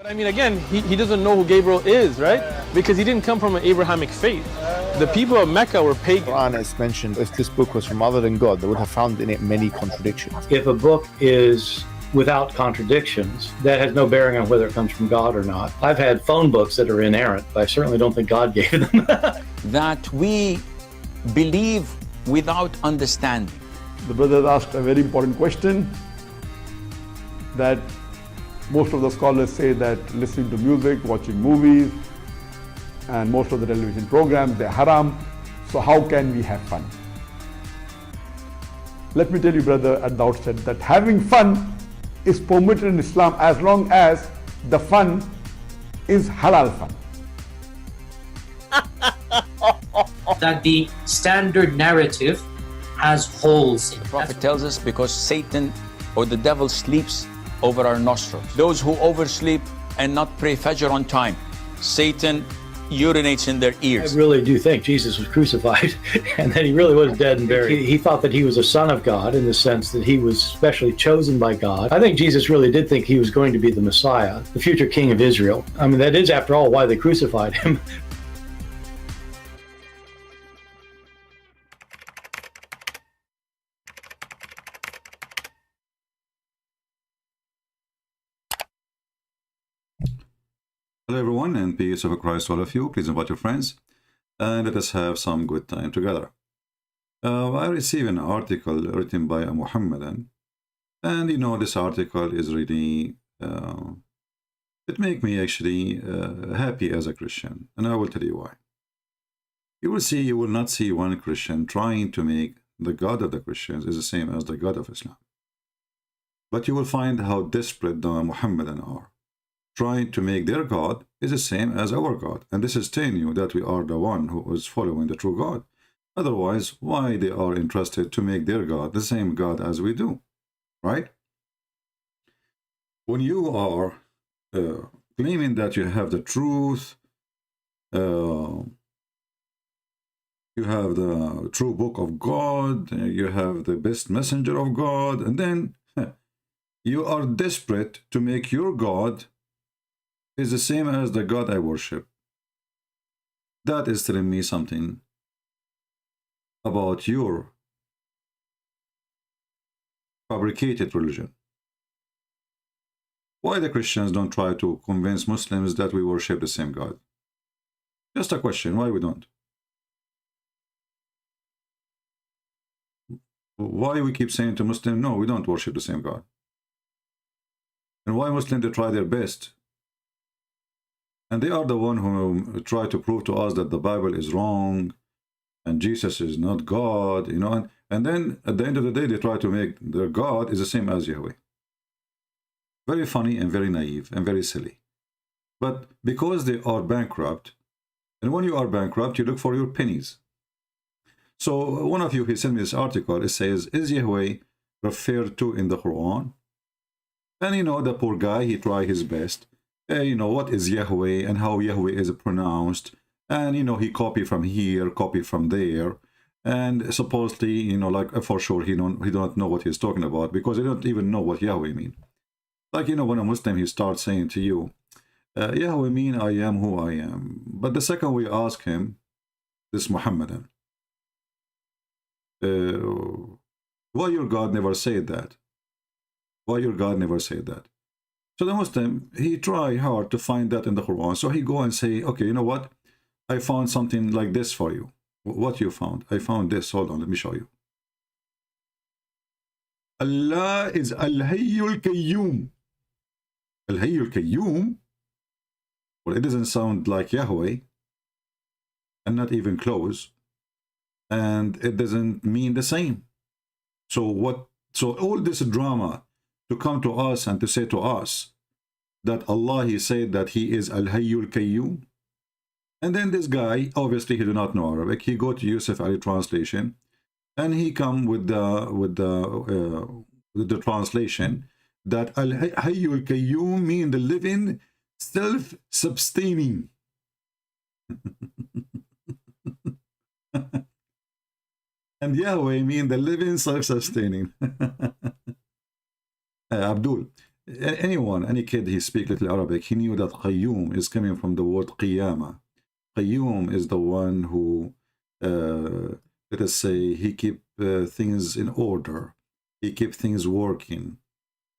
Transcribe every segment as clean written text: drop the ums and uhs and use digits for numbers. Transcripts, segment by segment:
But I mean, again, he doesn't know who Gabriel is, right? Because he didn't come from an Abrahamic faith. The people of Mecca were pagan. The Quran is mentioned, if this book was from other than God, they would have found in it many contradictions. If a book is without contradictions, that has no bearing on whether it comes from God or not. I've had phone books that are inerrant, but I certainly don't think God gave them. That we believe without understanding. The brother asked a very important question that most of the scholars say that listening to music, watching movies, and most of the television programs, they're haram. So how can we have fun? Let me tell you, brother, at the outset that having fun is permitted in Islam as long as the fun is halal fun. That the standard narrative has holes in it. The Prophet tells us because Satan or the devil sleeps over our nostrils. Those who oversleep and not pray Fajr on time, Satan urinates in their ears. I really do think Jesus was crucified and that he really was dead and buried. He thought that he was a son of God in the sense that he was specially chosen by God. I think Jesus really did think he was going to be the Messiah, the future king of Israel. I mean, that is, after all, why they crucified him. Hello everyone, and peace of Christ to all of you. Please invite your friends and let us have some good time together. I received an article written by a Muhammadan, and you know, this article is really it makes me actually happy as a Christian, and I will tell you why. You will not see one Christian trying to make the God of the Christians is the same as the God of Islam, but you will find how desperate the Muhammadan are. Trying to make their God is the same as our God. And this is telling you that we are the one who is following the true God. Otherwise, why they are interested to make their God the same God as we do, right? When you are claiming that you have the truth, you have the true book of God, you have the best messenger of God, and then you are desperate to make your God is the same as the God I worship. That is telling me something about your fabricated religion. Why the Christians don't try to convince Muslims that we worship the same God? Just a question, why we don't? Why we keep saying to Muslims, no, we don't worship the same God? And why Muslims, they try their best? And they are the one who try to prove to us that the Bible is wrong and Jesus is not God, you know, and then at the end of the day, they try to make their God is the same as Yahweh. Very funny and very naive and very silly. But because they are bankrupt, and when you are bankrupt, you look for your pennies. So one of you, he sent me this article, it says, is Yahweh referred to in the Quran? And you know, the poor guy, he tried his best. You know, what is Yahweh and how Yahweh is pronounced, and you know, he copy from here, copy from there, and supposedly, you know, like for sure he don't know what he's talking about, because he don't even know what Yahweh mean. Like, you know, when a Muslim, he starts saying to you, Yahweh mean I am who I am, but the second we ask him, this Muhammadan, why your God never said that? Why your God never said that? So the Muslim, he try hard to find that in the Quran. So he go and say, okay, you know what? I found something like this for you. What you found? I found this. Hold on, let me show you. Allah is Al-Hayyul Qayyum. Al-Hayyul Qayyum? Well, it doesn't sound like Yahweh, and not even close. And it doesn't mean the same. So what? So all this drama to come to us and to say to us that Allah, he said that he is Al-Hayyul Qayyum. And then this guy, obviously he do not know Arabic, he go to Yusuf Ali translation, and he come with the translation that Al-Hayyul Qayyum mean the living, self-sustaining. And Yahweh mean the living, self-sustaining. Abdul, anyone, any kid he speak little Arabic, he knew that Qayyum is coming from the word Qiyama. Qayyum is the one who, let us say, he keep things in order. He keep things working.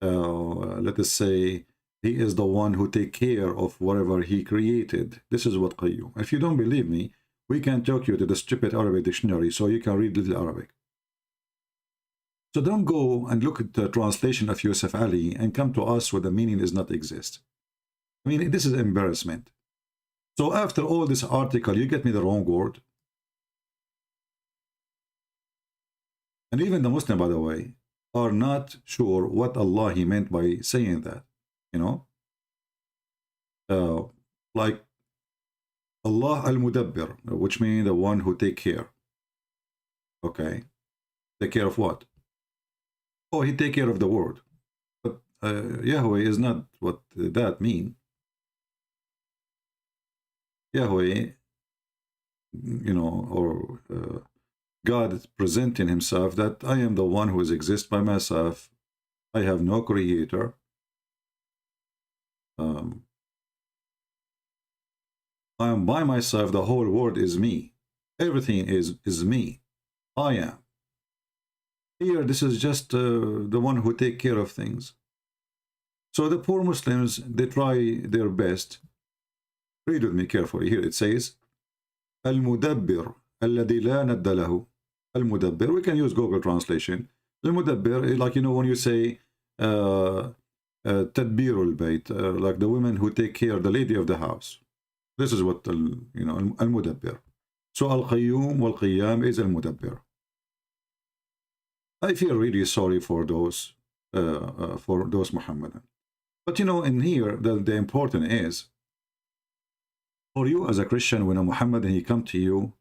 Let us say, he is the one who take care of whatever he created. This is what Qayyum. If you don't believe me, we can talk you to the stupid Arabic dictionary so you can read little Arabic. So don't go and look at the translation of Yusuf Ali and come to us where the meaning does not exist. I mean, this is embarrassment. So after all this article, you get me the wrong word. And even the Muslim, by the way, are not sure what Allah he meant by saying that, you know. Like Allah al-Mudabbir, which means the one who take care. Okay. Take care of what? Oh, he take care of the world. But Yahweh is not what that mean. Yahweh, you know, or God presenting himself that I am the one who exists by myself. I have no creator. I am by myself. The whole world is me. Everything is me. I am. Here, this is just the one who take care of things. So the poor Muslims, they try their best. Read with me carefully. Here it says, Al-Mudabbir, alladhi la nadda lahu. Al-Mudabbir, we can use Google translation. Al-Mudabbir, like, you know, when you say Tadbirul Bayt, like the women who take care of the lady of the house. This is what, you know, Al-Mudabbir. So Al-Qayyum wal-Qiyam is Al-Mudabbir. I feel really sorry for those Muhammadan. But you know, in here, the important is, for you as a Christian, when a Muhammadan, he come to you,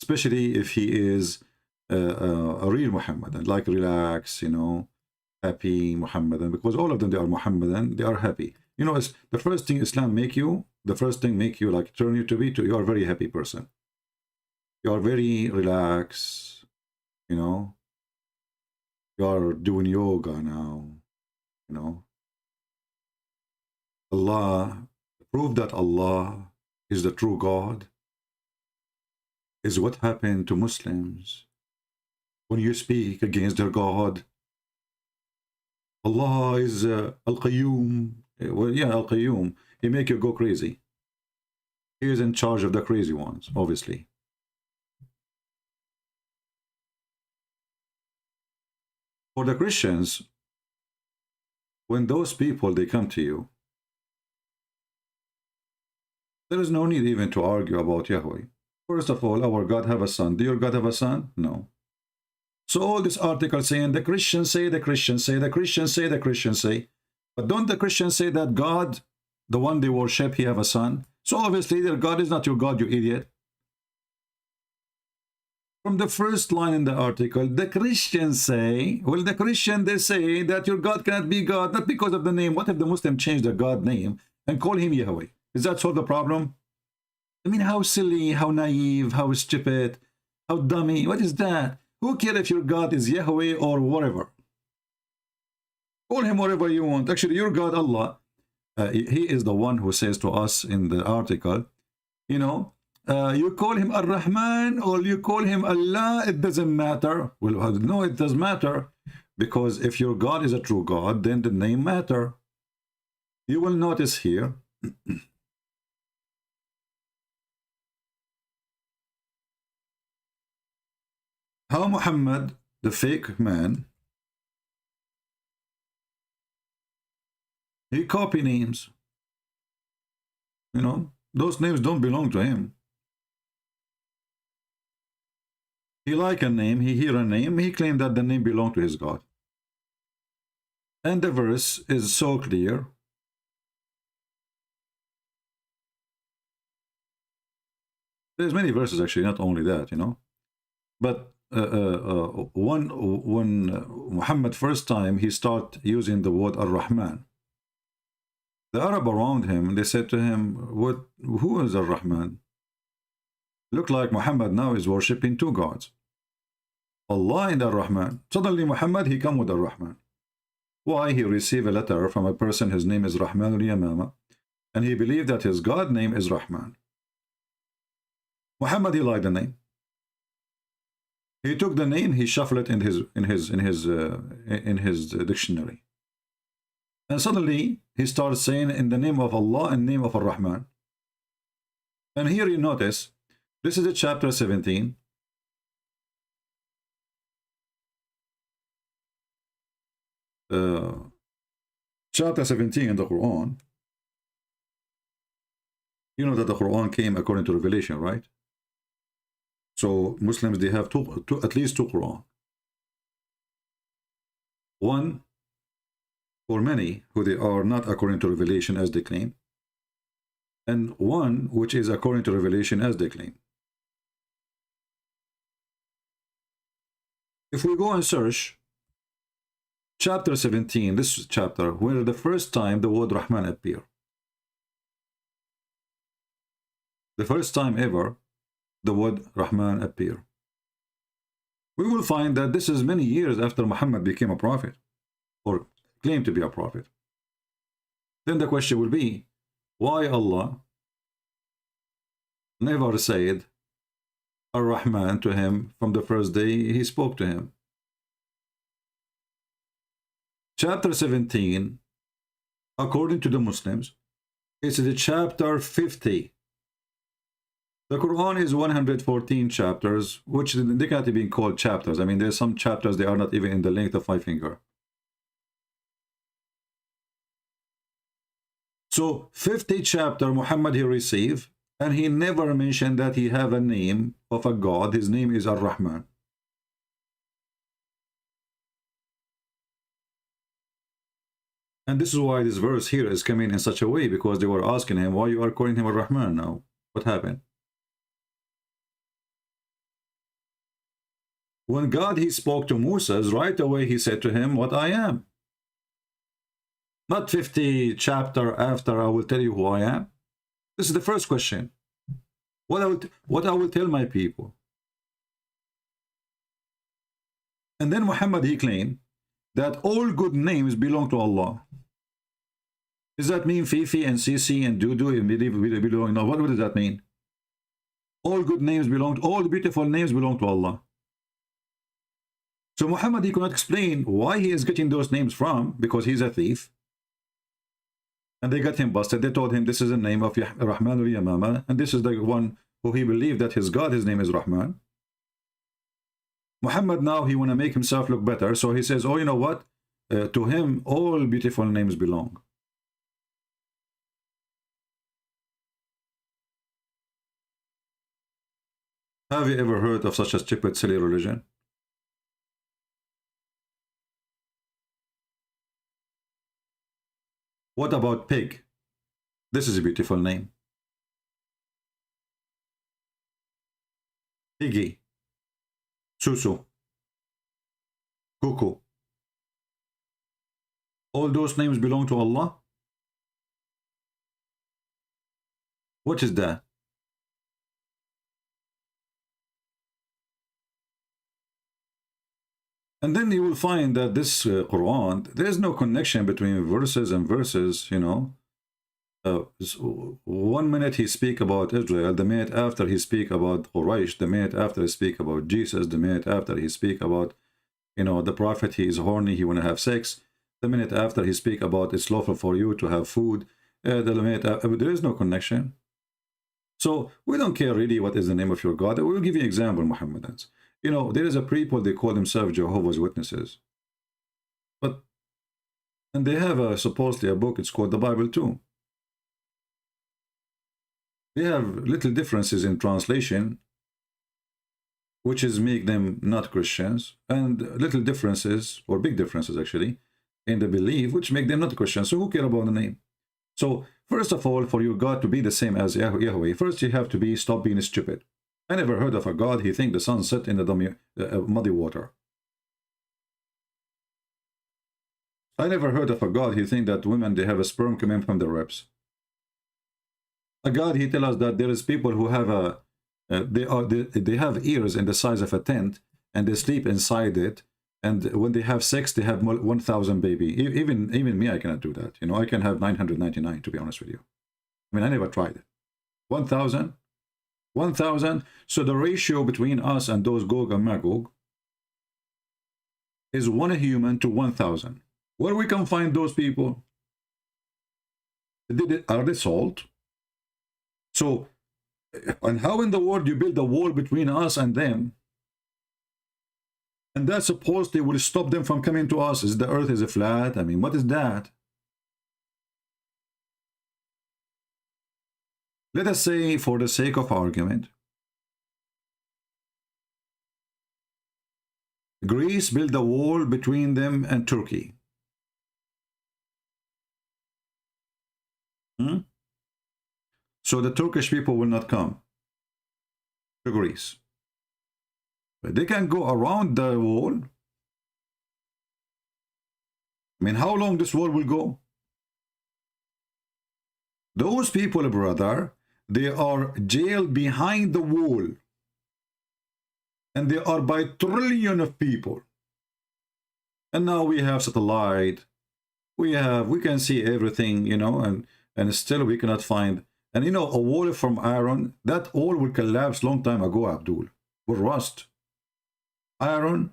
especially if he is a real Muhammadan, like relax, you know, happy Muhammadan, because all of them, they are Muhammadan, they are happy. You know, it's the first thing Islam make you, the first thing make you, like, turn you to be, you are a very happy person. You are very relaxed, you know. You are doing yoga now, you know. Allah, prove that Allah is the true God is what happened to Muslims when you speak against their God. Allah is Al-Qayyum. Well, yeah, Al-Qayyum. He make you go crazy. He is in charge of the crazy ones, obviously. For the Christians, when those people, they come to you, there is no need even to argue about Yahweh. First of all, our God have a son. Do your God have a son? No. So all this article saying the Christians say, the Christians say, the Christians say, the Christians say. But don't the Christians say that God, the one they worship, he have a son? So obviously their God is not your God, you idiot. From the first line in the article, the Christians say, well, the Christian, they say that your God cannot be God, not because of the name. What if the Muslim change the God name and call him Yahweh? Is that solve the problem? I mean, how silly, how naive, how stupid, how dummy. What is that? Who cares if your God is Yahweh or whatever? Call him whatever you want. Actually, your God, Allah, he is the one who says to us in the article, you know, you call him Ar-Rahman or you call him Allah, it doesn't matter. Well, no, it does matter, because if your God is a true God, then the name matter. You will notice here, how Muhammad, the fake man, he copy names. You know, those names don't belong to him. He like a name, he hear a name, he claimed that the name belonged to his God. And the verse is so clear. There's many verses actually, not only that, you know. But when Muhammad first time, he start using the word Ar-Rahman. The Arab around him, they said to him, who is Ar-Rahman? Look like Muhammad now is worshipping two gods. Allah and Ar-Rahman. Suddenly Muhammad, he come with Ar-Rahman. Why? He received a letter from a person, his name is Rahman al-Yamama, and he believed that his God name is Rahman. Muhammad, he liked the name. He took the name, he shuffled it in his dictionary. And suddenly he started saying in the name of Allah and name of Ar-Rahman. And here you notice, this is a chapter 17. Chapter 17 in the Quran. You know that the Quran came according to revelation, right? So Muslims, they have at least two Quran. One for many who they are not according to revelation as they claim, and one which is according to revelation as they claim. If we go and search chapter 17, this chapter, where the first time the word Rahman appeared, the first time ever the word Rahman appeared, we will find that this is many years after Muhammad became a prophet, or claimed to be a prophet. Then the question will be, why Allah never said Ar-Rahman to him from the first day he spoke to him? Chapter 17, according to the Muslims, is the chapter 50. The Quran is 114 chapters, which they can't even call chapters. I mean, there's some chapters, they are not even in the length of my finger. So 50 chapter Muhammad he received, and he never mentioned that he have a name of a God. His name is Ar-Rahman. And this is why this verse here is coming in such a way, because they were asking him, why you are calling him Ar-Rahman now? What happened? When God he spoke to Moses, right away he said to him, what I am. Not 50 chapter after, I will tell you who I am. This is the first question. What I will tell my people. And then Muhammad he claimed that all good names belong to Allah. Does that mean Fifi and Sisi and Dudu belong? No, what does that mean? All good names belong, all beautiful names belong to Allah. So Muhammad he could not explain why he is getting those names from, because he's a thief. And they got him busted. They told him this is the name of Rahman al-Yamama, and this is the one who he believed that his God, his name is Rahman. Muhammad now, he want to make himself look better, so he says, oh, you know what? To him, all beautiful names belong. Have you ever heard of such a stupid, silly religion? What about pig? This is a beautiful name. Piggy, Susu, Cuckoo. All those names belong to Allah? What is that? And then you will find that this Quran, there is no connection between verses and verses, you know. 1 minute he speak about Israel, the minute after he speak about Quraysh, the minute after he speak about Jesus, the minute after he speak about, you know, the prophet, he is horny, he want to have sex, the minute after he speak about it's lawful for you to have food, the minute after, there is no connection. So we don't care really what is the name of your God. We'll give you an example, Muhammadans. You know, there is a people, they call themselves Jehovah's Witnesses. And they have supposedly a book, it's called the Bible too. They have little differences in translation, which is make them not Christians, and little differences, or big differences actually, in the belief, which make them not Christians. So who care about the name? So first of all, for your God to be the same as Yahweh, first you have to stop being stupid. I never heard of a God, he think the sun set in the muddy water. I never heard of a God, he think that women, they have a sperm coming from their ribs. A God, he tell us that there is people who have they have ears in the size of a tent, and they sleep inside it, And when they have sex, they have 1,000 baby. Even me, I cannot do that. You know, I can have 999, to be honest with you. I mean, I never tried it. 1,000? 1,000? So the ratio between us and those Gog and Magog is 1 human to 1,000. Where we can find those people? Are they salt? So, and how in the world you build a wall between us and them? And that supposedly will stop them from coming to us. Is the earth is flat? I mean, what is that? Let us say, for the sake of argument, Greece built a wall between them and Turkey. So the Turkish people will not come to Greece. But they can go around the wall. I mean, how long this wall will go? Those people, brother, they are jailed behind the wall. And they are by trillion of people. And now we have satellite. We can see everything, you know, and still we cannot find. And you know, a wall from iron, that wall will collapse long time ago, Abdul. Will rust. Iron.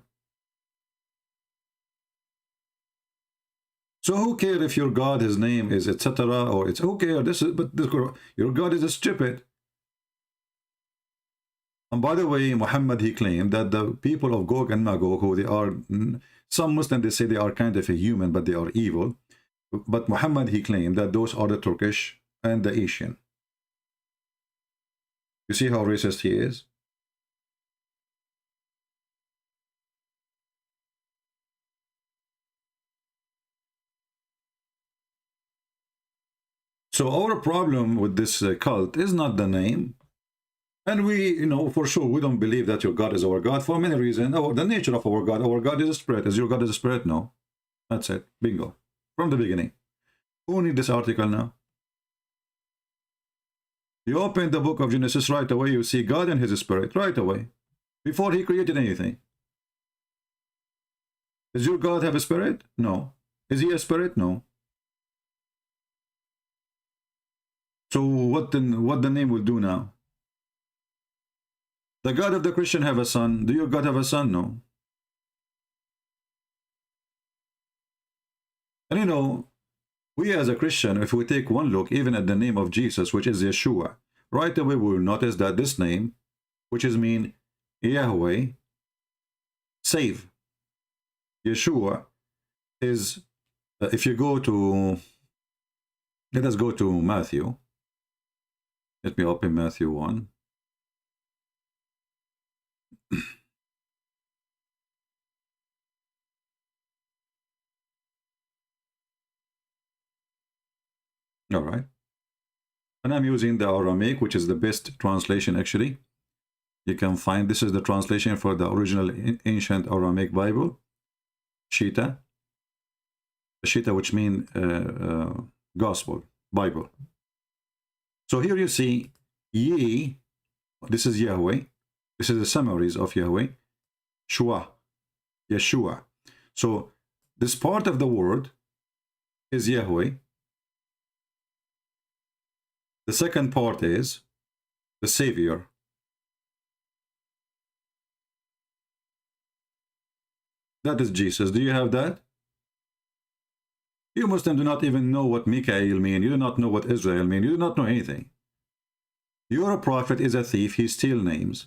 So who cares if your God, his name is etc. or it's who cares? Your God is stupid. And by the way, Muhammad, he claimed that the people of Gog and Magog, who they are, some Muslims, they say they are kind of a human, but they are evil. But Muhammad, he claimed that those are the Turkish and the Asian. You see how racist he is? So our problem with this cult is not the name. And we, you know, for sure, we don't believe that your God is our God for many reasons. The nature of our God is a spirit. Is your God is a spirit? No. That's it. Bingo. From the beginning. Who needs this article now? You open the book of Genesis right away, you see God and his spirit right away. Before he created anything. Does your God have a spirit? No. Is he a spirit? No. So what the name will do now? The God of the Christian have a son. Do your God have a son? No. And you know, we as a Christian, if we take one look even at the name of Jesus, which is Yeshua, right away we will notice that this name, which is mean Yahweh, save. Yeshua is, if you go to, let us go to Matthew. Let me open Matthew 1. All right. And I'm using the Aramaic, which is the best translation actually. You can find, this is the translation for the original ancient Aramaic Bible. Shita. Shita, which means gospel, Bible. So here you see, Ye, this is Yahweh. This is the summaries of Yahweh. Shua, Yeshua. So this part of the word is Yahweh. The second part is the Savior. That is Jesus. Do you have that? You Muslims do not even know what Mikael means. You do not know what Israel means. You do not know anything. Your prophet is a thief. He steals names.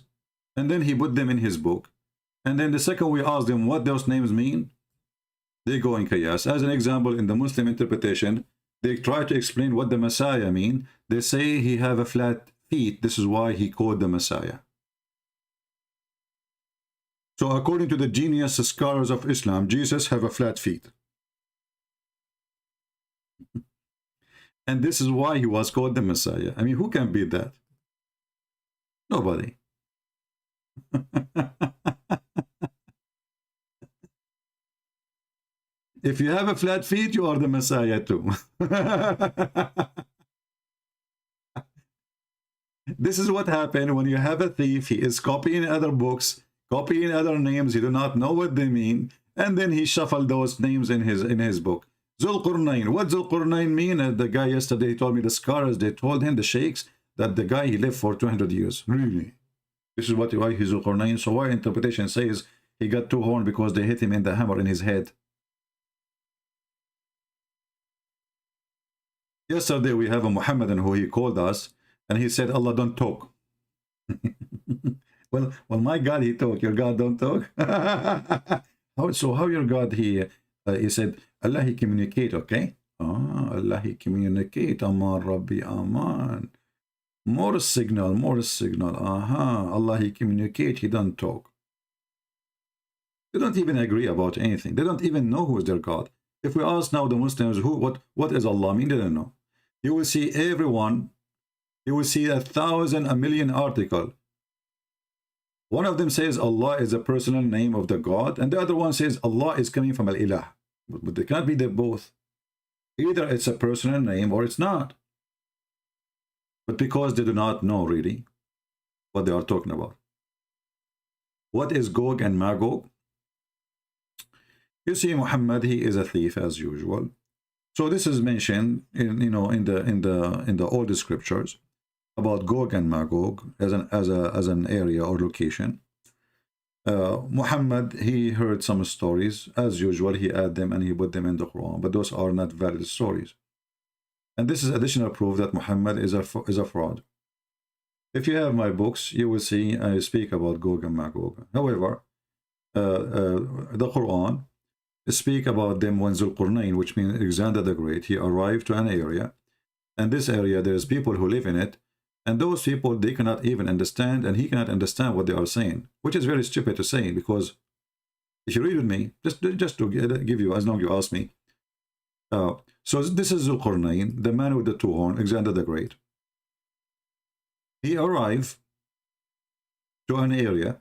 And then he put them in his book. And then the second we ask them what those names mean, they go in chaos. As an example, in the Muslim interpretation, they try to explain what the Messiah mean. They say he have a flat feet. This is why he called the Messiah. So according to the genius scholars of Islam, Jesus have a flat feet. And this is why he was called the Messiah. I mean, who can beat that? Nobody. If you have a flat feet, you are the Messiah too. This is what happened when you have a thief. He is copying other books, copying other names. You do not know what they mean. And then he shuffled those names in his book. Zulqarnain. What Zulqarnain mean? The guy yesterday told me the scholars, they told him, the sheikhs, that the guy, he lived for 200 years. Really? This is why he's Zulqarnain. So why interpretation says he got two horns because they hit him in the hammer in his head. Yesterday we have a Muhammadan who he called us, and he said, Allah don't talk. well, my God, he talk. Your God don't talk. How your God, he said, Allah, he communicate, okay? Allah, he communicate. Aman Rabbi, Aman. More signal. Allah, he communicate, he don't talk. They don't even agree about anything. They don't even know who is their God. If we ask now the Muslims, what is Allah mean, they don't know. You will see everyone, you will see 1,000, 1,000,000 article. One of them says Allah is a personal name of the God, and the other one says Allah is coming from Al-Ilah. But they can't be there both. Either it's a personal name or it's not. But because they do not know really what they are talking about. What is Gog and Magog? You see, Muhammad, he is a thief as usual. So this is mentioned in in the old scriptures about Gog and Magog as an area or location. Muhammad, he heard some stories as usual. He added them and he put them in the Quran, but those are not valid stories. And this is additional proof that Muhammad is a fraud. If you have my books, you will see I speak about Gog and Magog. However, the Quran speak about them when Zulqarnain, which means Alexander the Great, he arrived to an area, and this area there's people who live in it, and those people, they cannot even understand, and he cannot understand what they are saying, which is very stupid to say, because if you read with me, just to give you, as long as you ask me. So this is Zulqarnain, the man with the two horns, Alexander the Great. He arrived to an area,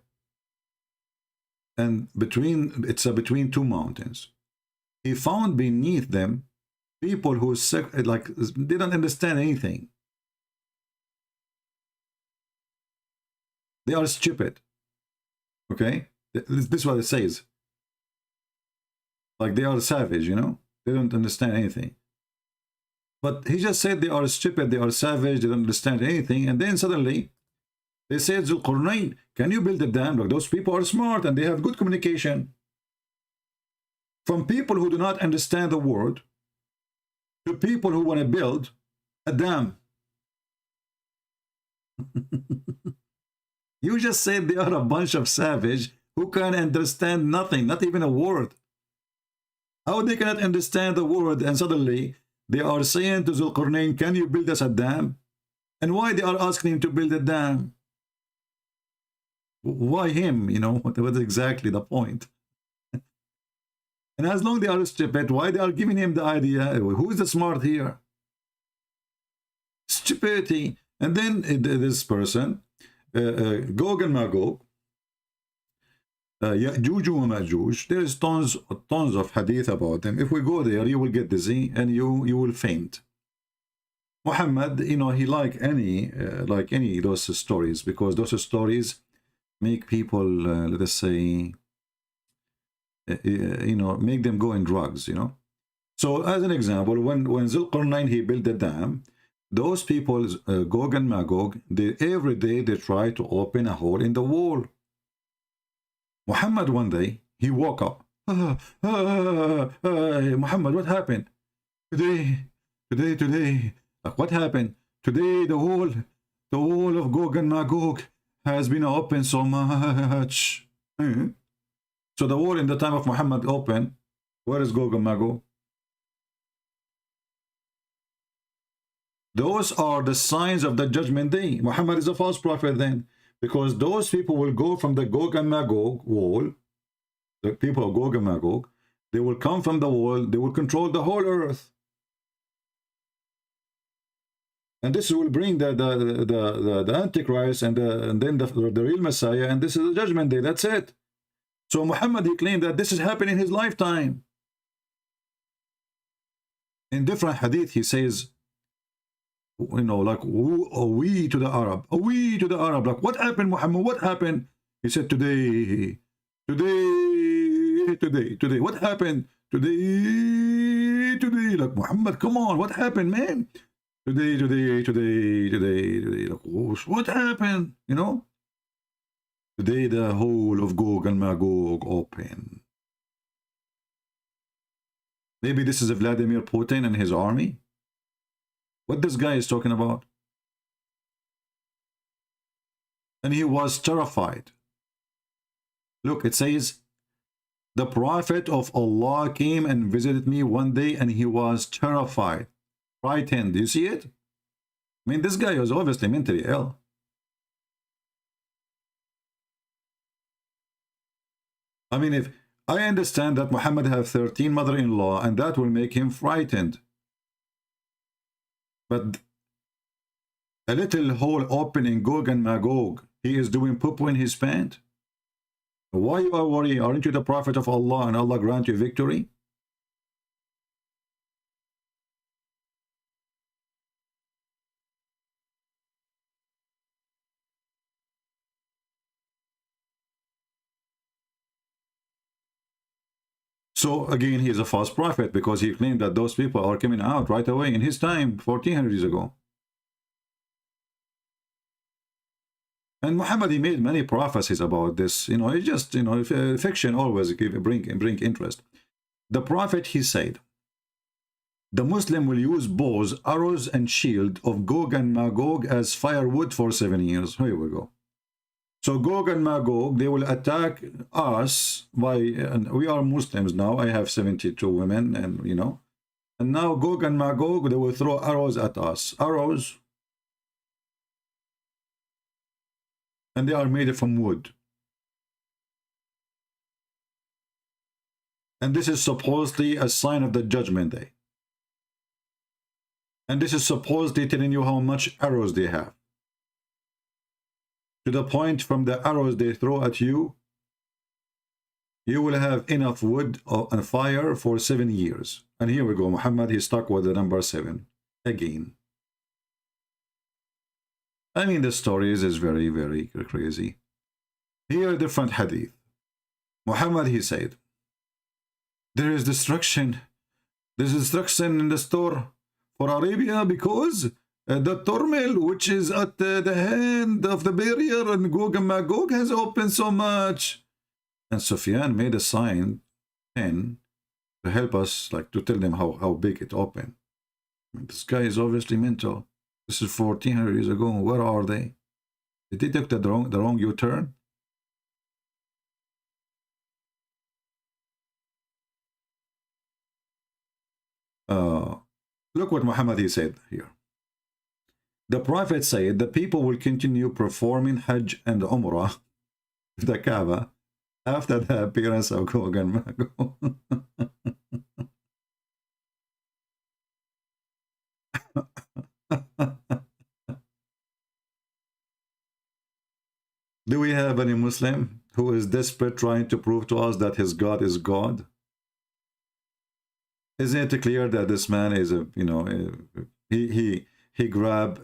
and it's between two mountains. He found beneath them people who didn't understand anything. They are stupid. Okay, this is what it says. Like they are savage, they don't understand anything. But he just said they are stupid, they are savage, they don't understand anything, and then suddenly they said, Zulqarnain, can you build a dam? Like those people are smart and they have good communication. From people who do not understand the word to people who want to build a dam. You just said they are a bunch of savage who can't understand nothing, not even a word. How they cannot understand the word, and suddenly they are saying to Zulqarnain, can you build us a dam? And why they are asking him to build a dam? Why him? What's exactly the point? And as long as they are stupid, why they are giving him the idea? Who is the smart here? Stupidity. And then this person, Gog and Magog, Ya'juj and Ma'juj, there is tons of hadith about them. If we go there, you will get dizzy and you will faint. Muhammad, he like any those stories, because those stories make people, let us say, make them go in drugs, So as an example, when Zulqarnain, he built the dam, those people, Gog and Magog, every day they try to open a hole in the wall. Muhammad, one day, he woke up. Muhammad, what happened? Today. What happened? Today, the wall of Gog and Magog has been open so much. So the wall in the time of Muhammad open. Where is Gog and Magog? Those are the signs of the judgment day. Muhammad is a false prophet then, because those people will go from the Gog and Magog wall. The people of Gog and Magog, they will come from the wall. They will control the whole earth. And this will bring the Antichrist and then the real Messiah, and this is the judgment day. That's it. So Muhammad, he claimed that this is happening in his lifetime. In different hadith, he says, like, we to the Arab, we to the Arab. Like, what happened, Muhammad? What happened? He said, today. today. What happened today? Like, Muhammad, come on, what happened, man? Today. Like, what happened? You know? Today the whole of Gog and Magog open. Maybe this is Vladimir Putin and his army. What this guy is talking about? And he was terrified. Look, it says, the prophet of Allah came and visited me one day and he was terrified, frightened. Do you see it? I mean, this guy was obviously mentally ill. I mean, if I understand that Muhammad have 13 mother-in-law and that will make him frightened. But a little hole open in Gog and Magog, he is doing poo-poo in his pant. Why you are worrying? Aren't you the prophet of Allah and Allah grant you victory? So again, he is a false prophet because he claimed that those people are coming out right away in his time, 1400 years ago. And Muhammad, he made many prophecies about this. You know, it's just, you know, fiction always bring interest. The prophet, he said, the Muslim will use bows, arrows, and shield of Gog and Magog as firewood for 7 years. Here we go. So Gog and Magog, they will attack us by, and we are Muslims now. I have 72 women, and you know, and now Gog and Magog, they will throw arrows at us. Arrows. And they are made from wood. And this is supposedly a sign of the judgment day. And this is supposedly telling you how much arrows they have. To the point from the arrows they throw at you, you will have enough wood and fire for 7 years. And here we go. Muhammad, he's stuck with the number 7 again. I mean, the stories is very, very crazy. Here, a different hadith. Muhammad, he said, there is destruction. There's destruction in the store for Arabia because the turmoil which is at the hand of the barrier and Gog and Magog has opened so much. And Sufyan made a sign 10 to help us, like to tell them how big it opened. I mean, this guy is obviously mental. This is 1400 years ago. Where are they? Did they take the wrong U-turn? Look what Muhammad he said here. The Prophet said the people will continue performing Hajj and Umrah, the Kaaba, after the appearance of Gog and Magog. Do we have any Muslim who is desperate trying to prove to us that his God is God? Isn't it clear that this man is a, you know, he grabbed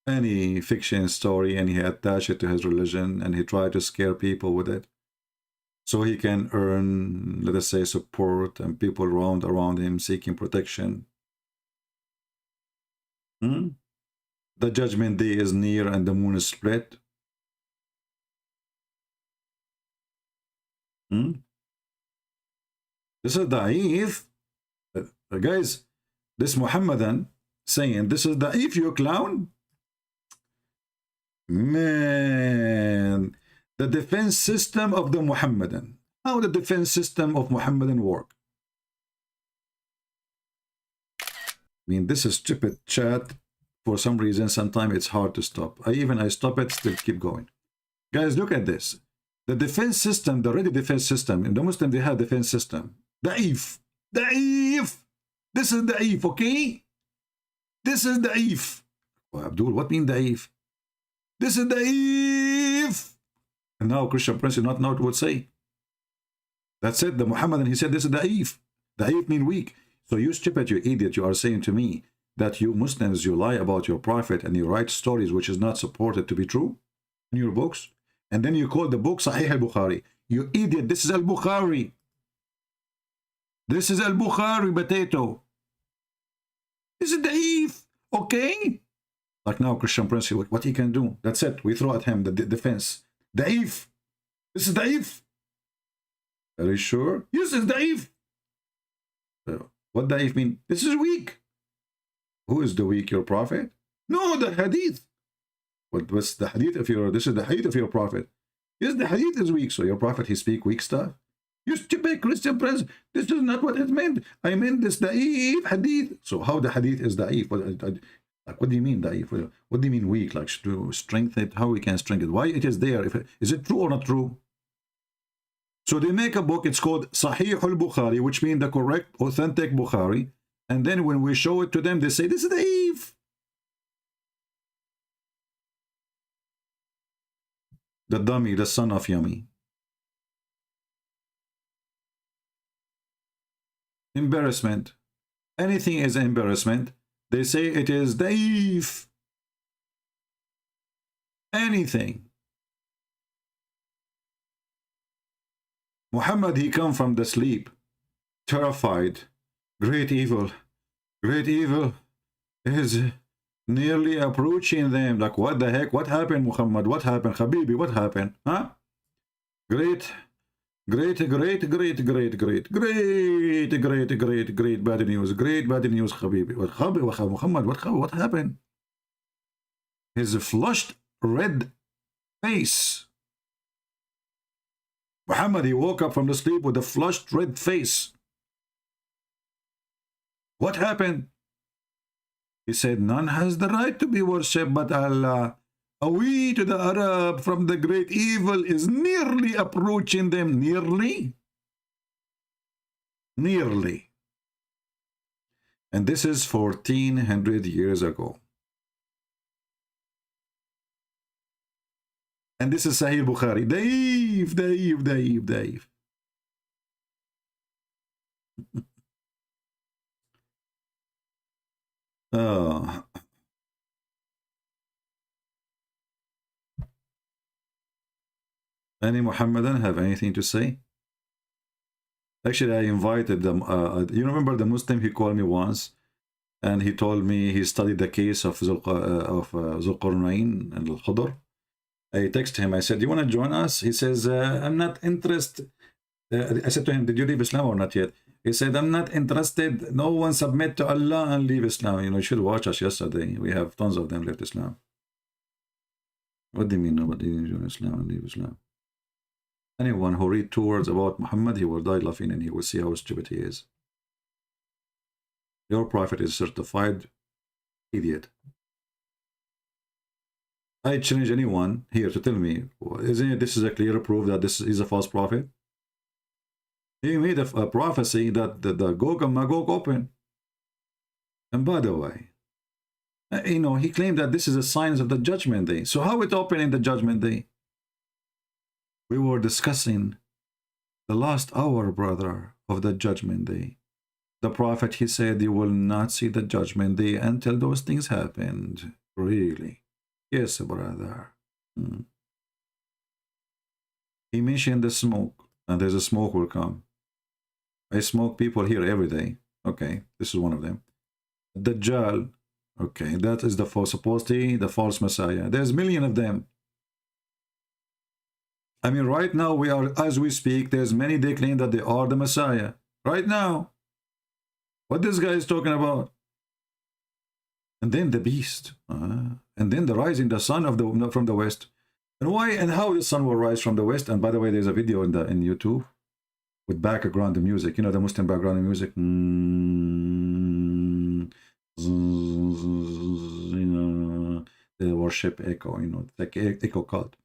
any fiction story and he attached it to his religion and he tried to scare people with it so he can earn, let us say, support and people around him seeking protection. The judgment day is near and the moon is split. This is da'if. Guys, this Muhammadan saying this is da'if, you clown. Man, the defense system of the Muhammadan. How the defense system of Muhammadan work? I mean, this is stupid chat. For some reason, sometimes it's hard to stop. I stop it, still keep going. Guys, look at this. The defense system, the ready defense system, in the Muslim, they have defense system. Da'if. Da'if. This is da'if, okay? This is da'if. Oh, Abdul, what mean da'if? This is da'if. And now Christian Prince not know what would say. That's it. The Muhammadan, he said this is da'if. Da'if mean weak. So you stupid, you idiot, you are saying to me that you Muslims, you lie about your prophet and you write stories which is not supported to be true in your books. And then you call the book Sahih al-Bukhari. You idiot, this is al-Bukhari. This is al-Bukhari potato. This is da'if. Okay? Like now, Christian Prince, what he can do? That's it. We throw at him the defense. Da'if. This is da'if. Are you sure? Yes, it's da'if. What da'if mean? This is weak. Who is the weak? Your prophet? No, the hadith. What's the hadith of your? This is the hadith of your prophet. Yes, the hadith is weak. So your prophet, he speak weak stuff. You stupid Christian Prince. This is not what it meant. I meant this da'if hadith. So how the hadith is da'if? Like, what do you mean da'if? What do you mean weak? Like to strengthen it? How we can strengthen it? Why it is there? Is it true or not true? So they make a book. It's called Sahih al-Bukhari, which means the correct, authentic Bukhari. And then when we show it to them, they say this is da'if. The dummy, the son of Yummy. Embarrassment. Anything is embarrassment. They say it is da'if. Anything. Muhammad, he come from the sleep, terrified. Great evil is nearly approaching them. Like, what the heck? What happened, Muhammad? What happened, Habibi? What happened? Huh? Great bad news. Great bad news, Habibi. Muhammad, what happened? His flushed red face. Muhammad, he woke up from the sleep with a flushed red face. What happened? He said, none has the right to be worshipped but Allah. A we to the Arab from the great evil is nearly approaching them. Nearly? Nearly. And this is 1400 years ago. And this is Sahih Bukhari. Daif. Any Muhammadan have anything to say? Actually, I invited them. You remember the Muslim, he called me once and he told me he studied the case of Zulqarnain and Al-Khudr. I texted him, I said, do you want to join us? He says, I'm not interested. I said to him, did you leave Islam or not yet? He said, I'm not interested. No one submit to Allah and leave Islam. You know, you should watch us yesterday. We have tons of them left Islam. What do you mean nobody join Islam and leave Islam? Anyone who read 2 words about Muhammad, he will die laughing and he will see how stupid he is. Your prophet is certified idiot. I challenge anyone here to tell me, isn't it, this is a clear proof that this is a false prophet? He made a prophecy that the Gog and Magog open. And by the way, you know, he claimed that this is a sign of the judgment day. So how it open in the judgment day? We were discussing the last hour, brother, of the judgment day. The prophet, he said, you will not see the judgment day until those things happened. Really? Yes, brother. He mentioned the smoke, and there's a smoke will come. I smoke people here every day. Okay, this is one of them. Dajjal. Okay, that is the false, supposedly the false Messiah. There's million of them. I mean, right now we are, as we speak, there's many they claim that they are the Messiah. Right now. What this guy is talking about. And then the beast. And then the rising the sun of from the west. And why and how the sun will rise from the west. And by the way, there's a video in YouTube with background music. You know, the Muslim background music. You know, the worship echo, you know, like echo cult.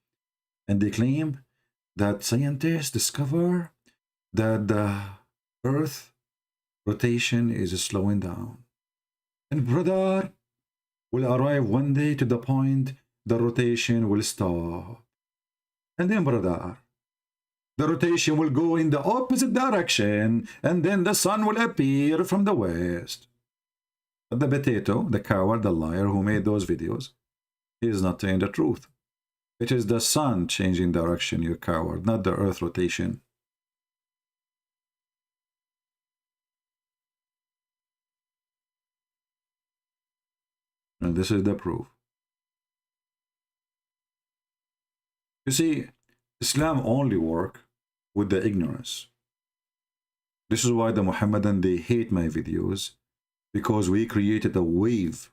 And they claim that scientists discover that the earth rotation is slowing down. And brother, will arrive one day to the point the rotation will stop. And then brother, the rotation will go in the opposite direction, and then the sun will appear from the west. But the potato, the coward, the liar who made those videos, he is not telling the truth. It is the sun changing direction, you coward, not the earth rotation. And this is the proof. You see, Islam only work with the ignorance. This is why the Muhammadan, they hate my videos, because we created a wave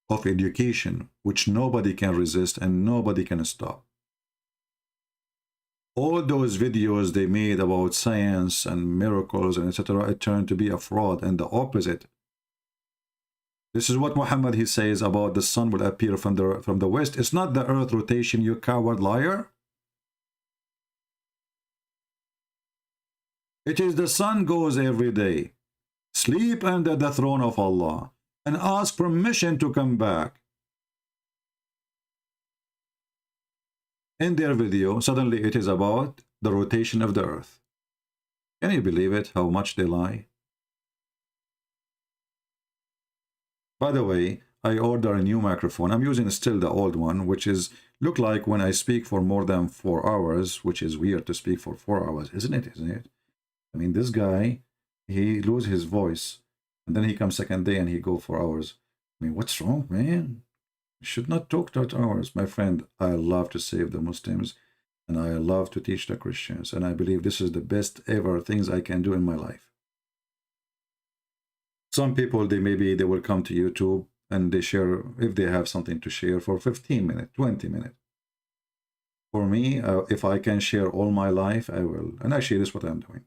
of education which nobody can resist and nobody can stop. All those videos they made about science and miracles and etc., it turned to be a fraud and the opposite. This is what Muhammad, he says about the sun will appear from the west. It's not the earth rotation, you coward liar. It is the sun goes every day. Sleep under the throne of Allah and ask permission to come back. In their video, suddenly it is about the rotation of the earth. Can you believe it, how much they lie? By the way, I ordered a new microphone. I'm using still the old one, which is look like when I speak for more than 4 hours, which is weird to speak for 4 hours, isn't it? Isn't it? I mean, this guy, he lose his voice, and then he comes second day and he go 4 hours. I mean, what's wrong, man? You should not talk 2 hours. My friend, I love to save the Muslims, and I love to teach the Christians, and I believe this is the best ever things I can do in my life. Some people, they will come to YouTube and they share, if they have something to share, for 15 minutes, 20 minutes. For me, if I can share all my life, I will. And actually, this is what I'm doing.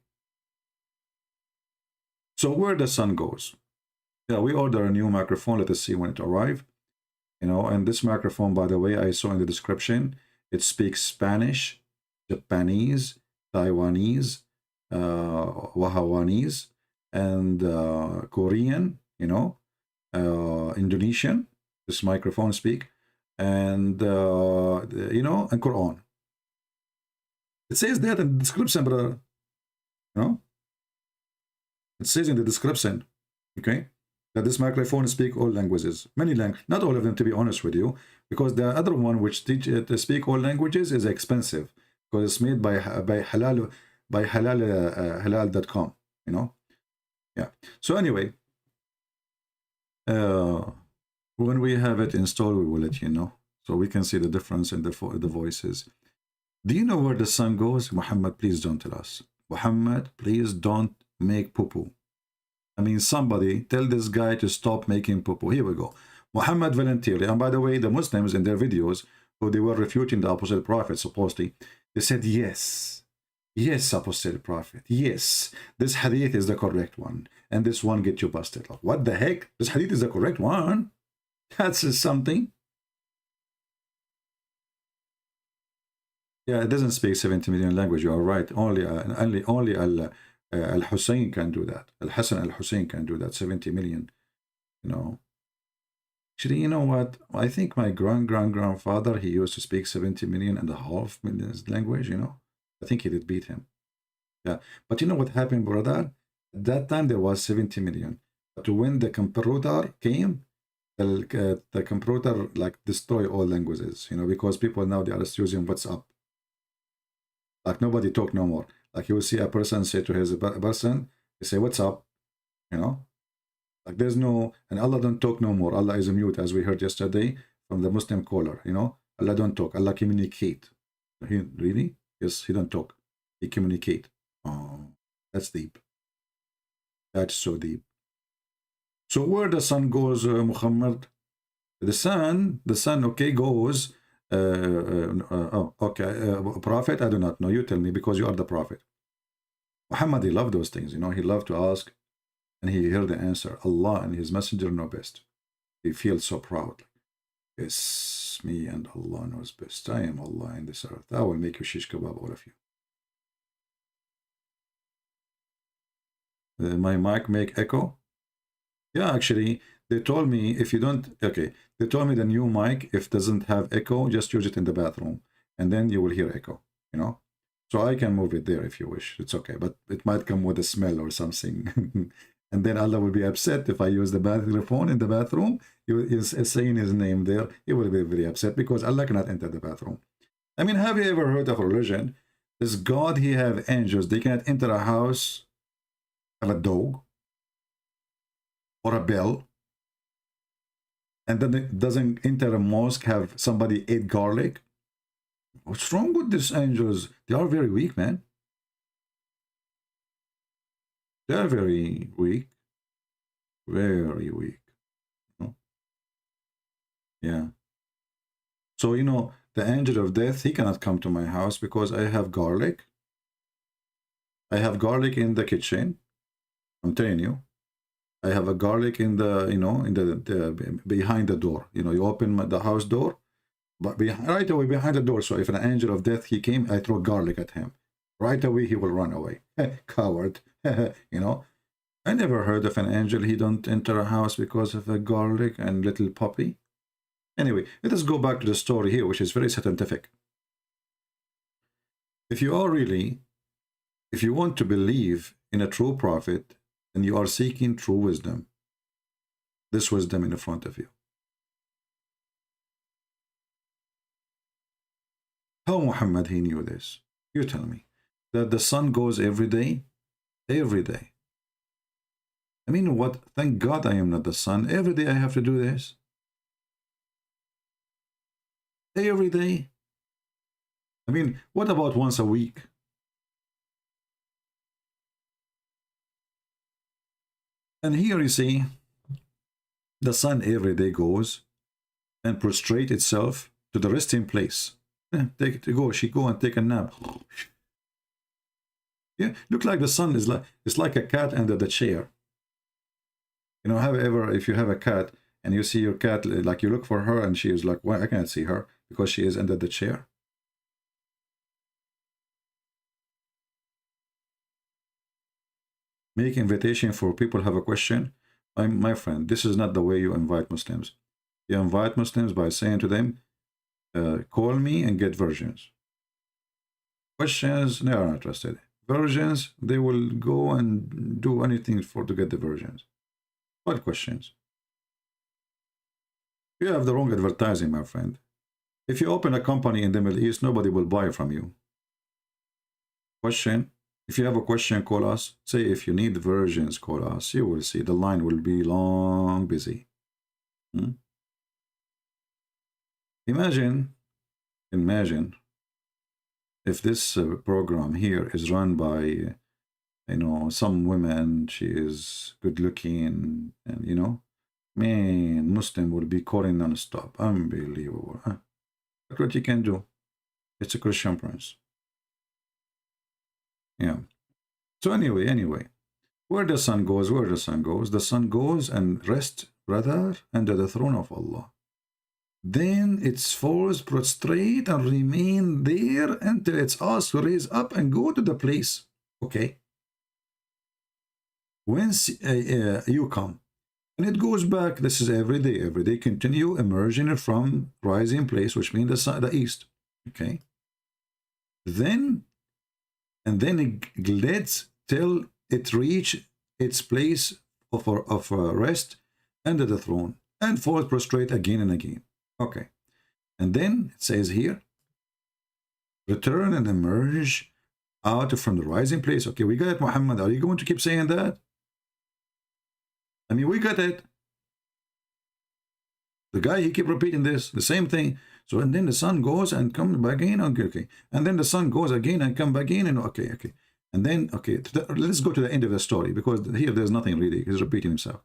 So where the sun goes? Yeah, we order a new microphone. Let us see when it arrives. You know, and this microphone, by the way, I saw in the description, it speaks Spanish, Japanese, Taiwanese, Wahawanese, and Korean, you know, Indonesian, this microphone speak, and, you know, and Quran. It says that in the description, brother, you know, it says in the description, okay, that this microphone speak all languages, many languages, not all of them, to be honest with you, because the other one which teach to speak all languages is expensive, because it's made by halal.com, you know. Yeah. So anyway, when we have it installed, we will let you know, so we can see the difference in the voices. Do you know where the sun goes? Muhammad, please don't tell us. Muhammad, please don't make poo-poo. I mean, somebody tell this guy to stop making poo-poo. Here we go. Muhammad voluntarily, and by the way, the Muslims in their videos, who they were refuting the Apostle Prophet, supposedly, they said, yes, Apostle Prophet, yes, this hadith is the correct one, and this one get you busted. Like, what the heck? This hadith is the correct one? That's something. Yeah, it doesn't speak 70 million language. You are right. Only Al-Hussein can do that. Al-Hassan Al-Hussein can do that. 70 million, you know. Actually, you know what? I think my grandfather, he used to speak 70.5 million language, you know. I think he did beat him. Yeah. But you know what happened, brother? At that time, there was 70 million. But when the computer came, the computer like destroy all languages, you know, because people now, they are just using WhatsApp. Like nobody talk no more. Like you will see a person say to his person, they say, what's up? You know? Like there's no, and Allah don't talk no more. Allah is a mute, as we heard yesterday from the Muslim caller, you know? Allah don't talk. Allah communicate. He, really? Yes, he don't talk. He communicate. Oh, that's deep. That's so deep. So where the sun goes, Muhammad? The sun, okay, goes, prophet, I do not know. You tell me, because you are the prophet. Muhammad, he loved those things, you know. He loved to ask, and he heard the answer. Allah and his messenger know best. He feels so proud. Yes, me and Allah knows best. I am Allah in this earth. I will make you shish kebab, all of you. My mic make echo? Yeah, actually, they told me if you don't, okay, they told me the new mic, if doesn't have echo, just use it in the bathroom, and then you will hear echo, you know? So I can move it there if you wish. It's okay, but it might come with a smell or something. And then Allah will be upset if I use the microphone in the bathroom. He is saying his name there. He will be very upset because Allah cannot enter the bathroom. I mean, have you ever heard of a religion? Does God, he have angels? They cannot enter a house of a dog. or a bell, and then it doesn't enter a mosque, have somebody ate garlic? What's wrong with these angels? They are very weak, man. They are very weak. Very weak. Yeah. So, the angel of death, he cannot come to my house because I have garlic. I have garlic in the kitchen. I'm telling you. I have a garlic in the, in the behind the door. You open the house door, but right away behind the door. So if an angel of death, he came, I throw garlic at him. Right away, he will run away. Coward. I never heard of an angel, he don't enter a house because of a garlic and little puppy. Anyway, let us go back to the story here, which is very scientific. If you want to believe in a true prophet, and you are seeking true wisdom, this wisdom in front of you. How Muhammad, he knew this? You tell me. That the sun goes every day? Every day. I mean, what? Thank God I am not the sun. Every day I have to do this. Every day. I mean, what about once a week? And here you see, the sun every day goes and prostrate itself to the resting place. She go and take a nap. Yeah, look like the sun is it's like a cat under the chair. If you have a cat and you see your cat, like you look for her and she is like, well, I can't see her because she is under the chair. Make invitation for people who have a question. My friend, this is not the way you invite Muslims. You invite Muslims by saying to them, call me and get versions. Questions, they are not interested. Versions, they will go and do anything to get the versions. What questions? You have the wrong advertising, my friend. If you open a company in the Middle East, nobody will buy from you. Question. If you have a question, call us. Say if you need versions, call us. You will see the line will be long busy. Imagine if this program here is run by, some women, she is good looking, and, man, Muslim will be calling non-stop. Unbelievable. Huh? Look what you can do. It's a Christian prince. Yeah. So anyway, where the sun goes, the sun goes and rests, brother, under the throne of Allah. Then its falls prostrate and remain there until it's asked to raise up and go to the place. Okay. Once you come, and it goes back, this is every day, continue emerging from rising place, which means the east. Okay. Then it glides till it reach its place of rest under the throne and falls prostrate again and again. Okay. And then it says here, return and emerge out from the rising place. Okay, we got it, Muhammad. Are you going to keep saying that? I mean, we got it. The guy, he keep repeating this, the same thing. So, and then the sun goes and comes back in. Okay. And then the sun goes again and come back in. And okay. And then, let's go to the end of the story, because here there's nothing really. He's repeating himself.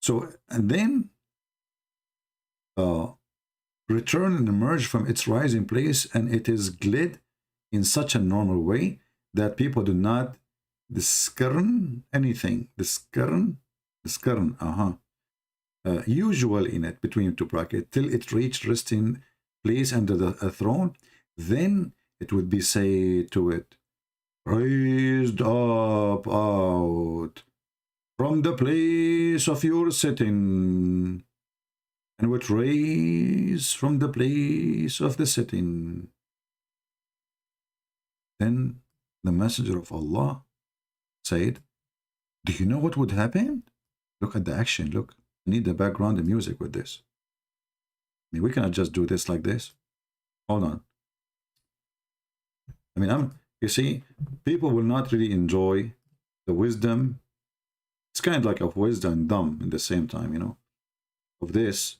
So, and then return and emerge from its rising place, and it is glid in such a normal way that people do not discern anything. Discern, usual in it, between two brackets, till it reached resting place under the throne. Then it would be said to it, raised up out from the place of your sitting, and would raise from the place of the sitting. Then the messenger of Allah said, do you know what would happen? Look at the action, look. I need the background and music with this. I mean, we cannot just do this like this. Hold on. I mean, you see, people will not really enjoy the wisdom It's kind of like a wisdom and dumb at the same time, you know, of this.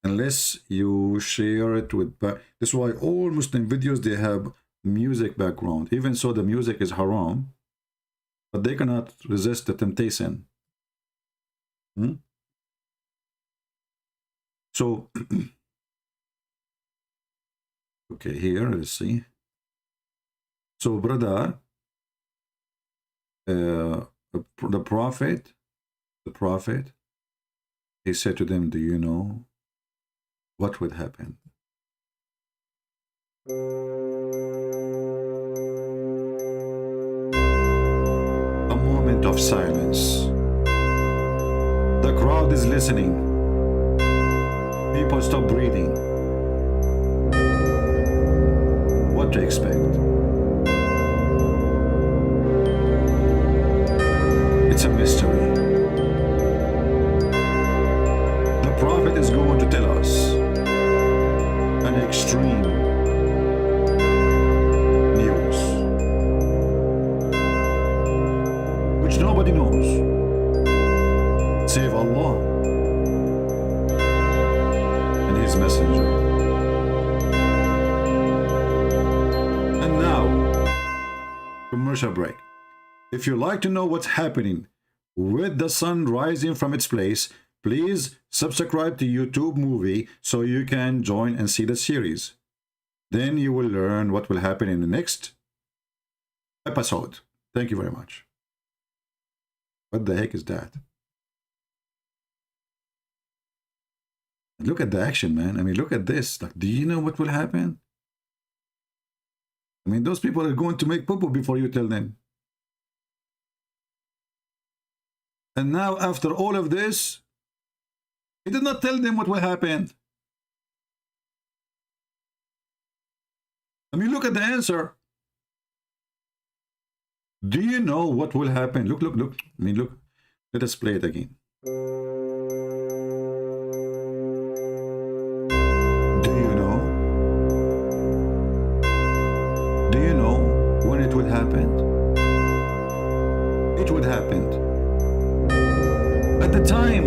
Unless you share it with... That's why all Muslim videos, they have music background. Even so, the music is haram, but they cannot resist the temptation. So, okay, here, let's see. So, brother, the prophet, he said to them, do you know what would happen? A moment of silence. The crowd is listening. People stop breathing. What to expect? It's a mystery. The prophet is going to tell us an extreme news which nobody knows save Allah and His messenger. And now, commercial break. If you like to know what's happening with the sun rising from its place, please subscribe to YouTube Movie so you can join and see the series. Then you will learn what will happen in the next episode. Thank you very much. What the heck is that? Look at the action, man. I mean, look at this. Like, do you know what will happen? I mean, those people are going to make poo-poo before you tell them. And now, after all of this, he did not tell them what will happen. I mean, look at the answer. Do you know what will happen? Look, look, look. I mean, look. Let us play it again. Do you know? Do you know when it would happen? It would happen at the time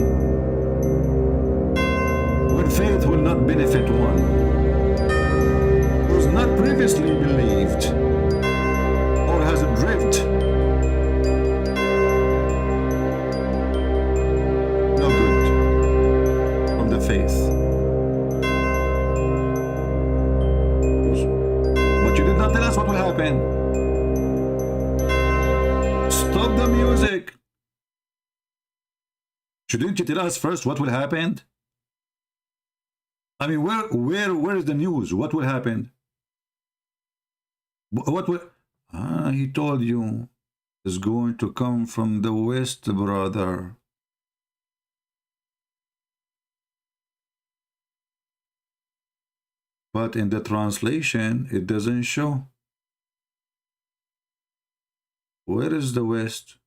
when faith will not benefit one who's not previously believed or has a drift. No good from the faith. But you did not tell us what will happen. Stop the music. Shouldn't you tell us first what will happen? I mean, where is the news? What will happen? What will... Ah, he told you it's going to come from the west, brother. But in the translation, it doesn't show. Where is the west?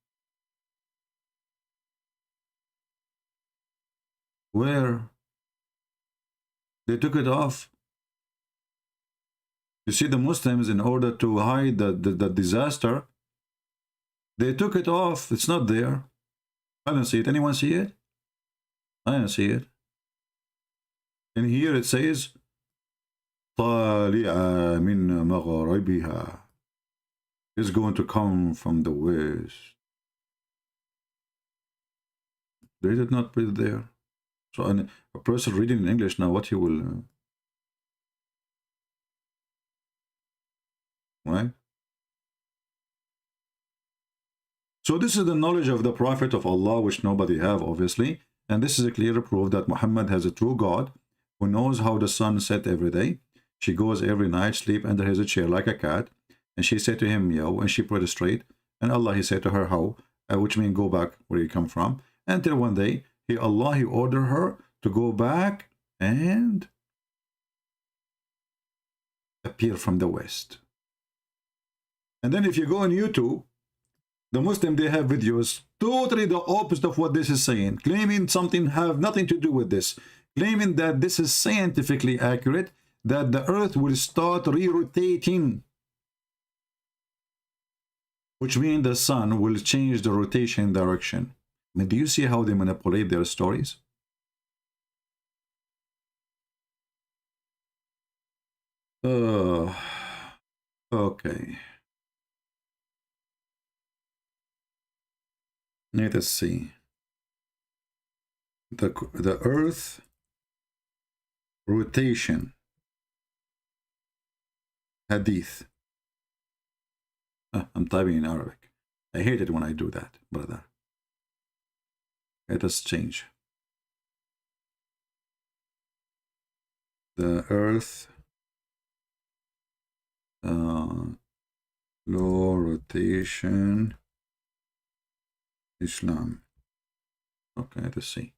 Where? They took it off. You see, the Muslims, in order to hide the disaster, they took it off. It's not there. I don't see it. Anyone see it? I don't see it. And here it says, طالع من مغربها. It's going to come from the west. They did not put it there. So a person reading in English now, what he will... right? So this is the knowledge of the Prophet of Allah, which nobody have, obviously. And this is a clear proof that Muhammad has a true God who knows how the sun set every day. She goes every night, sleep under his chair like a cat. And she said to him, meow, and she put it straight. And Allah, he said to her, how? Which means go back where you come from. Until one day, he ordered her to go back and appear from the west. And then if you go on YouTube, the Muslim, they have videos totally the opposite of what this is saying, claiming something have nothing to do with this, claiming that this is scientifically accurate, that the earth will start re-rotating. which means the sun will change the rotation direction. I mean, do you see how they manipulate their stories? Okay. Let us see. The Earth rotation hadith. I'm typing in Arabic. I hate it when I do that, brother. Let us change. The Earth law rotation Islam. Okay, let's see.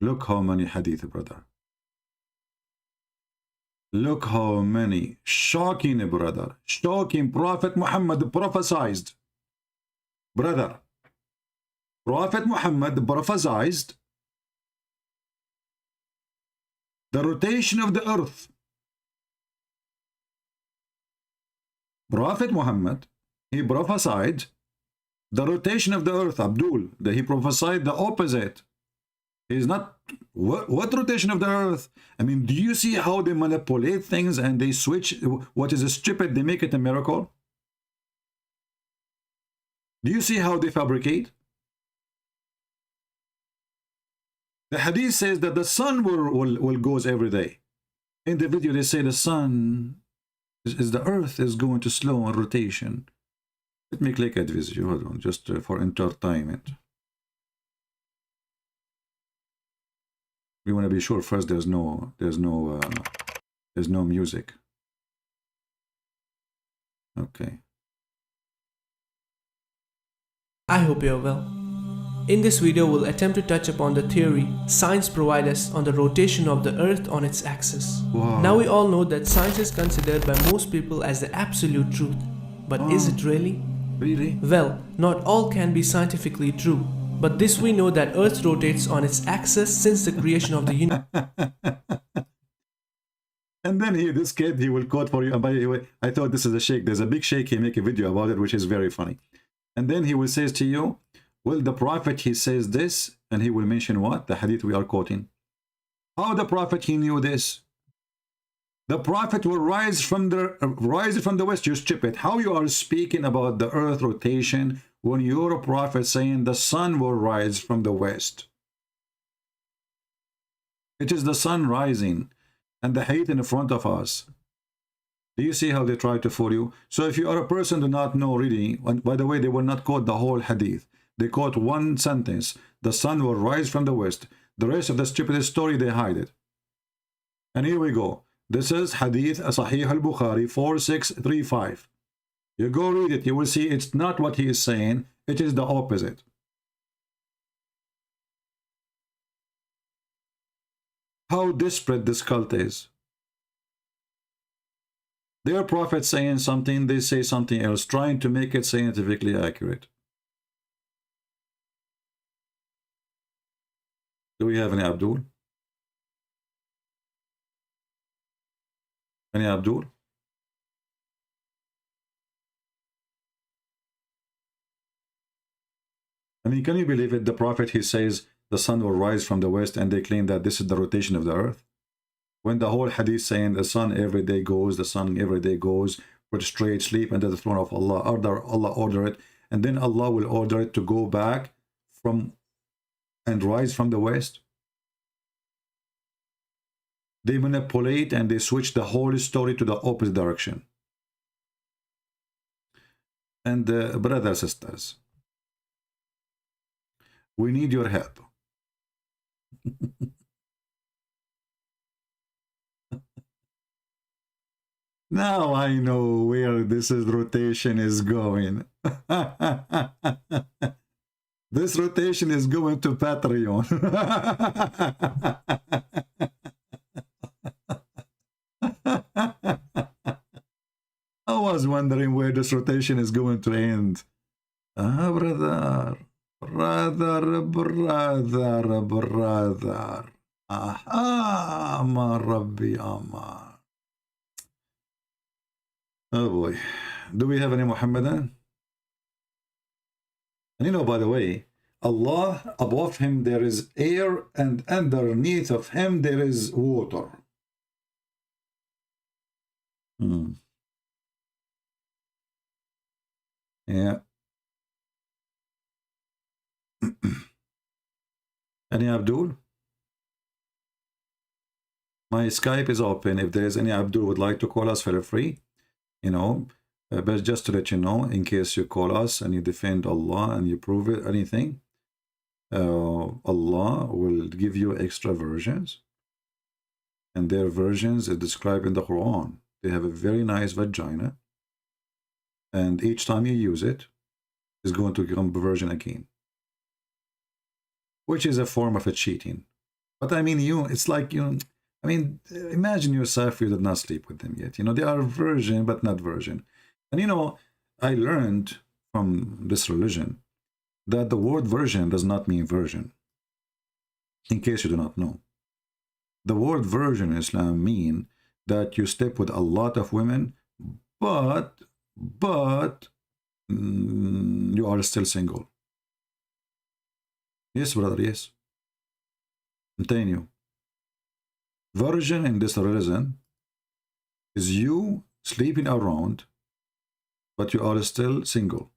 Look how many hadith, brother. Look how many. Shocking, brother. Shocking. Prophet Muhammad prophesied. Brother. Prophet Muhammad prophesied the rotation of the earth. Prophet Muhammad, he prophesied the rotation of the earth. Abdul, that he prophesied the opposite. He's not, what rotation of the earth? I mean, do you see how they manipulate things and they switch what is stupid, they make it a miracle? Do you see how they fabricate? The hadith says that the sun will goes every day. In the video they say the sun is the earth is going to slow on rotation. Let me click at this video, hold on, just for entertainment. We want to be sure first there's no music. Okay. I hope you're well. In this video we'll attempt to touch upon the theory science provides us on the rotation of the earth on its axis. Wow. Now we all know that science is considered by most people as the absolute truth. But is it really? Really? Well, not all can be scientifically true. But this we know that earth rotates on its axis since the creation of the universe. And then this kid, he will quote for you. And by the way, I thought this is a sheikh. There's a big sheikh, he make a video about it, which is very funny. And then he will say to you, well, the prophet, he says this, and he will mention what? The hadith we are quoting. How the prophet, he knew this? The prophet will rise from the west. You stupid. How you are speaking about the earth rotation when you're a prophet saying the sun will rise from the west? It is the sun rising and the height in front of us. Do you see how they try to fool you? So if you are a person do not know really, and by the way, they will not quote the whole hadith. They quote one sentence. The sun will rise from the west. The rest of the stupid story, they hide it. And here we go. This is Hadith Sahih al-Bukhari 4635. You go read it. You will see it's not what he is saying. It is the opposite. How desperate this cult is. Their prophet saying something, they say something else, trying to make it scientifically accurate. Do we have any Abdul? Any Abdul? I mean, can you believe it? The prophet, he says the sun will rise from the west, and they claim that this is the rotation of the earth. When the whole hadith saying the sun every day goes, the sun every day goes, prostrate, sleep under the throne of Allah. Allah order it, and then Allah will order it to go back from and rise from the west. They manipulate and they switch the whole story to the opposite direction. And brothers and sisters, we need your help. Now I know where this rotation is going. This rotation is going to Patreon. I was wondering where this rotation is going to end. Ah, brother. Aha, ma Rabbi Amar. Oh boy. Do we have any Muhammadan? And you know, by the way, Allah, above him there is air, and underneath of him there is water. Yeah. Any Abdul? My Skype is open. If there is any Abdul would like to call us, feel free. You know, but just to let you know, in case you call us and you defend Allah and you prove it, anything, Allah will give you extra versions. And their versions are described in the Quran. They have a very nice vagina. And each time you use it, it's going to become a virgin again. Which is a form of a cheating. But I mean, it's like, I mean, imagine yourself, you did not sleep with them yet. You know, they are virgin, but not virgin. And you know, I learned from this religion that the word virgin does not mean virgin. In case you do not know. The word virgin in Islam mean that you sleep with a lot of women, but you are still single. Yes, brother, yes. I'm telling you. Virgin in this religion is you sleeping around, but you are still single.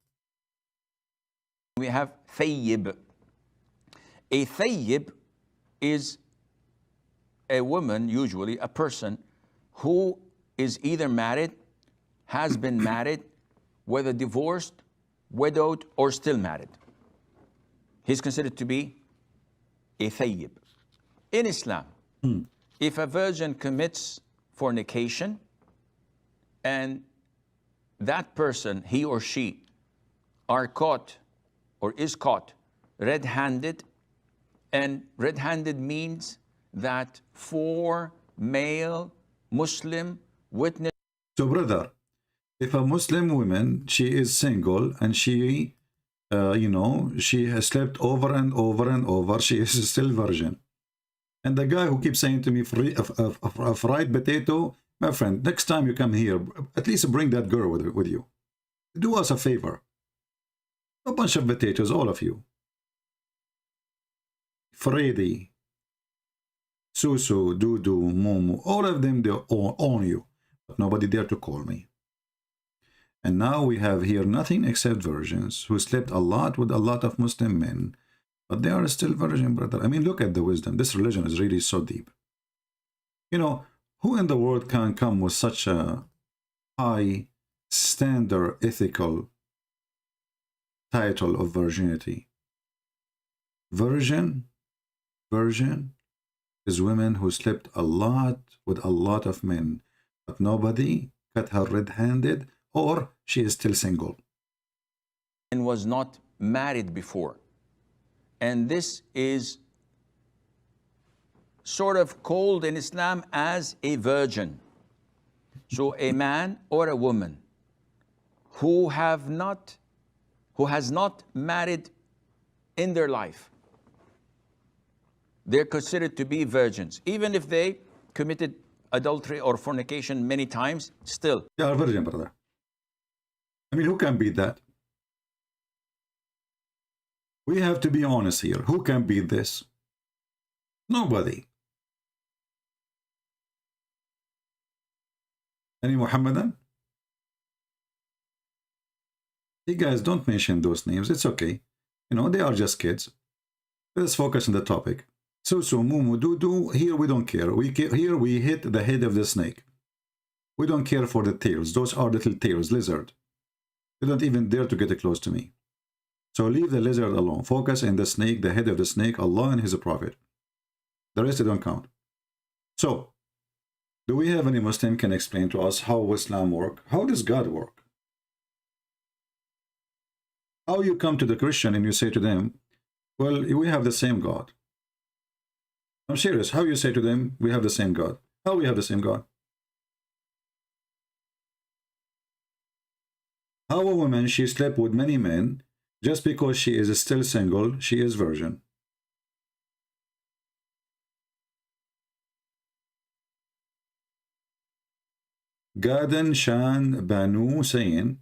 We have thayyib. A thayyib is a woman, usually a person, who is either married, has been married, whether divorced, widowed, or still married. He's considered to be a thayyib. In Islam, if a virgin commits fornication and that person, he or she, are caught or is caught red-handed, and red-handed means that 4 male Muslim witnesses. So brother, if a Muslim woman, she is single and she, she has slept over and over and over, she is still virgin. And the guy who keeps saying to me, a fried potato, my friend, next time you come here, at least bring that girl with you. Do us a favor. A bunch of potatoes, all of you. Freddy, Susu, Dudu, Momo, all of them, they own you. But nobody dare to call me. And now we have here nothing except virgins who slept a lot with a lot of Muslim men. But they are still virgin, brother. I mean, look at the wisdom. This religion is really so deep. You know, who in the world can come with such a high standard ethical title of virginity? Virgin is women who slept a lot with a lot of men, but nobody got her red-handed, or she is still single. And was not married before. And this is sort of called in Islam as a virgin. So a man or a woman who has not married in their life, they're considered to be virgins. Even if they committed adultery or fornication many times, still. They are virgin, brother. I mean, who can beat that? We have to be honest here. Who can beat this? Nobody. Any Muhammadan? You guys don't mention those names. It's okay. You know, they are just kids. Let's focus on the topic. Susu, Mumu, Dudu, here we don't care. Here we hit the head of the snake. We don't care for the tails. Those are little tails, lizard. They don't even dare to get close to me. So leave the lizard alone. Focus on the snake, the head of the snake, Allah and His Prophet. The rest, they don't count. So, do we have any Muslim can explain to us how Islam works? How does God work? How you come to the Christian and you say to them, well, we have the same God. I'm serious. How you say to them, we have the same God? How we have the same God? How a woman, she slept with many men, just because she is still single, she is virgin. Gadan Shan Banu saying,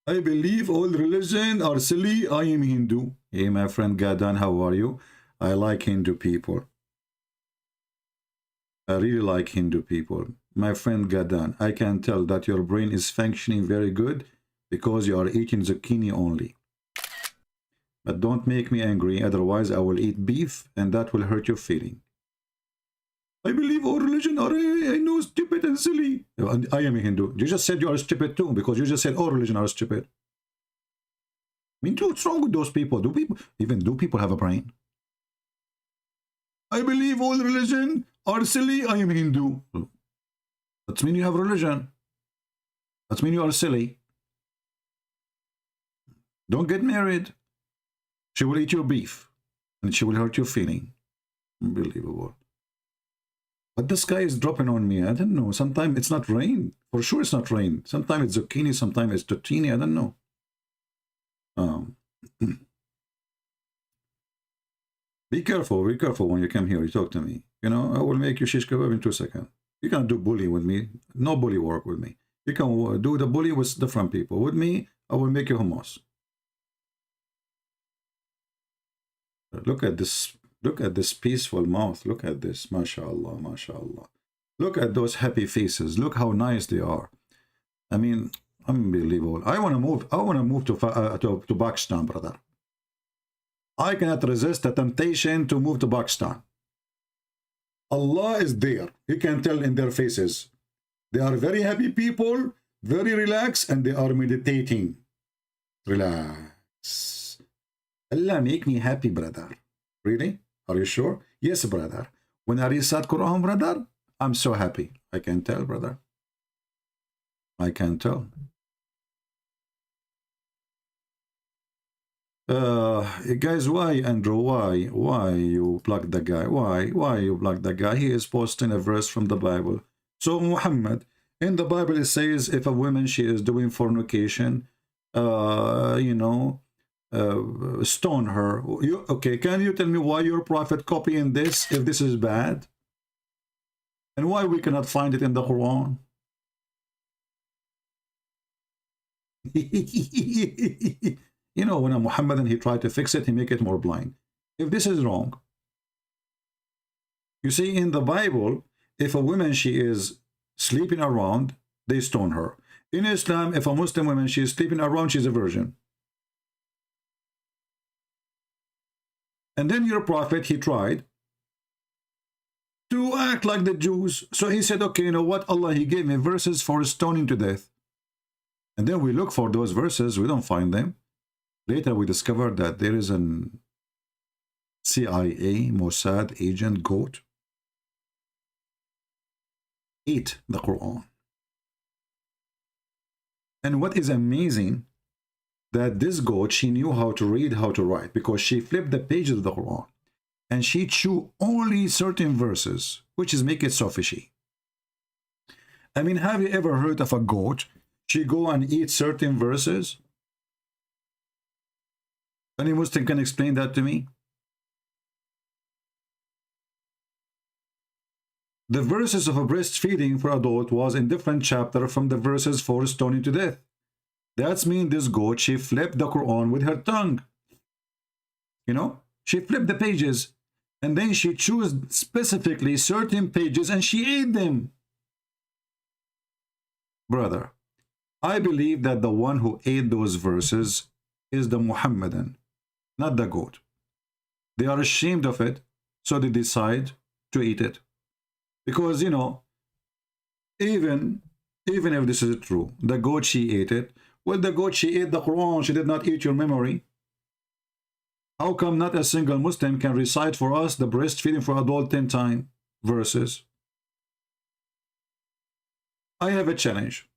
I believe all religions are silly. I am Hindu. Hey, my friend Gadan, how are you? I like Hindu people. I really like Hindu people. My friend Gadan, I can tell that your brain is functioning very good because you are eating zucchini only. But don't make me angry, otherwise I will eat beef and that will hurt your feeling. I believe all religion are, I know, stupid and silly. I am a Hindu. You just said you are stupid too, because you just said all religion are stupid. I mean, what's wrong with those people? Do people have a brain? I believe all religion are silly. I am a Hindu. That means you have religion. That means you are silly. Don't get married. She will eat your beef and she will hurt your feeling. Unbelievable. But the sky is dropping on me. I don't know. Sometimes it's not rain. For sure it's not rain. Sometimes it's zucchini. Sometimes it's tortini. I don't know. Be careful when you come here. You talk to me. You know, I will make you shish kebab in 2 seconds. You can't do bully with me. No bully work with me. You can do the bully with different people. With me, I will make you hummus. Look at this. Look at this peaceful mouth. Look at this. MashaAllah, MashaAllah. Look at those happy faces. Look how nice they are. I mean, unbelievable. I want to move. I want to move to Pakistan, brother. I cannot resist the temptation to move to Pakistan. Allah is there. You can tell in their faces. They are very happy people, very relaxed, and they are meditating. Relax. Allah make me happy, brother. Really? Are you sure? Yes, brother. When I recite Quran, brother, I'm so happy. I can tell, brother. I can tell. Guys, why, Andrew? Why you block the guy? Why you block the guy? He is posting a verse from the Bible. So Muhammad, in the Bible it says if a woman she is doing fornication, you know, stone her. Okay, can you tell me why your prophet copying this if this is bad? And why we cannot find it in the Quran? You know, when a Muhammadan, he tried to fix it, he make it more blind. If this is wrong, you see in the Bible, if a woman, she is sleeping around, they stone her. In Islam, if a Muslim woman, she is sleeping around, she's a virgin. And then your prophet, he tried to act like the Jews. So he said, okay, you know what? Allah, he gave me verses for stoning to death. And then we look for those verses, we don't find them. Later we discovered that there is an CIA, Mossad agent, goat, ate the Quran. And what is amazing, that this goat, she knew how to read, how to write, because she flipped the pages of the Quran. And she chewed only certain verses, which is make it so fishy. I mean, have you ever heard of a goat? She go and eat certain verses? Any Muslim can explain that to me? The verses of a breastfeeding for adult was in different chapter from the verses for stoning to death. That's mean this goat, she flipped the Quran with her tongue. You know, she flipped the pages and then she chose specifically certain pages and she ate them. Brother, I believe that the one who ate those verses is the Muhammadan, not the goat. They are ashamed of it, so they decide to eat it. Because, you know, even if this is true, the goat, she ate it. Well, the goat, she ate the Quran, she did not eat your memory. How come not a single Muslim can recite for us the breastfeeding for adult 10 times verses? I have a challenge.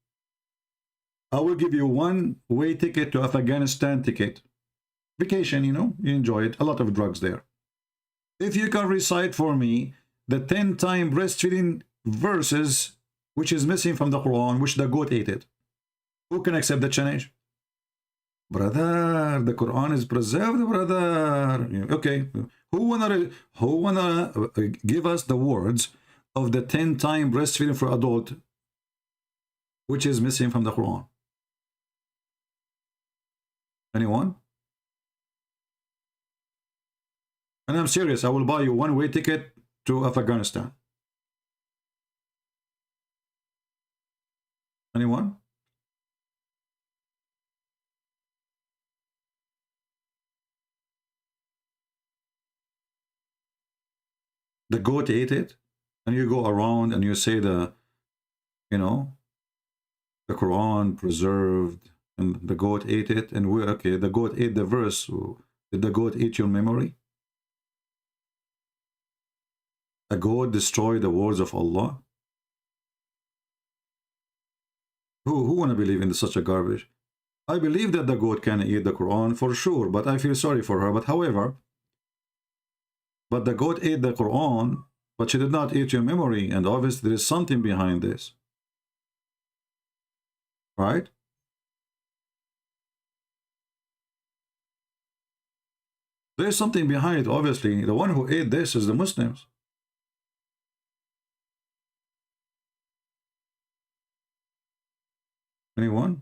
I will give you one-way ticket to Afghanistan ticket. Vacation, you know, you enjoy it. A lot of drugs there. If you can recite for me the 10-time breastfeeding verses which is missing from the Quran, which the goat ate it, who can accept the challenge? Brother, the Quran is preserved, brother. Okay, who wanna give us the words of the 10-time breastfeeding for adult which is missing from the Quran? Anyone? And I'm serious, I will buy you one-way ticket to Afghanistan. Anyone? The goat ate it, and you go around and you say the Quran preserved, and the goat ate it, and we okay, the goat ate the verse. Did the goat eat your memory? A goat destroyed the words of Allah? Who want to believe in such a garbage? I believe that the goat can eat the Quran for sure, but I feel sorry for her. But however, but the goat ate the Quran, but she did not eat your memory, and obviously there is something behind this. Right? There's something behind it, obviously. The one who ate this is the Muslims. Anyone?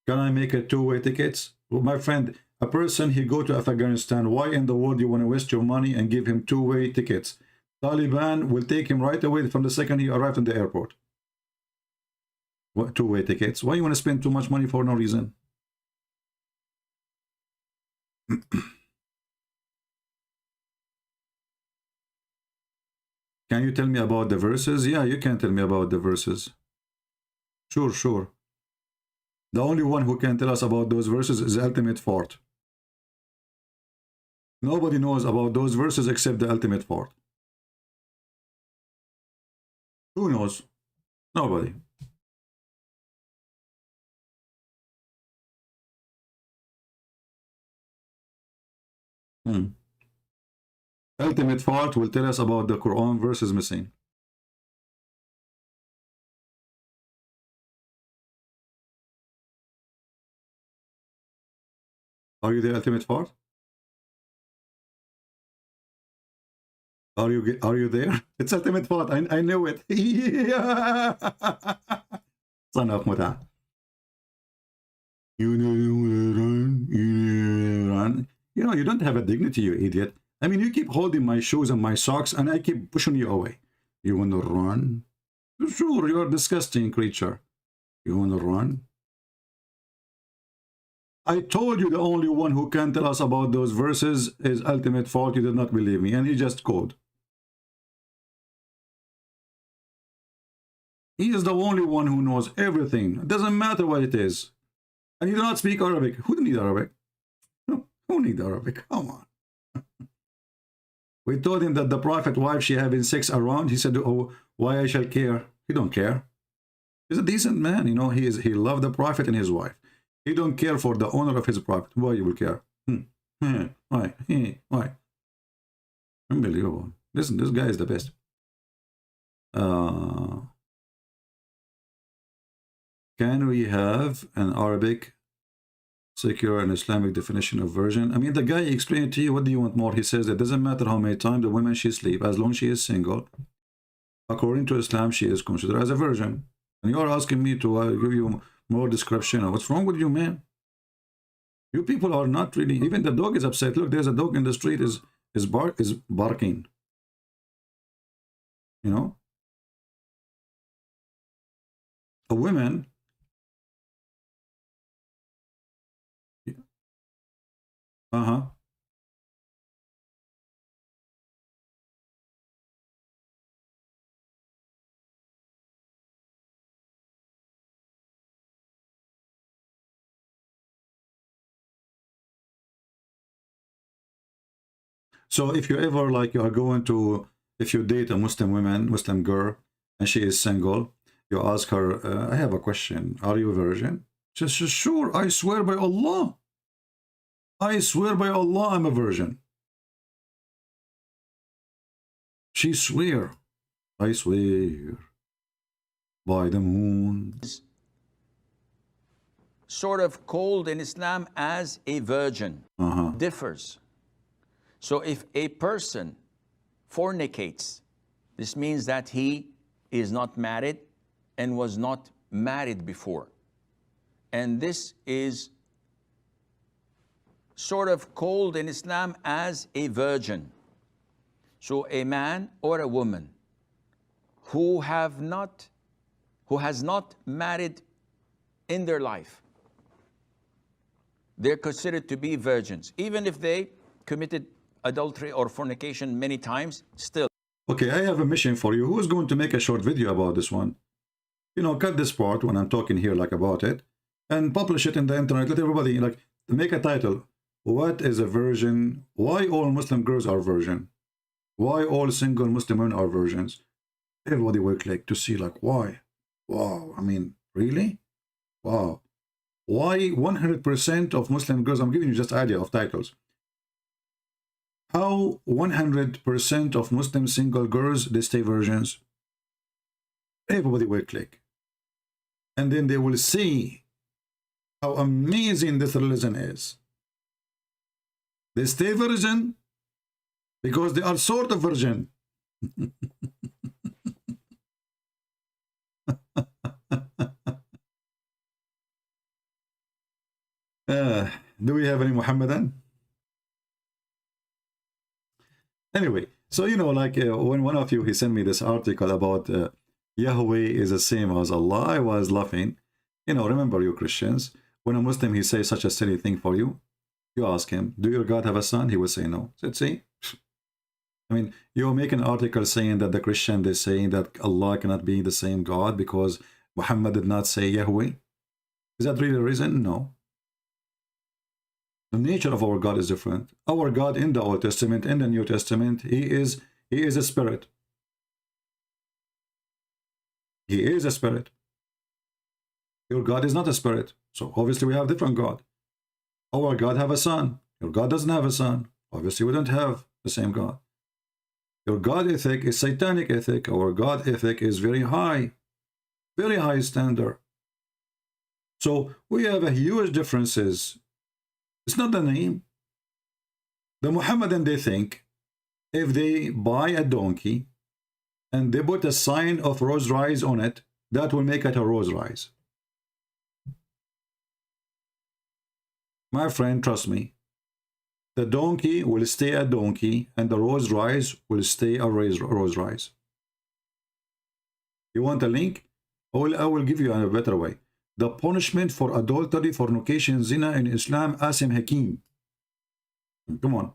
Can I make it two-way tickets? Well, my friend, a person, he go to Afghanistan. Why in the world you want to waste your money and give him two-way tickets? Taliban will take him right away from the second he arrived in the airport. What, two-way tickets? Why you want to spend too much money for no reason? Can you tell me about the verses? Yeah, you can tell me about the verses. Sure, sure. The only one who can tell us about those verses is the ultimate fort. Nobody knows about those verses except the ultimate fort. Who knows? Nobody. Ultimate fort will tell us about the Quran verses missing. Are you the ultimate fort? Are you there? It's ultimate fort. I knew it. Son of Muta. You know, you don't have a dignity, you idiot. I mean, you keep holding my shoes and my socks, and I keep pushing you away. You want to run? Sure, you're a disgusting creature. You want to run? I told you the only one who can tell us about those verses is ultimate fault. You did not believe me, and he just called. He is the only one who knows everything. It doesn't matter what it is. And you do not speak Arabic. Who needs Arabic? Who needs Arabic? Come on. We told him that the prophet wife, she having sex around. He said, oh, why I shall care? He don't care. He's a decent man, you know. He loved the prophet and his wife. He don't care for the honor of his prophet. Why you will care? Why? Why? Unbelievable. Listen, this guy is the best. Can we have an Arabic, secular and Islamic definition of virgin? I mean, the guy explained to you, what do you want more? He says it doesn't matter how many times the woman she sleep, as long as she is single. According to Islam, she is considered as a virgin. And you are asking me to give you more description. What's wrong with you, man? You people are not really, even the dog is upset. Look, there's a dog in the street is barking. You know? A woman. So if you ever, like, you are going to, if you date a Muslim girl, and she is single, you ask her, I have a question. Are you a virgin? She says, sure, I swear by Allah. I swear by Allah, I'm a virgin. She swear. I swear by the moon. Sort of called in Islam as a virgin. Differs. So if a person fornicates, This means that he is not married and was not married before. And this is sort of called in Islam as a virgin. So a man or a woman who has not married in their life, they're considered to be virgins, even if they committed adultery or fornication many times, still. Okay, I have a mission for you. Who's going to make a short video about this one? You know, cut this part when I'm talking here like about it and publish it in the internet. Let everybody like make a title. What is a virgin? Why all Muslim girls are virgin? Why all single Muslim women are virgins? Everybody will click to see like why. Wow, I mean, really? Wow. Why 100% of Muslim girls, I'm giving you just idea of titles. How 100% of Muslim single girls, they stay virgins? Everybody will click. And then they will see how amazing this religion is. They stay virgin because they are sort of virgin. Do we have any Muhammadan? Anyway, so you know, like when one of you, he sent me this article about Yahweh is the same as Allah, I was laughing. You know, remember you Christians, when a Muslim, he says such a silly thing for you, you ask him, do your God have a son? He will say no. So see? I mean, you make an article saying that the Christian, they're saying that Allah cannot be the same God because Muhammad did not say Yahweh. Is that really the reason? No. The nature of our God is different. Our God in the Old Testament, in the New Testament, He is a spirit. He is a spirit. Your God is not a spirit. So obviously we have different God. Our God have a son. Your God doesn't have a son. Obviously we don't have the same God. Your God ethic is satanic ethic. Our God ethic is very high standard. So we have a huge differences. It's not the name. The Muhammadan, they think if they buy a donkey and they put a sign of Rolls Royce on it, that will make it a Rolls Royce. My friend, trust me, the donkey will stay a donkey and the Rolls Royce will stay a Rolls Royce. You want a link? I will give you a better way. The punishment for adultery, fornication, zina in Islam, Asim Hakim. Come on.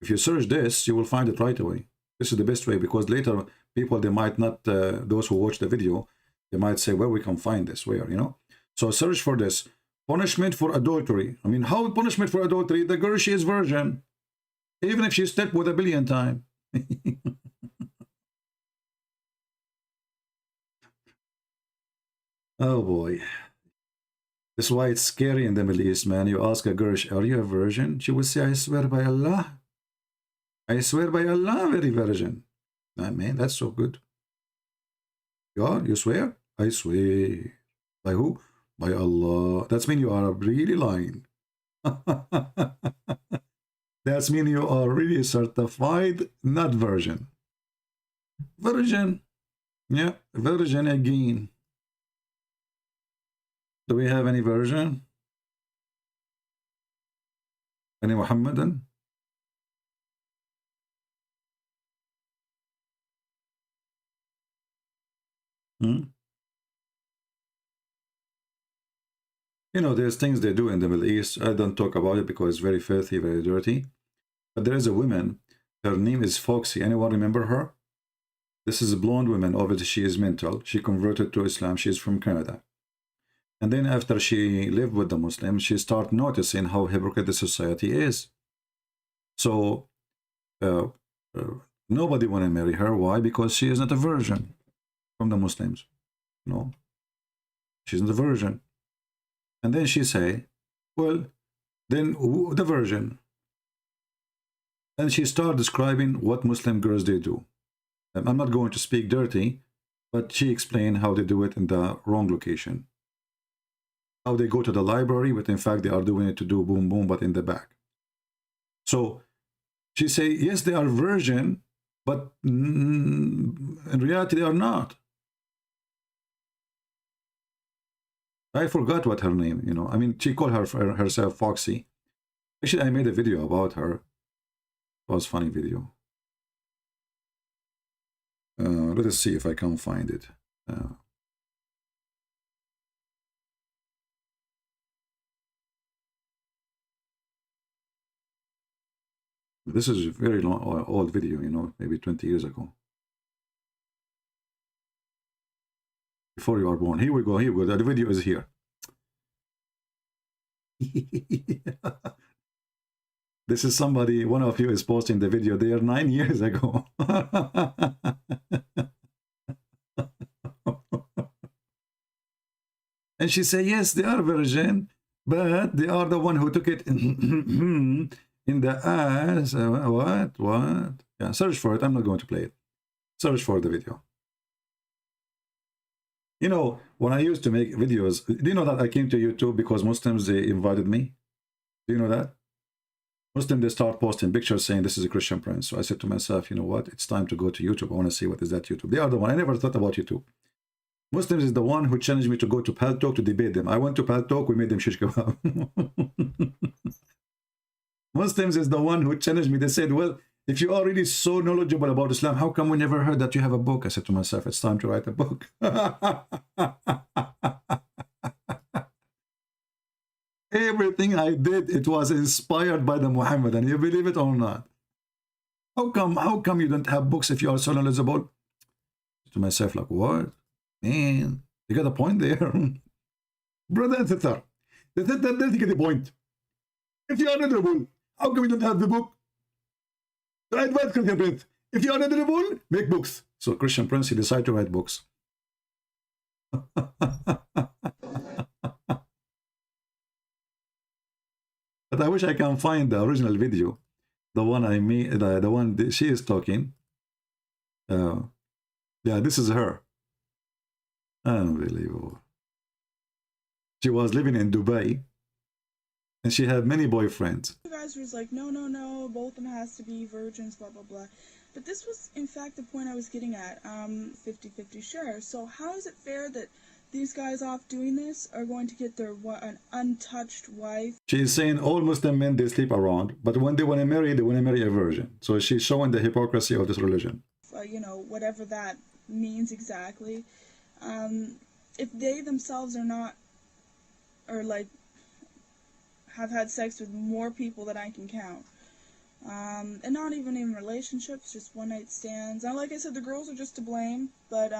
If you search this, you will find it right away. This is the best way because later people, they might not, those who watch the video, they might say, well, we can find this, where, you know. So search for this. Punishment for adultery. I mean, how punishment for adultery? The girl, she is virgin. Even if she slept with 1 billion times. Oh boy. That's why it's scary in the Middle East, man. You ask a girl, are you a virgin? She will say, I swear by Allah. I swear by Allah, very virgin. Nah, man, that's so good. God, you swear? I swear. By who? By Allah. That's mean you are really lying. That's mean you are really certified, not virgin. Virgin. Yeah, virgin again. Do we have any version? Any Muhammadan? You know, there's things they do in the Middle East. I don't talk about it because it's very filthy, very dirty. But there is a woman, her name is Foxy. Anyone remember her? This is a blonde woman. Obviously, she is mental. She converted to Islam. She's from Canada. And then after she lived with the Muslims, she started noticing how hypocrite the society is. So nobody want to marry her. Why? Because she is not a virgin from the Muslims. No, she's not a virgin. And then she say, well, then the virgin. And she started describing what Muslim girls they do. And I'm not going to speak dirty, but she explained how they do it in the wrong location. How they go to the library, but in fact they are doing it to do boom boom, but in the back. So she say, yes, they are virgin But in reality, they are not. I forgot what her name, you know. I mean, she called herself Foxy. Actually, I made a video about her. It was a funny video. Let us see if I can find it. This is a very long, old video, you know, maybe 20 years ago. Before you are born. Here we go, here we go. The video is here. This is somebody, one of you is posting the video there 9 years ago. And she said, yes, they are virgin, but they are the one who took it in the ass. What? Yeah, search for it. I'm not going to play it. Search for the video. You know, when I used to make videos, do you know that I came to YouTube because Muslims, they invited me? Do you know that? Muslims, they start posting pictures saying this is a Christian prince. So I said to myself, you know what? It's time to go to YouTube. I want to see what is that YouTube. They are the one. I never thought about YouTube. Muslims is the one who challenged me to go to Planck to debate them. I went to Planck, we made them shish kebab. Muslims is the one who challenged me. They said, well, if you are really so knowledgeable about Islam, how come we never heard that you have a book? I said to myself, it's time to write a book. Everything I did, it was inspired by the Muhammadan. You believe it or not? How come you don't have books if you are so knowledgeable? To myself, like, what? Man, you got a point there. Brother and sister, the sister doesn't get the point. If you are knowledgeable, how come you don't have the book? So I advise Christian Prince, if you are knowledgeable, make books. So Christian Prince, he decided to write books. But I wish I can find the original video, the one I made, the one that she is talking. Yeah, this is her. Unbelievable. She was living in Dubai, and she had many boyfriends. You guys was like, no, both of them has to be virgins, blah, blah, blah. But this was, in fact, the point I was getting at, 50-50 share. So how is it fair that these guys off doing this are going to get their an untouched wife? She is saying all Muslim men, they sleep around, but when they want to marry a virgin. So she's showing the hypocrisy of this religion. You know, whatever that means exactly. If they themselves are not, or like, have had sex with more people than I can count, and not even in relationships, just one-night stands. Now, like I said, the girls are just to blame, but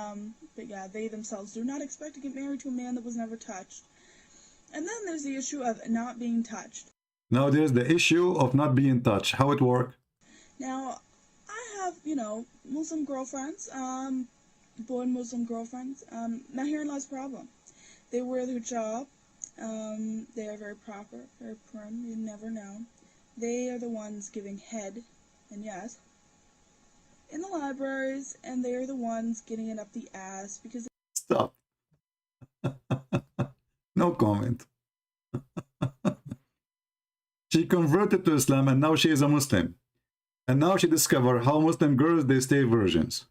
yeah, they themselves do not expect to get married to a man that was never touched. And then there's the issue of not being touched. Now there's the issue of not being touched. How it work? Now, I have, you know, Muslim girlfriends, boy Muslim girlfriends. Now herein lies the problem. They wear the hijab. They are very proper, very prim. You never know. They are the ones giving head, and yes, in the libraries, and they are the ones getting it up the ass because. Stop. No comment. She converted to Islam, and now she is a Muslim. And now she discovered how Muslim girls, they stay virgins.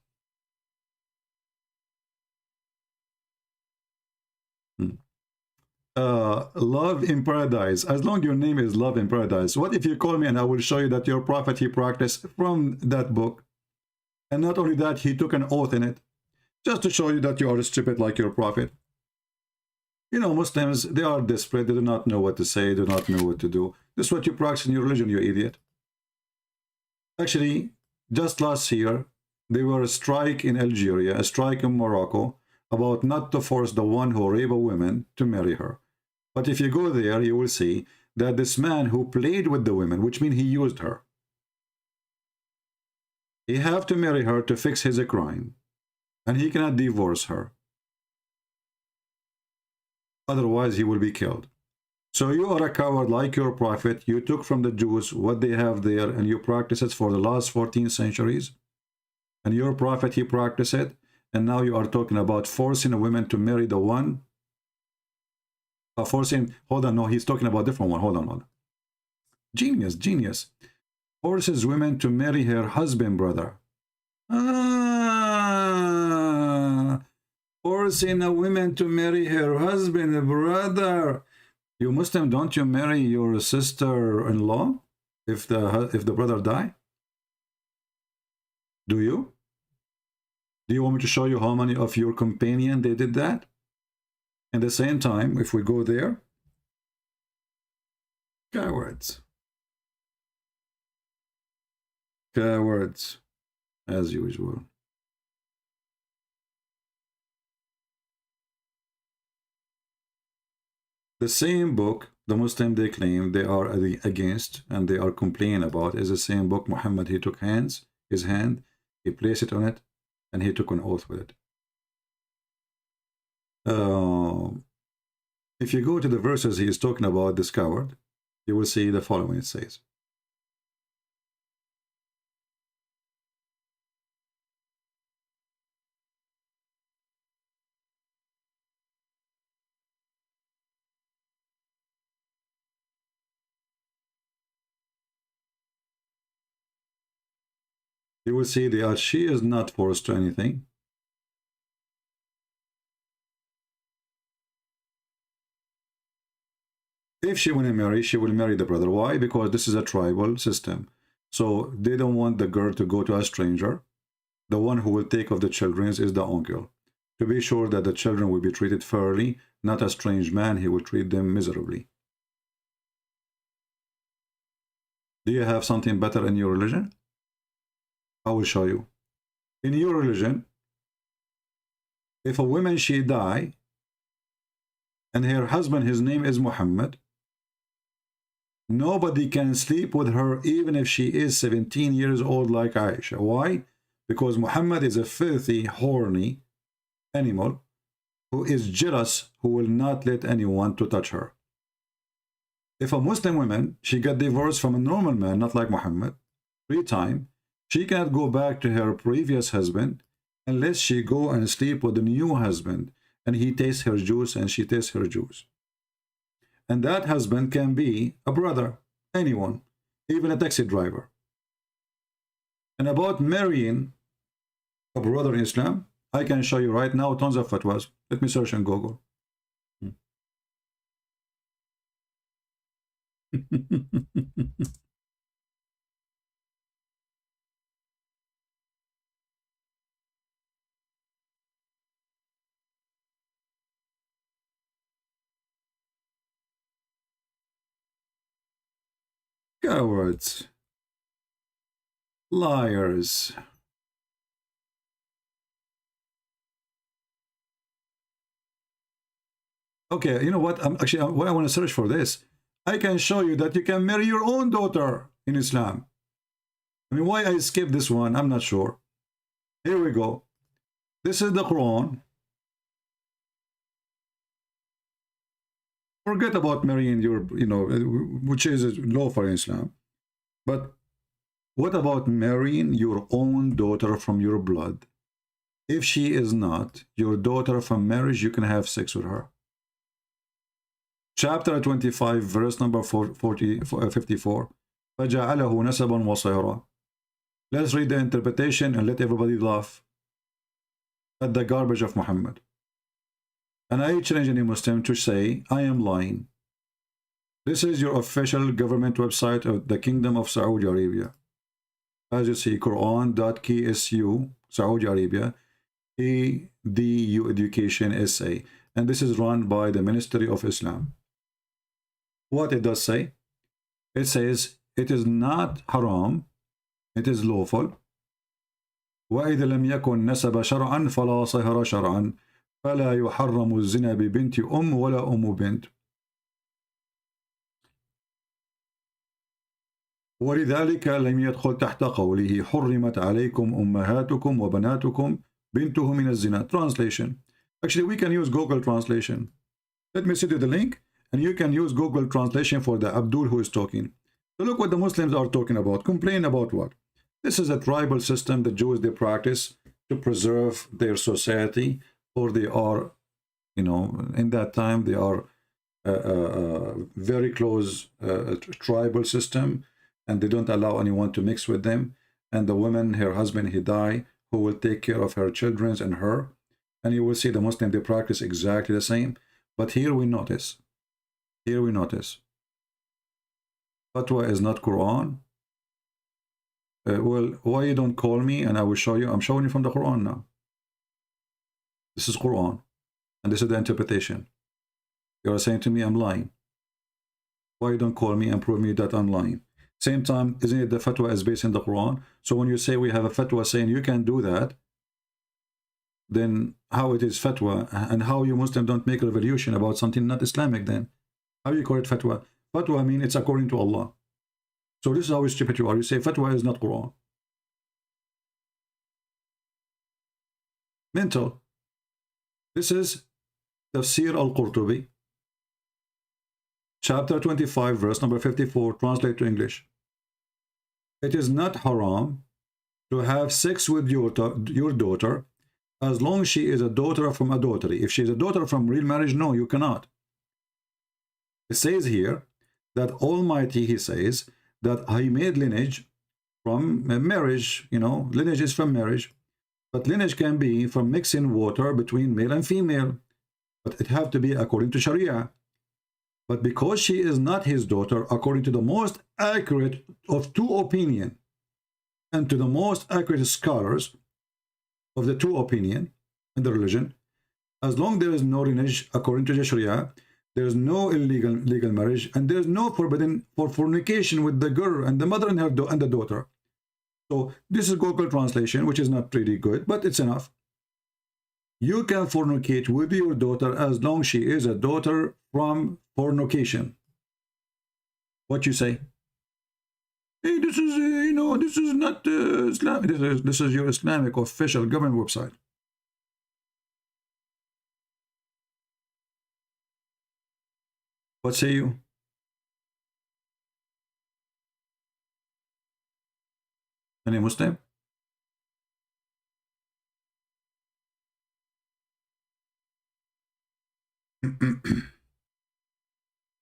Love in paradise. As long as your name is love in paradise, what if you call me and I will show you that your prophet, he practiced from that book? And not only that, he took an oath in it, just to show you that you are stupid like your prophet. You know, Muslims, they are desperate. They do not know what to say, do not know what to do. This is what you practice in your religion, you idiot. Actually, just last year, there were a strike in Algeria, a strike in Morocco, about not to force the one who rape a woman to marry her. But if you go there, you will see that this man who played with the women, which means he used her, he have to marry her to fix his crime, and he cannot divorce her. Otherwise, he will be killed. So you are a coward like your prophet. You took from the Jews what they have there, and you practice it for the last 14 centuries. And your prophet, he practiced it. And now you are talking about forcing a woman to marry the one. Hold on, no, he's talking about a different one. Hold on. Genius. Forces women to marry her husband, brother. Forcing a woman to marry her husband, brother. You Muslim, don't you marry your sister-in-law if the brother die? Do you? Do you want me to show you how many of your companion they did that? At the same time, if we go there, cowards. Cowards, as usual. The same book the Muslim they claim they are against and they are complaining about is the same book Muhammad, he took his hand, he placed it on it, and he took an oath with it. If you go to the verses he is talking about this coward, you will see the following. It says, you will see that she is not forced to anything. If she want to marry, she will marry the brother. Why? Because this is a tribal system. So they don't want the girl to go to a stranger. The one who will take of the children is the uncle. To be sure that the children will be treated fairly, not a strange man, he will treat them miserably. Do you have something better in your religion? I will show you. In your religion, if a woman she die and her husband, his name is Muhammad, nobody can sleep with her even if she is 17 years old like Aisha. Why? Because Muhammad is a filthy, horny animal who is jealous, who will not let anyone to touch her. If a Muslim woman, she got divorced from a normal man, not like Muhammad, 3 times, she cannot go back to her previous husband unless she go and sleep with a new husband and he tastes her juice and she tastes her juice. And that husband can be a brother, anyone, even a taxi driver. And about marrying a brother in Islam, I can show you right now tons of fatwas. Let me search on Google. Cowards. Liars. Okay, you know what? Actually, what I want to search for this, I can show you that you can marry your own daughter in Islam. I mean, why I skipped this one, I'm not sure. Here we go. This is the Quran. Forget about marrying your, which is lawful in Islam. But what about marrying your own daughter from your blood? If she is not your daughter from marriage, you can have sex with her. Chapter 25, verse number 54. فَجَعَلَهُ نَسَبًا وَصَيْرًا. Let's read the interpretation and let everybody laugh at the garbage of Muhammad. And I challenge any Muslim to say, I am lying. This is your official government website of the Kingdom of Saudi Arabia. As you see, Quran.ksu, Saudi Arabia, EDU Education SA. And this is run by the Ministry of Islam. What it does say? It says, it is not haram, it is lawful. وَإِذَا لَمْ يَكُنْ نَسَبَ شَرْعًا فَلَا صِهْرَ شَرْعًا فَلَا يُحَرَّمُ الزِّنَا بِبِنْتِ وَلَا بِنْت. ولذلك لم يدخل تحت قوله حرمت عليكم أمهاتكم وبناتكم بنته من الزنا. Translation. Actually, we can use Google Translation. Let me send you the link, and you can use Google Translation for the Abdul who is talking. So look what the Muslims are talking about. Complain about what? This is a tribal system the Jews they practice to preserve their society, or they are, in that time they are very close tribal system, and they don't allow anyone to mix with them. And the woman, her husband, he died, who will take care of her children and her, and you will see the Muslim, they practice exactly the same. But here we notice, fatwa is not Quran. Well, why you don't call me and I will show you? I'm showing you from the Quran now. This is Quran, and this is the interpretation. You are saying to me I'm lying. Why you don't call me and prove me that I'm lying? Same time, isn't it the fatwa is based in the Quran? So when you say we have a fatwa saying you can do that, then how it is fatwa, and how you Muslim don't make a revolution about something not Islamic then? How you call it fatwa? Fatwa means it's according to Allah. So this is how stupid you are. You say fatwa is not Quran. Mental. This is Tafsir al-Qurtubi, chapter 25, verse number 54, translate to English. It is not haram to have sex with your daughter as long as she is a daughter from adultery. If she is a daughter from real marriage, no, you cannot. It says here that Almighty, he says, that he made lineage from marriage, lineage is from marriage, but lineage can be from mixing water between male and female, but it have to be according to Sharia. But because she is not his daughter, according to the most accurate of two opinions, and to the most accurate scholars of the two opinion in the religion, as long there is no lineage according to the Sharia, there is no legal marriage, and there is no forbidden for fornication with the girl and the mother and her and the daughter. So this is Google translation, which is not pretty good, but it's enough. You can fornicate with your daughter as long as she is a daughter from fornication. What you say? Hey, this is this is not Islam. This is your Islamic official government website. What say you? Any Muslim?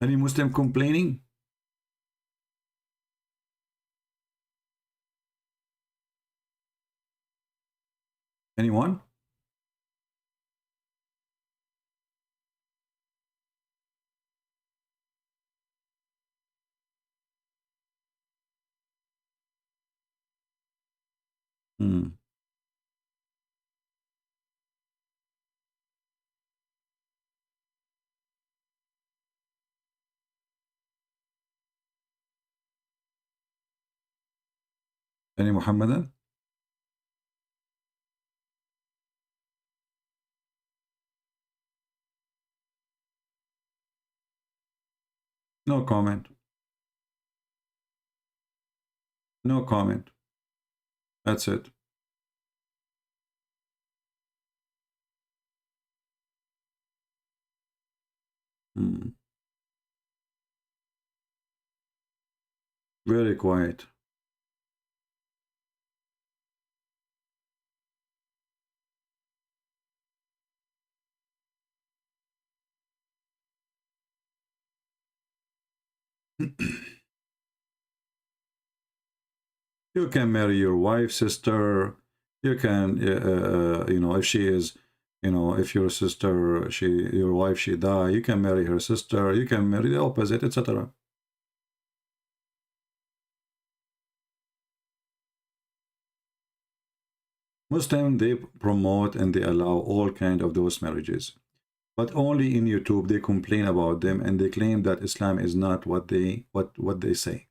Any Muslim complaining? Anyone? Any Muhammadan? No comment. No comment. That's it. Very quiet. You can marry your wife's sister. You can, if she is, if your sister, your wife, she die, you can marry her sister. You can marry the opposite, etc. Muslim, they promote and they allow all kind of those marriages, but only in YouTube they complain about them and they claim that Islam is not what they say.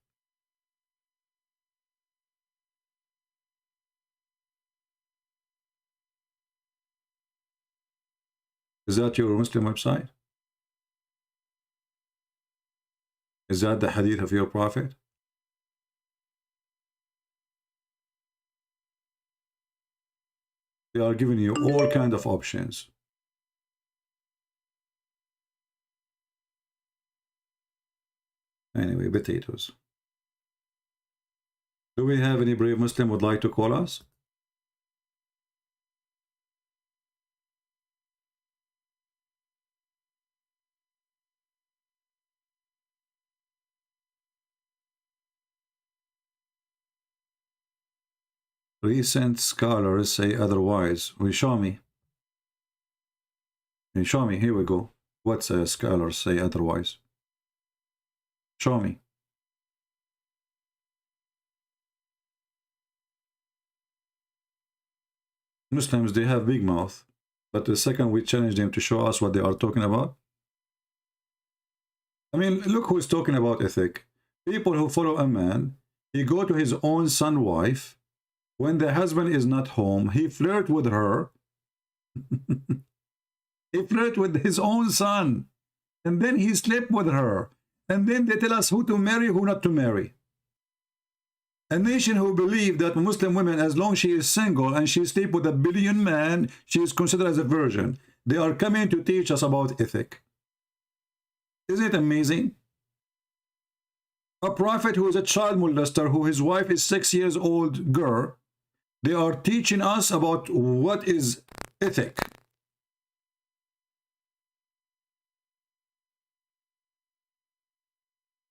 Is that your Muslim website? Is that the hadith of your prophet? They are giving you all kind of options. Anyway, potatoes. Do we have any brave Muslim would like to call us? Recent scholars say otherwise. Will you show me? Can you show me? Here we go. What scholars say otherwise? Show me. Muslims, they have big mouth, but the second we challenge them to show us what they are talking about, I mean, look who's talking about ethic. People who follow a man, he go to his own son wife, when the husband is not home, he flirt with her. He flirt with his own son, and then he slept with her, and then they tell us who to marry, who not to marry. A nation who believe that Muslim women, as long as she is single and she sleep with a billion man, she is considered as a virgin. They are coming to teach us about ethic. Isn't it amazing? A prophet who is a child molester, who his wife is 6 years old girl, they are teaching us about what is ethic.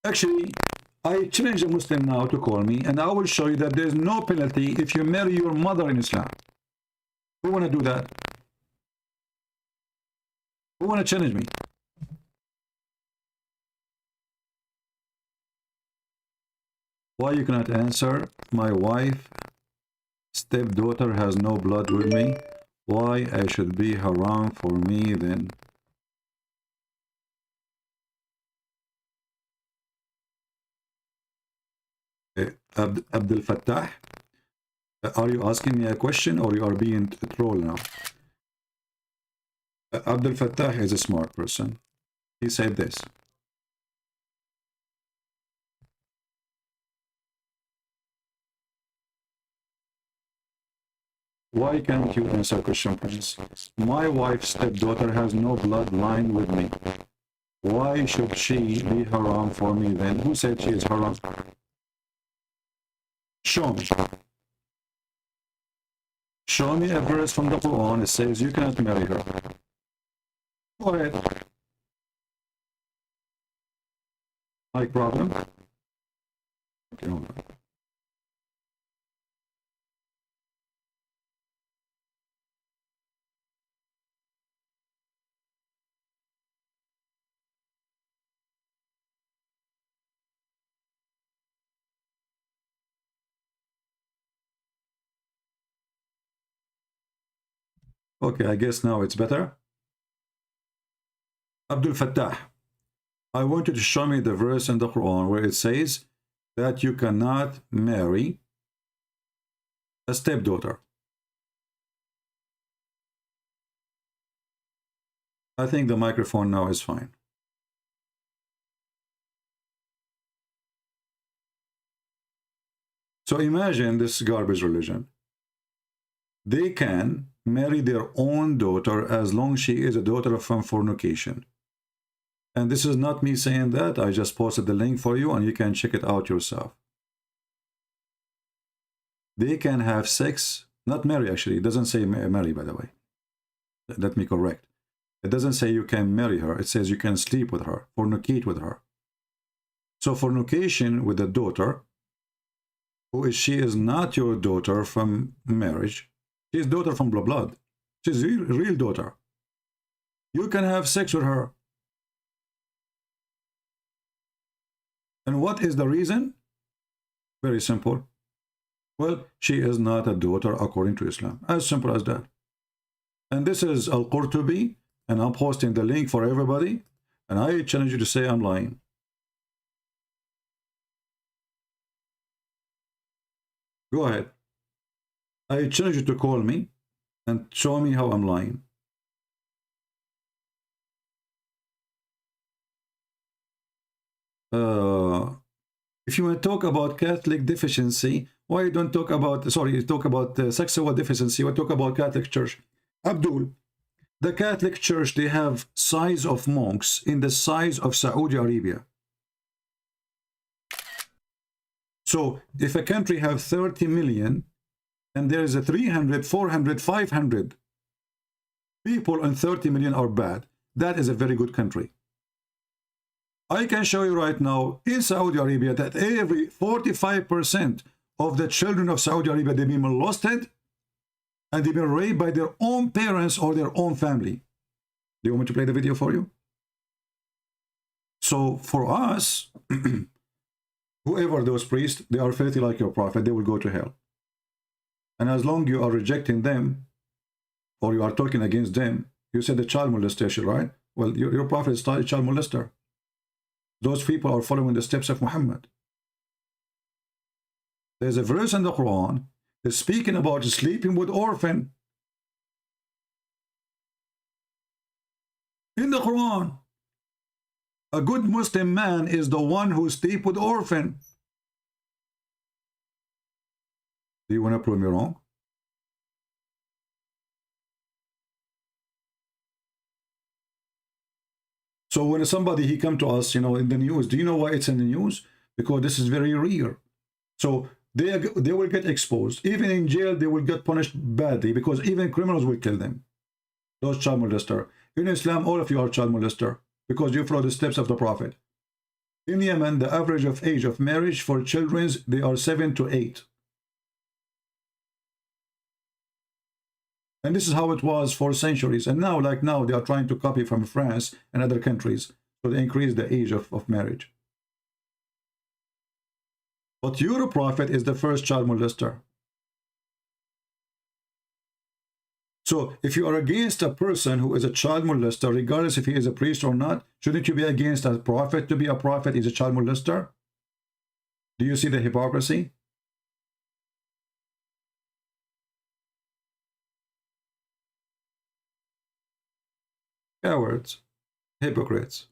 Actually, I challenge a Muslim now to call me, and I will show you that there is no penalty if you marry your mother in Islam. Who want to do that? Who want to challenge me? Why you cannot answer? My wife, stepdaughter has no blood with me. Why I should be haram for me then? Abdul Fattah, are you asking me a question or you are being trolled now? Abdul Fattah is a smart person. He said this. Why can't you answer question, Prince? My wife's stepdaughter has no bloodline with me. Why should she be haram for me then? Who said she is haram? Show me. Show me a verse from the Quran that says you cannot marry her. Go ahead. Like problem? Okay, hold on. Okay, I guess now it's better. Abdul Fattah, I want you to show me the verse in the Quran where it says that you cannot marry a stepdaughter. I think the microphone now is fine. So imagine this garbage religion. They can marry their own daughter as long as she is a daughter from fornication. And this is not me saying that. I just posted the link for you and you can check it out yourself. They can have sex, not marry actually. It doesn't say marry, by the way. Let me correct. It doesn't say you can marry her. It says you can sleep with her, fornicate with her. So fornication with a daughter, she is not your daughter from marriage. She is daughter from blood. She's a real daughter. You can have sex with her. And what is the reason? Very simple. Well, she is not a daughter according to Islam. As simple as that. And this is Al-Qurtubi, and I'm posting the link for everybody. And I challenge you to say I'm lying. Go ahead. I challenge you to call me and show me how I'm lying. If you want to talk about Catholic deficiency, why you don't talk about, sorry, talk about sexual deficiency, or talk about Catholic Church? Abdul, the Catholic Church, they have size of monks in the size of Saudi Arabia. So if a country have 30 million, and there is a 300, 400, 500 people, and 30 million are bad, that is a very good country. I can show you right now in Saudi Arabia that every 45% of the children of Saudi Arabia, they've been molested and they've been raped by their own parents or their own family. Do you want me to play the video for you? So for us, whoever those priests, they are filthy like your prophet, they will go to hell. And as long you are rejecting them, or you are talking against them, you said the child molestation, right? Well, your prophet is a child molester. Those people are following the steps of Muhammad. There's a verse in the Quran that's speaking about sleeping with orphan. In the Quran, a good Muslim man is the one who sleeps with orphan. Do you want to prove me wrong? So when somebody, he come to us, you know, in the news, do you know why it's in the news? Because this is very rare. So they will get exposed. Even in jail, they will get punished badly because even criminals will kill them. Those child molester. In Islam, all of you are child molester because you follow the steps of the Prophet. In Yemen, the average of age of marriage for children, they are 7 to 8. And this is how it was for centuries. And now, like now, they are trying to copy from France and other countries. So they increase the age of marriage. But your prophet is the first child molester. So if you are against a person who is a child molester, regardless if he is a priest or not, shouldn't you be against a prophet? To be a prophet is a child molester? Do you see the hypocrisy? Cowards, hypocrites.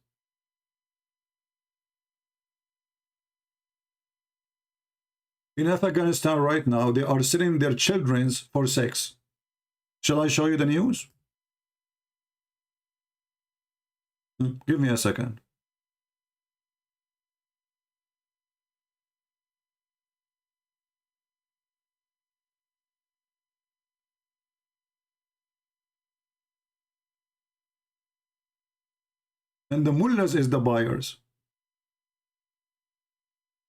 In Afghanistan right now, they are selling their children for sex. Shall I show you the news? Give me a second. And the mullahs is the buyers.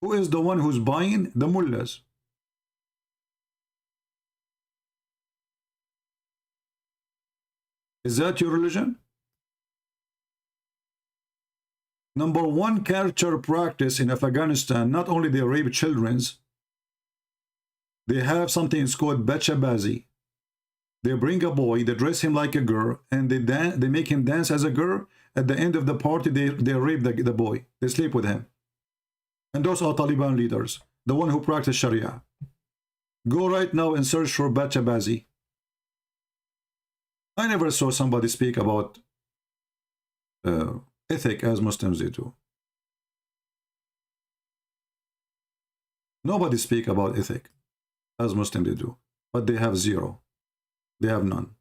Who is the one who's buying? The mullahs. Is that your religion? Number one culture practice in Afghanistan, not only they rape children, they have something it's called bachabazi. They bring a boy, they dress him like a girl, and they make him dance as a girl. At the end of the party, they rape the boy. They sleep with him. And those are Taliban leaders, the one who practice Sharia. Go right now and search for bachabazi. I never saw somebody speak about ethic as Muslims do. Nobody speak about ethic as Muslims do, but they have zero. They have none.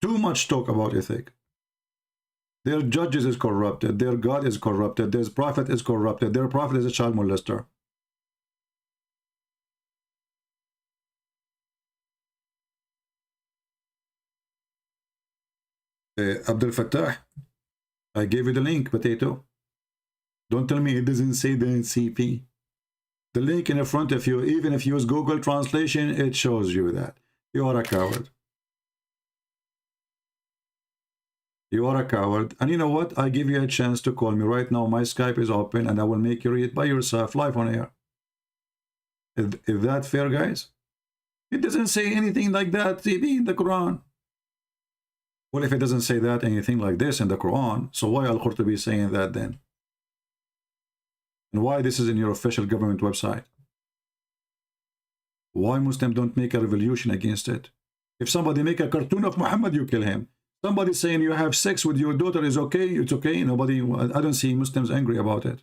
Too much talk about ethic. Their judges is corrupted. Their God is corrupted. Their prophet is corrupted. Their prophet is a child molester. Abdul Fattah, I gave you the link, Potato. Don't tell me it doesn't say the NCP. The link in front of you, even if you use Google Translation, it shows you that. You are a coward. You are a coward. And you know what? I give you a chance to call me right now. My Skype is open and I will make you read by yourself live on air. Is that fair, guys? It doesn't say anything like that in the Quran. Well, if it doesn't say that, anything like this in the Quran, so why Al-Qurtubi saying that then? And why this is in your official government website? Why Muslims don't make a revolution against it? If somebody make a cartoon of Muhammad, you kill him. Somebody saying you have sex with your daughter is okay, it's okay. Nobody, I don't see Muslims angry about it.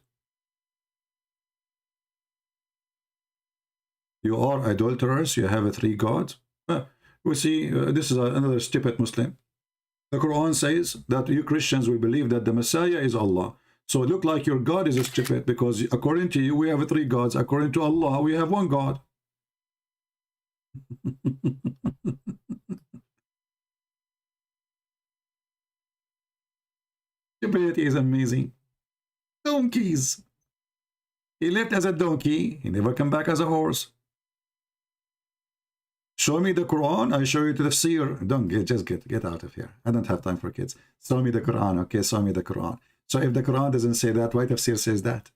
You are adulterers, you have 3 gods. We see, this is another stupid Muslim. The Quran says that you Christians will believe that the Messiah is Allah. So it looks like your God is stupid because according to you, we have 3 gods. According to Allah, we have 1 God. Stupidity is amazing. Donkeys. He lived as a donkey. He never come back as a horse. Show me the Quran, I show you the tafsir. Don't get out of here. I don't have time for kids. Show me the Quran, okay? Show me the Quran. So if the Quran doesn't say that, why tafsir says that?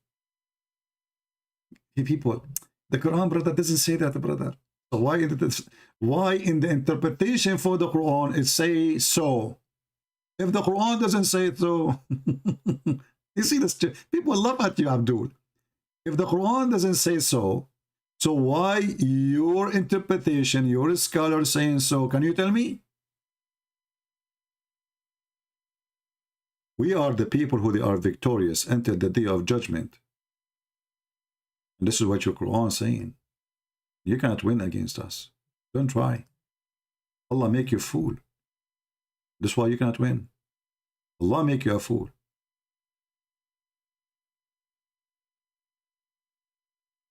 Hey, people, the Quran, brother, doesn't say that, brother. So why in the interpretation for the Quran it say so? If the Quran doesn't say it so, you see this? People laugh at you, Abdul. If the Quran doesn't say so, so why your interpretation, your scholar saying so? Can you tell me? We are the people who they are victorious until the day of judgment. And this is what your Quran is saying. You cannot win against us. Don't try. Allah make you a fool. That's why you cannot win. Allah make you a fool.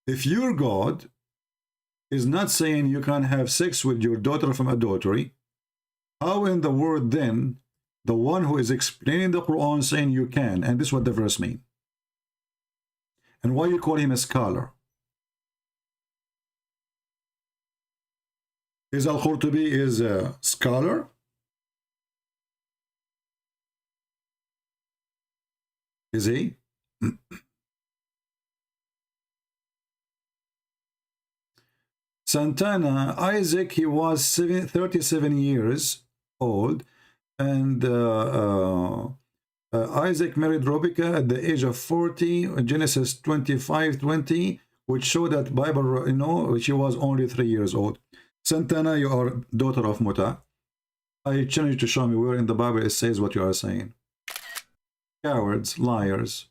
If your God is not saying you can have sex with your daughter from adultery, how in the world then the one who is explaining the Quran saying you can? And this is what the verse means. And why you call him a scholar? Is Al-Qurtubi is a scholar? Is he? Santana, Isaac, he was 37 years old, and Isaac married Rebecca at the age of 40, Genesis 25:20, which show that Bible, you know, she was only 3 years old. Santana, you are daughter of Muta. I challenge you to show me where in the Bible it says what you are saying. Cowards, liars,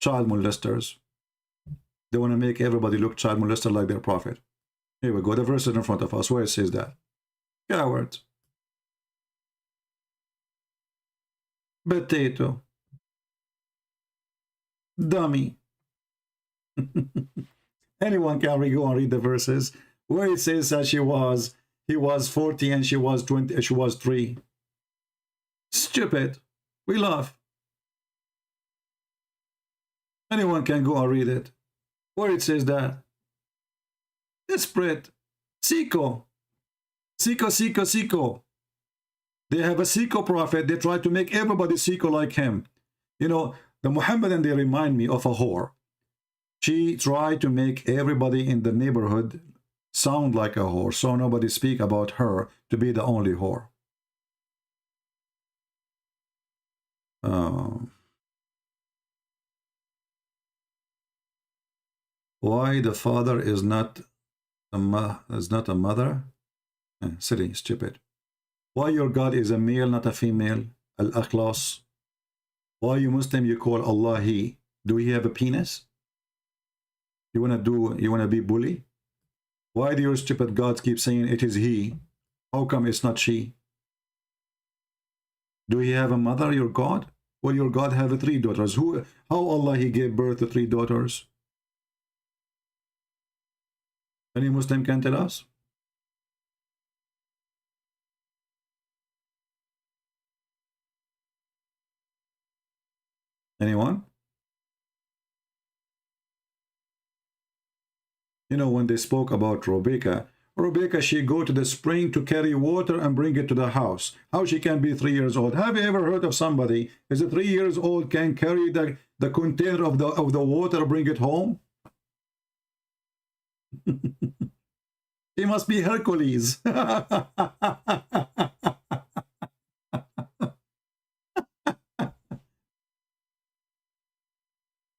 child molesters. They want to make everybody look child molester like their prophet. Here we go, the verse is in front of us where it says that. Cowards. Potato. Dummy. Anyone can go and read the verses where it says that he was 40 and she was 20, she was 3. Stupid. We laugh. Anyone can go and read it where it says that. Desperate. Siko. Siko. They have a Siko prophet. They try to make everybody Siko like him. You know, the Muhammadan, they remind me of a whore. She tried to make everybody in the neighborhood sound like a whore, so nobody speak about her to be the only whore. Why the father is not a mother? Silly, stupid. Why your God is a male, not a female? Al-Akhlas. Why you Muslim you call Allah he? Do he have a penis? You wanna be bully? Why do your stupid gods keep saying it is he? How come it's not she? Do he have a mother, your God? Well, your God have 3 daughters. How Allah he gave birth to 3 daughters? Any Muslim can tell us? Anyone? You know, when they spoke about Rebecca, she go to the spring to carry water and bring it to the house. How she can be 3 years old? Have you ever heard of somebody is 3 years old can carry the container of the water, bring it home? He must be Hercules.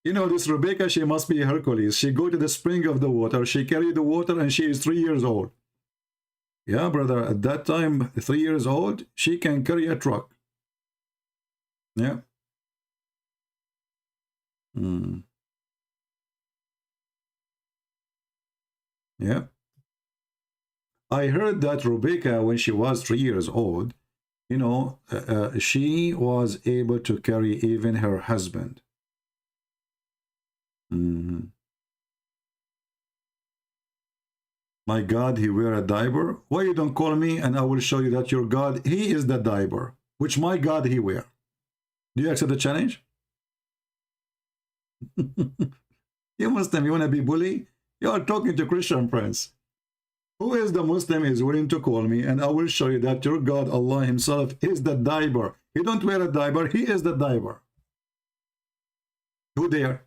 You know, this Rebecca, she must be Hercules. She go to the spring of the water, she carry the water, and she is 3 years old. Yeah, brother, at that time, 3 years old, she can carry a truck. Yeah. Yeah. I heard that Rebecca, when she was 3 years old, you know, she was able to carry even her husband. My God, he wear a diaper? Why you don't call me and I will show you that your God, he is the diaper, which my God he wear. Do you accept the challenge? You Muslim, you want to be bully? You are talking to Christian friends. Who is the Muslim is willing to call me, and I will show you that your God, Allah himself, is the diaper. He don't wear a diaper, he is the diaper. Who dare?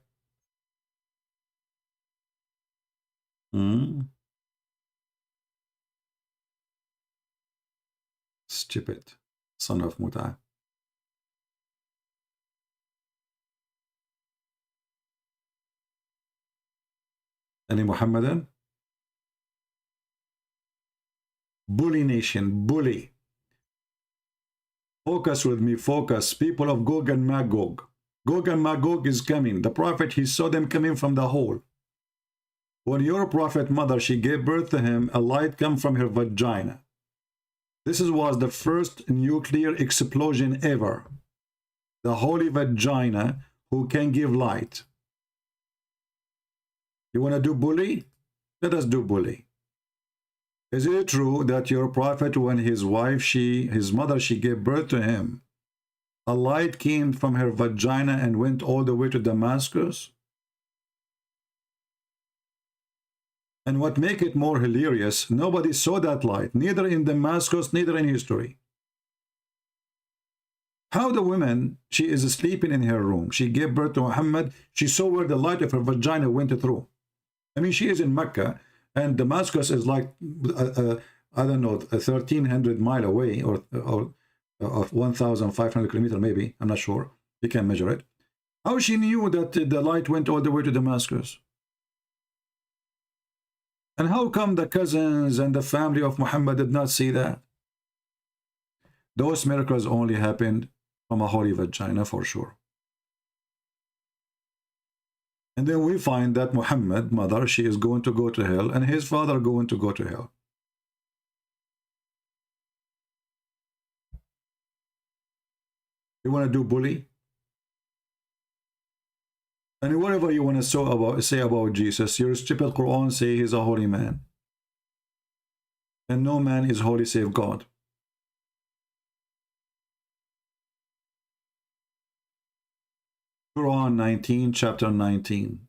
Stupid son of Muta. Any Muhammadan? Bully nation, bully. Focus with me, focus. People of Gog and Magog. Gog and Magog is coming. The prophet, he saw them coming from the hole. When your prophet mother, she gave birth to him, a light come from her vagina. This was the first nuclear explosion ever. The holy vagina who can give light. You want to do bully? Let us do bully. Is it true that your prophet, when his wife, his mother, she gave birth to him, a light came from her vagina and went all the way to Damascus? And what make it more hilarious, nobody saw that light, neither in Damascus, neither in history. How the woman, she is sleeping in her room, she gave birth to Muhammad, she saw where the light of her vagina went through. I mean, she is in Mecca, and Damascus is like, I don't know, 1,300 miles away, or 1,500 kilometers maybe, I'm not sure, you can measure it. How she knew that the light went all the way to Damascus? And how come the cousins and the family of Muhammad did not see that? Those miracles only happened from a holy vagina for sure. And then we find that Muhammad, mother, she is going to go to hell, and his father going to go to hell. You want to do bully? And whatever you want to say about Jesus, your stupid Quran say he's a holy man. And no man is holy save God. Quran 19, chapter 19.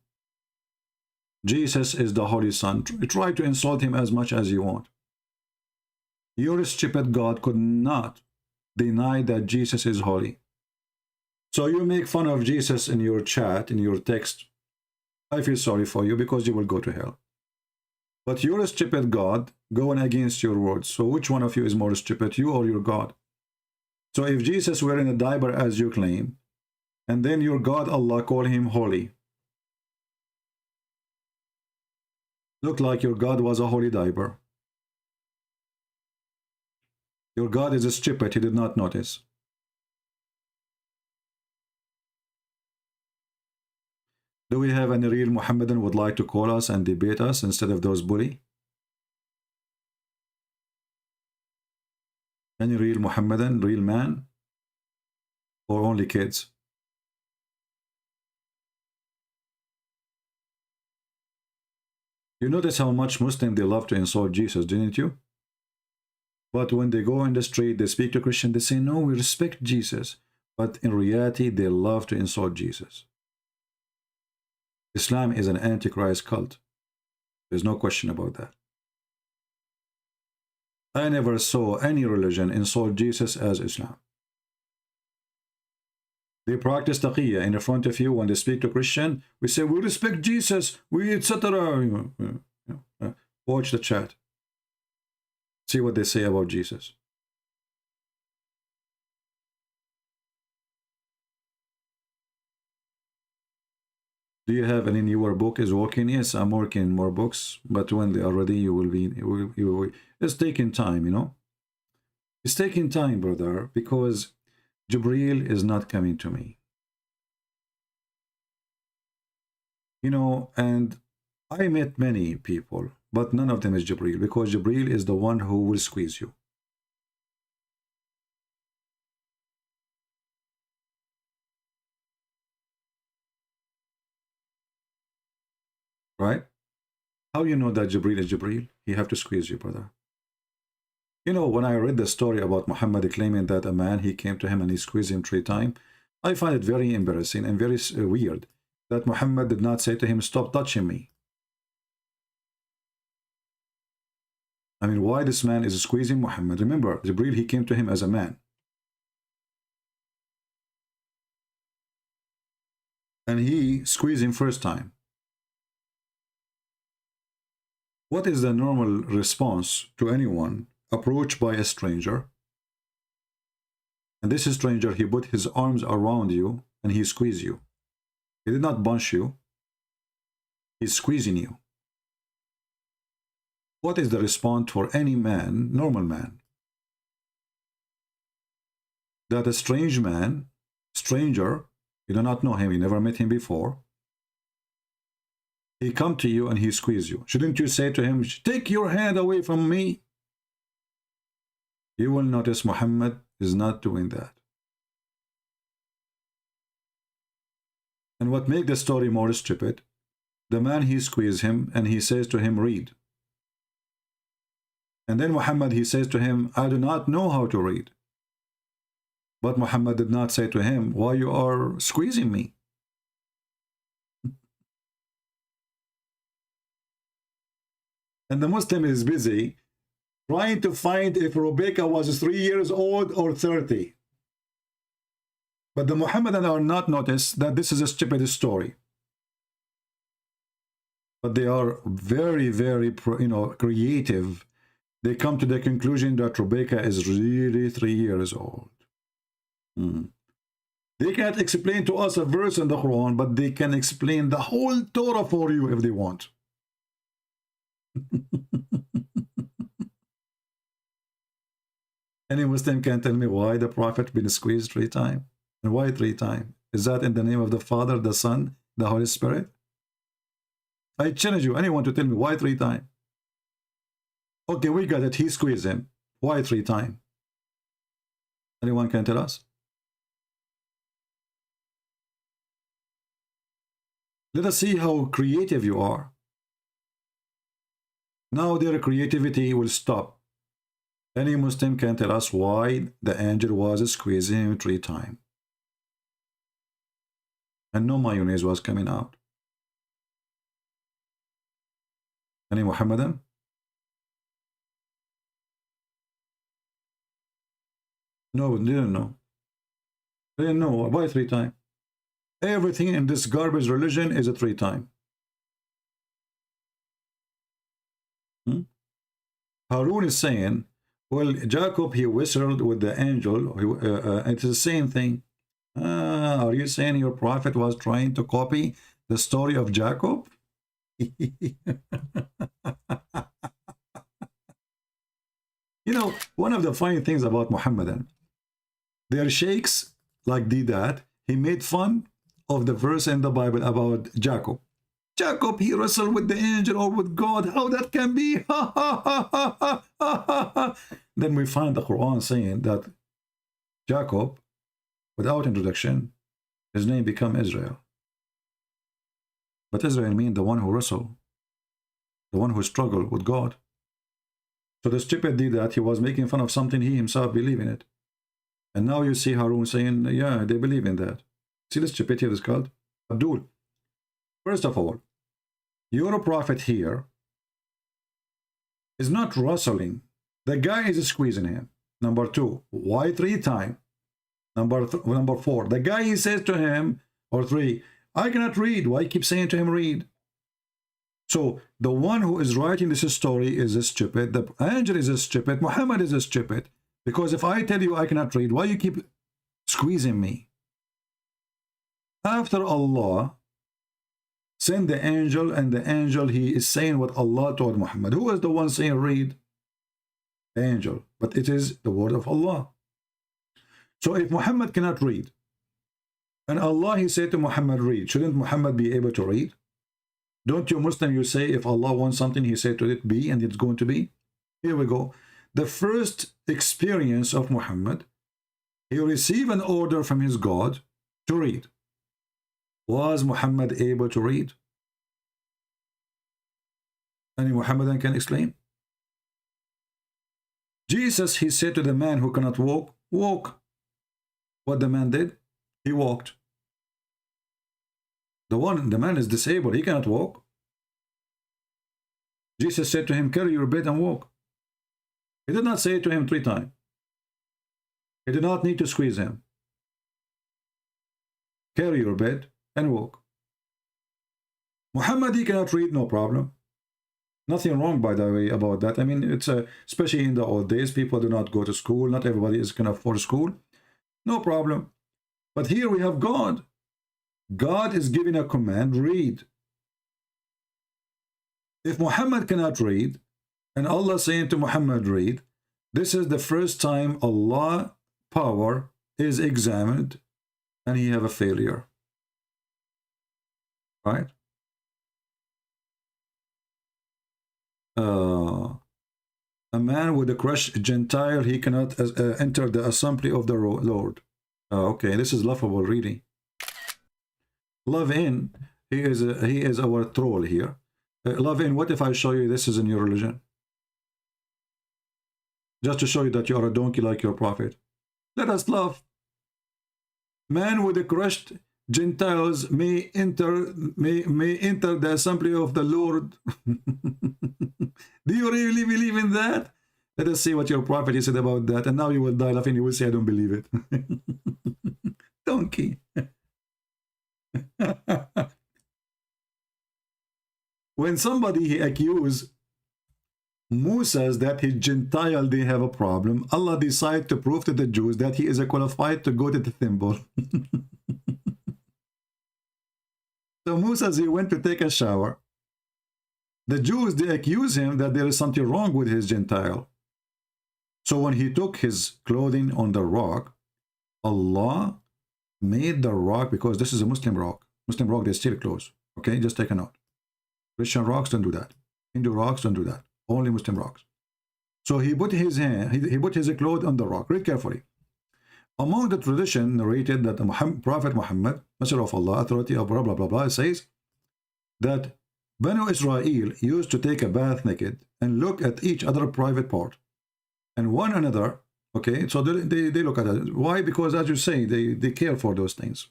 Jesus is the Holy Son. Try to insult him as much as you want. Your stupid God could not deny that Jesus is holy. So you make fun of Jesus in your chat, in your text. I feel sorry for you because you will go to hell. But your stupid God going against your words. So which one of you is more stupid, you or your God? So if Jesus were in a diaper as you claim, and then your God, Allah, call him holy. Look like your God was a holy diaper. Your God is a stupid, he did not notice. Do we have any real Muhammadan would like to call us and debate us instead of those bully? Any real Muhammadan, real man? Or only kids? You notice how much Muslims, they love to insult Jesus, didn't you? But when they go in the street, they speak to Christians, they say, no, we respect Jesus. But in reality, they love to insult Jesus. Islam is an antichrist cult. There's no question about that. I never saw any religion insult Jesus as Islam. They practice taqiyya in front of you. When they speak to Christian, we say, we respect Jesus, we etc. Watch the chat. See what they say about Jesus. Do you have any newer book is working? Yes, I'm working more books, but when they are ready, you will be, it's taking time, you know. It's taking time, brother, because Jibreel is not coming to me. You know, and I met many people, but none of them is Jibreel, because Jibreel is the one who will squeeze you. Right? How you know that Jibreel is Jibreel? He have to squeeze you, brother. You know, when I read the story about Muhammad claiming that a man, he came to him and he squeezed him 3 times, I find it very embarrassing and very weird that Muhammad did not say to him, stop touching me. I mean, why this man is squeezing Muhammad? Remember, Jibreel, he came to him as a man. And he squeezed him first time. What is the normal response to anyone approached by a stranger? And this stranger, he put his arms around you and he squeezed you. He did not bunch you. He's squeezing you. What is the response for any man, normal man? That a strange man, stranger, you do not know him, you never met him before, he come to you and he squeeze you. Shouldn't you say to him, take your hand away from me? You will notice Muhammad is not doing that. And what makes the story more stupid, the man, he squeezes him and he says to him, read. And then Muhammad, he says to him, I do not know how to read. But Muhammad did not say to him, why you are squeezing me? And the Muslim is busy trying to find if Rebecca was 3 years old or 30. But the Muhammadans are not noticed that this is a stupid story. But they are very, very, creative. They come to the conclusion that Rebecca is really 3 years old. They can't explain to us a verse in the Quran, but they can explain the whole Torah for you if they want. Any Muslim can tell me why the Prophet been squeezed 3 times? And why 3 times? Is that in the name of the Father, the Son, the Holy Spirit? I challenge you, anyone to tell me why 3 times? Okay, we got it. He squeezed him. Why 3 times? Anyone can tell us? Let us see how creative you are. Now their creativity will stop. Any Muslim can tell us why the angel was squeezing him 3 times. And no mayonnaise was coming out. Any Muhammadan? No, didn't know. They didn't know. Why 3 times? Everything in this garbage religion is a 3 times. Harun is saying, well, Jacob, he whistled with the angel. It's the same thing. Are you saying your prophet was trying to copy the story of Jacob? One of the funny things about Muhammadan, their sheikhs like did that. He made fun of the verse in the Bible about Jacob. Jacob, he wrestled with the angel or with God. How that can be? Then we find the Quran saying that Jacob, without introduction, his name become Israel. But Israel means the one who wrestled, the one who struggled with God. So the stupid did that. He was making fun of something he himself believed in it. And now you see Harun saying, yeah, they believe in that. See the stupidity of this cult? Abdul, first of all, your prophet here is not wrestling. The guy is squeezing him. Number 2, why 3 times? Number 4, the guy, he says to him, or 3, I cannot read. Why keep saying to him, read? So the one who is writing this story is stupid. The angel is stupid. Muhammad is stupid. Because if I tell you I cannot read, why you keep squeezing me? After Allah send the angel, and the angel, he is saying what Allah told Muhammad. Who is the one saying read? The angel. But it is the word of Allah. So if Muhammad cannot read, and Allah, he said to Muhammad, read, shouldn't Muhammad be able to read? Don't you Muslim, you say if Allah wants something, he said to it be, and it's going to be? Here we go. The first experience of Muhammad, he received an order from his God to read. Was Muhammad able to read? Any Muhammadan can explain? Jesus, he said to the man who cannot walk, walk. What the man did? He walked. The man is disabled. He cannot walk. Jesus said to him, carry your bed and walk. He did not say it to him 3 times. He did not need to squeeze him. Carry your bed and walk. Muhammad, he cannot read, no problem. Nothing wrong, by the way, about that. I mean, it's especially in the old days, people do not go to school. Not everybody is going to afford school. No problem. But here we have God. God is giving a command, read. If Muhammad cannot read, and Allah saying to Muhammad, read, this is the first time Allah power is examined and he have a failure. Right? A man with a crushed Gentile, he cannot enter the assembly of the Lord. Okay, this is laughable reading. Love in, he is our troll here. Love in, what if I show you this is in your religion? Just to show you that you are a donkey like your prophet. Let us love. Man with the crushed Gentiles may enter the assembly of the Lord. Do you really believe in that? Let us see what your prophet said about that. And now you will die laughing. You will say, I don't believe it. Donkey. When somebody accused Moses that his Gentile, they have a problem, Allah decided to prove to the Jews that he is qualified to go to the temple. So Moses, he went to take a shower. The Jews, they accuse him that there is something wrong with his Gentile. So when he took his clothing on the rock, Allah made the rock, because this is a Muslim rock. Muslim rock, they steal clothes. Okay, just take a note. Christian rocks don't do that. Hindu rocks don't do that. Only Muslim rocks. So he put his hand, he put his cloth on the rock. Read carefully. Among the tradition narrated that the Prophet Muhammad, Messenger of Allah, authority of blah blah blah blah, says that Banu Israel used to take a bath naked and look at each other private part and one another. Okay, so they look at it. Why? Because as you say, they care for those things.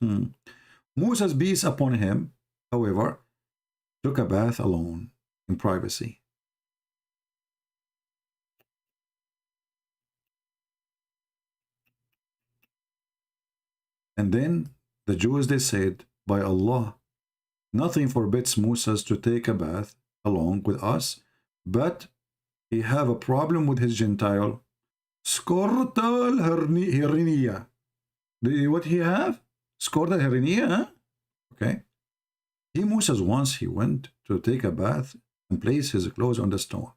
Moses, peace upon him, however, took a bath alone in privacy. And then the Jews, they said, by Allah, nothing forbids Moses to take a bath along with us, but he have a problem with his Gentile. Skortal herniya. What he have? Skortal herniya, huh? Okay. He, Moses, once he went to take a bath and place his clothes on the stone.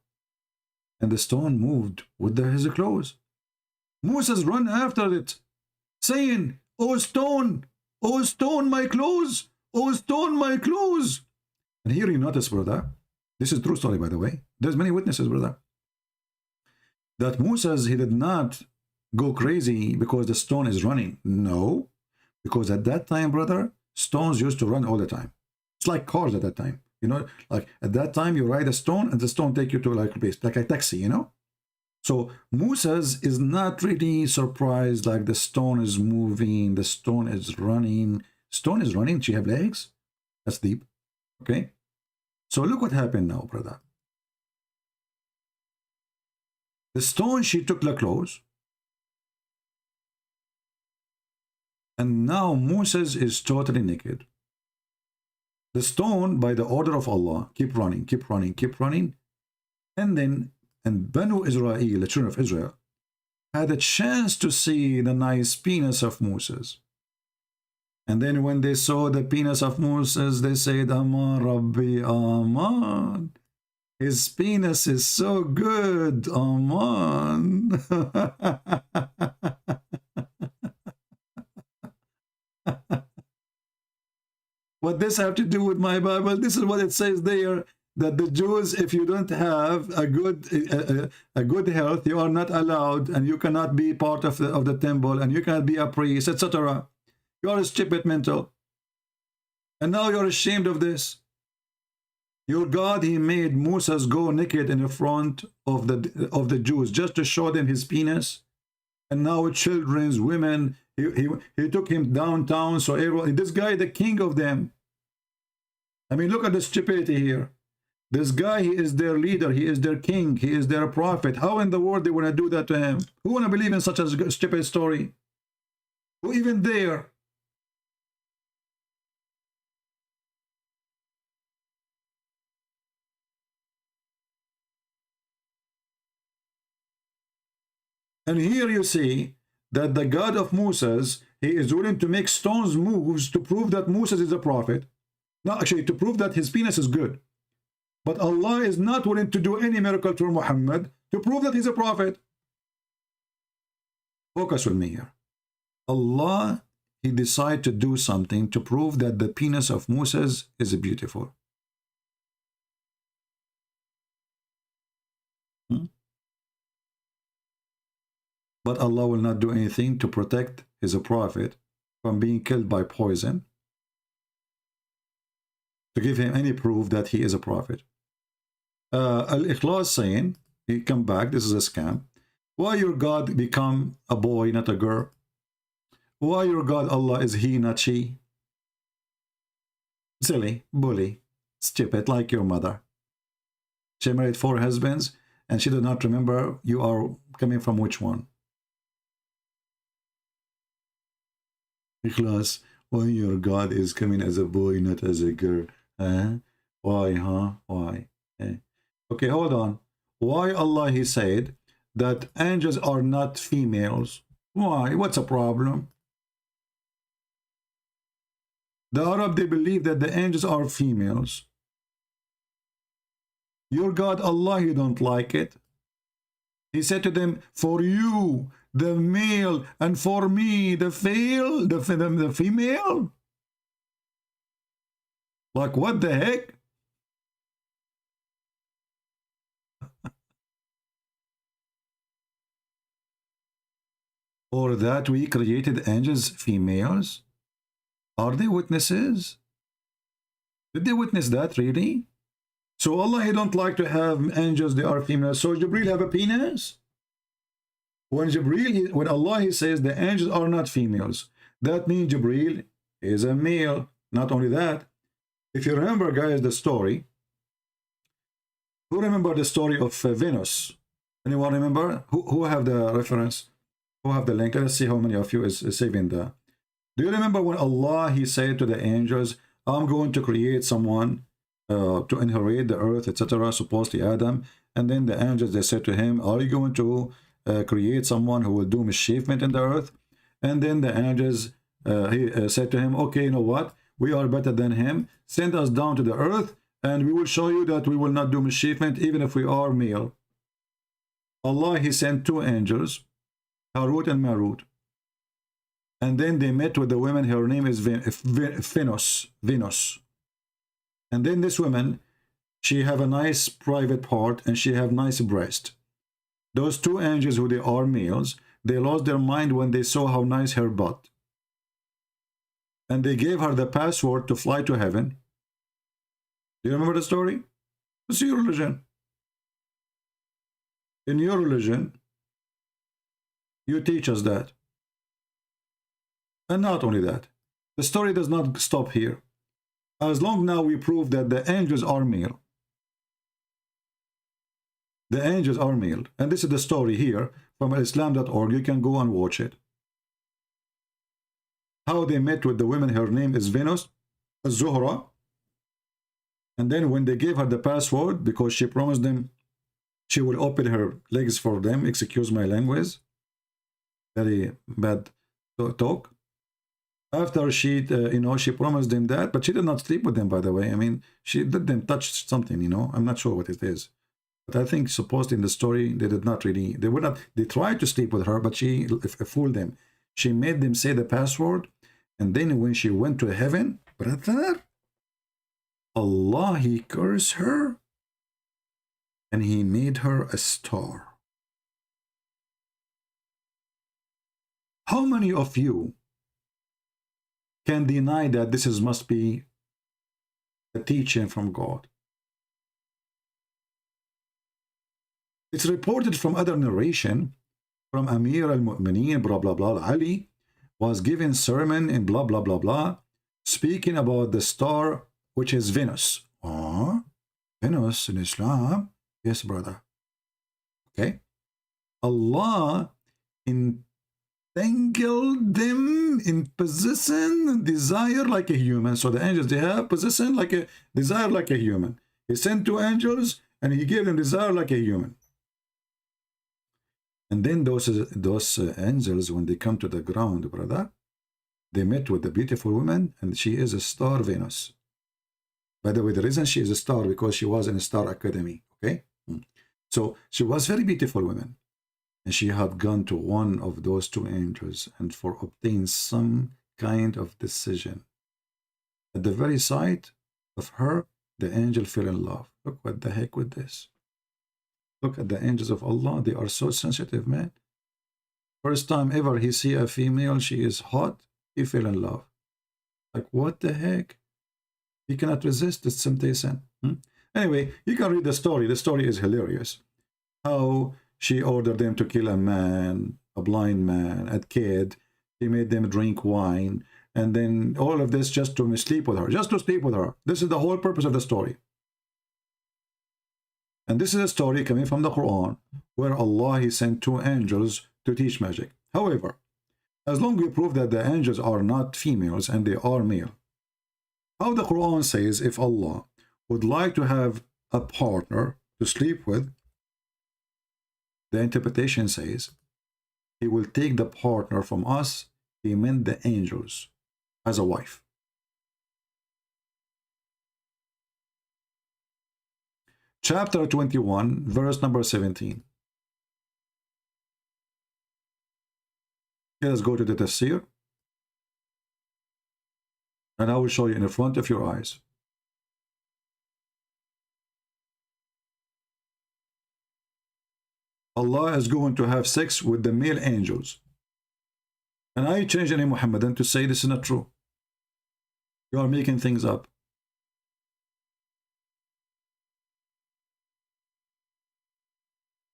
And the stone moved with his clothes. Moses run after it, saying, oh stone, my clothes, oh stone, my clothes. And here you notice, brother, this is true story, by the way. There's many witnesses, brother, that Moses, he did not go crazy because the stone is running. No, because at that time, brother, stones used to run all the time. It's like cars at that time. You know, like at that time, you ride a stone and the stone take you to like a place, like a taxi, you know? So Moses is not really surprised like the stone is moving, the stone is running. Stone is running, she have legs? That's deep, okay? So look what happened now, brother. The stone, she took the clothes. And now Moses is totally naked. The stone, by the order of Allah, keep running, keep running, keep running. And Banu Israel, the children of Israel, had a chance to see the nice penis of Moses. And then when they saw the penis of Moses, they said, Aman Rabbi, Aman. His penis is so good, Aman. What this have to do with my Bible? This is what it says there, that the Jews, if you don't have a good health, you are not allowed, and you cannot be part of the temple, and you cannot be a priest, etc. You are stupid mental. And now you're ashamed of this. Your God, he made Moses go naked in the front of the Jews just to show them his penis. And now children, women, He took him downtown, so everyone, this guy, the king of them. I mean, look at the stupidity here. This guy, he is their leader, he is their king, he is their prophet. How in the world they want to do that to him? Who want to believe in such a stupid story? Who even dare? And here you see that the God of Moses, he is willing to make stones moves to prove that Moses is a prophet. No, actually, to prove that his penis is good. But Allah is not willing to do any miracle for Muhammad to prove that he's a prophet. Focus with me here. Allah, he decided to do something to prove that the penis of Moses is beautiful. But Allah will not do anything to protect his prophet from being killed by poison, to give him any proof that he is a prophet. Al-Ikhlas saying, he come back, this is a scam. Why your God become a boy, not a girl? Why your God Allah is he, not she? Silly, bully, stupid, like your mother. She married 4 husbands, and she did not remember you are coming from which one. Ikhlas, why your God is coming as a boy, not as a girl? Huh? Why, huh? Why? Okay, hold on. Why Allah, he said that angels are not females? Why? What's a problem? The Arab, they believe that the angels are females. Your God, Allah, he don't like it. He said to them, for you, the male, and for me, the female? Like, what the heck? Or that we created angels females? Are they witnesses? Did they witness that, really? So Allah, he don't like to have angels, they are females. So Jibreel have a penis? When Allah, he says the angels are not females, that means Jibreel is a male. Not only that, if you remember, guys, the story, who remember the story of Venus? Anyone remember? Who have the reference? Who have the link? Let's see how many of you is saving the... Do you remember when Allah, he said to the angels, I'm going to create someone to inherit the earth, etc., supposedly Adam, and then the angels, they said to him, are you going to create someone who will do mischievement in the earth? And then the angels, he said to him, okay, you know what? We are better than him. Send us down to the earth, and we will show you that we will not do mischievement, even if we are male. Allah, he sent 2 angels, Harut and Marut. And then they met with the woman, her name is Venus. And then this woman, she have a nice private part, and she have nice breast. Those 2 angels, who they are males, they lost their mind when they saw how nice her butt. And they gave her the password to fly to heaven. Do you remember the story? It's your religion. In your religion, you teach us that. And not only that, the story does not stop here. As long now we prove that the angels are male. The angels are male. And this is the story here from islam.org. You can go and watch it. How they met with the woman, her name is Venus, Zuhra. And then when they gave her the password, because she promised them she will open her legs for them, excuse my language, very bad talk. After she, she promised them that, but she did not sleep with them, by the way. I mean, she did them touch something, I'm not sure what it is. But I think supposed in the story, they did not really, they tried to sleep with her, but she fooled them. She made them say the password, and then when she went to heaven, brother, Allah, he cursed her, and he made her a star. How many of you can deny that this must be a teaching from God? It's reported from other narration, from Amir al-Mu'mineen, blah, blah, blah, Ali, was giving sermon in blah, blah, blah, blah, speaking about the star, which is Venus. Oh, Venus in Islam? Yes, brother. Okay. Allah entangled them in position, desire like a human. So the angels, they have position like a desire like a human. He sent 2 angels and he gave them desire like a human. And then those angels, when they come to the ground, brother, they met with the beautiful woman, and she is a star Venus. By the way, the reason she is a star, because she was in a star academy, okay? So she was very beautiful woman. And she had gone to one of those 2 angels and for obtain some kind of decision. At the very sight of her, the angel fell in love. Look what the heck with this. Look at the angels of Allah. They are so sensitive, man. First time ever he see a female, she is hot, he fell in love. Like, what the heck? He cannot resist this temptation. Anyway, you can read the story. The story is hilarious. How she ordered them to kill a man, a blind man, a kid. She made them drink wine. And then all of this just to sleep with her. Just to sleep with her. This is the whole purpose of the story. And this is a story coming from the Quran, where Allah, he sent 2 angels to teach magic. However, as long as we prove that the angels are not females and they are male, how the Quran says if Allah would like to have a partner to sleep with, the interpretation says he will take the partner from us, he meant the angels, as a wife. Chapter 21, verse number 17. Let's go to the tafsir. And I will show you in the front of your eyes. Allah is going to have sex with the male angels. And I change any Muhammadan to say this is not true. You are making things up.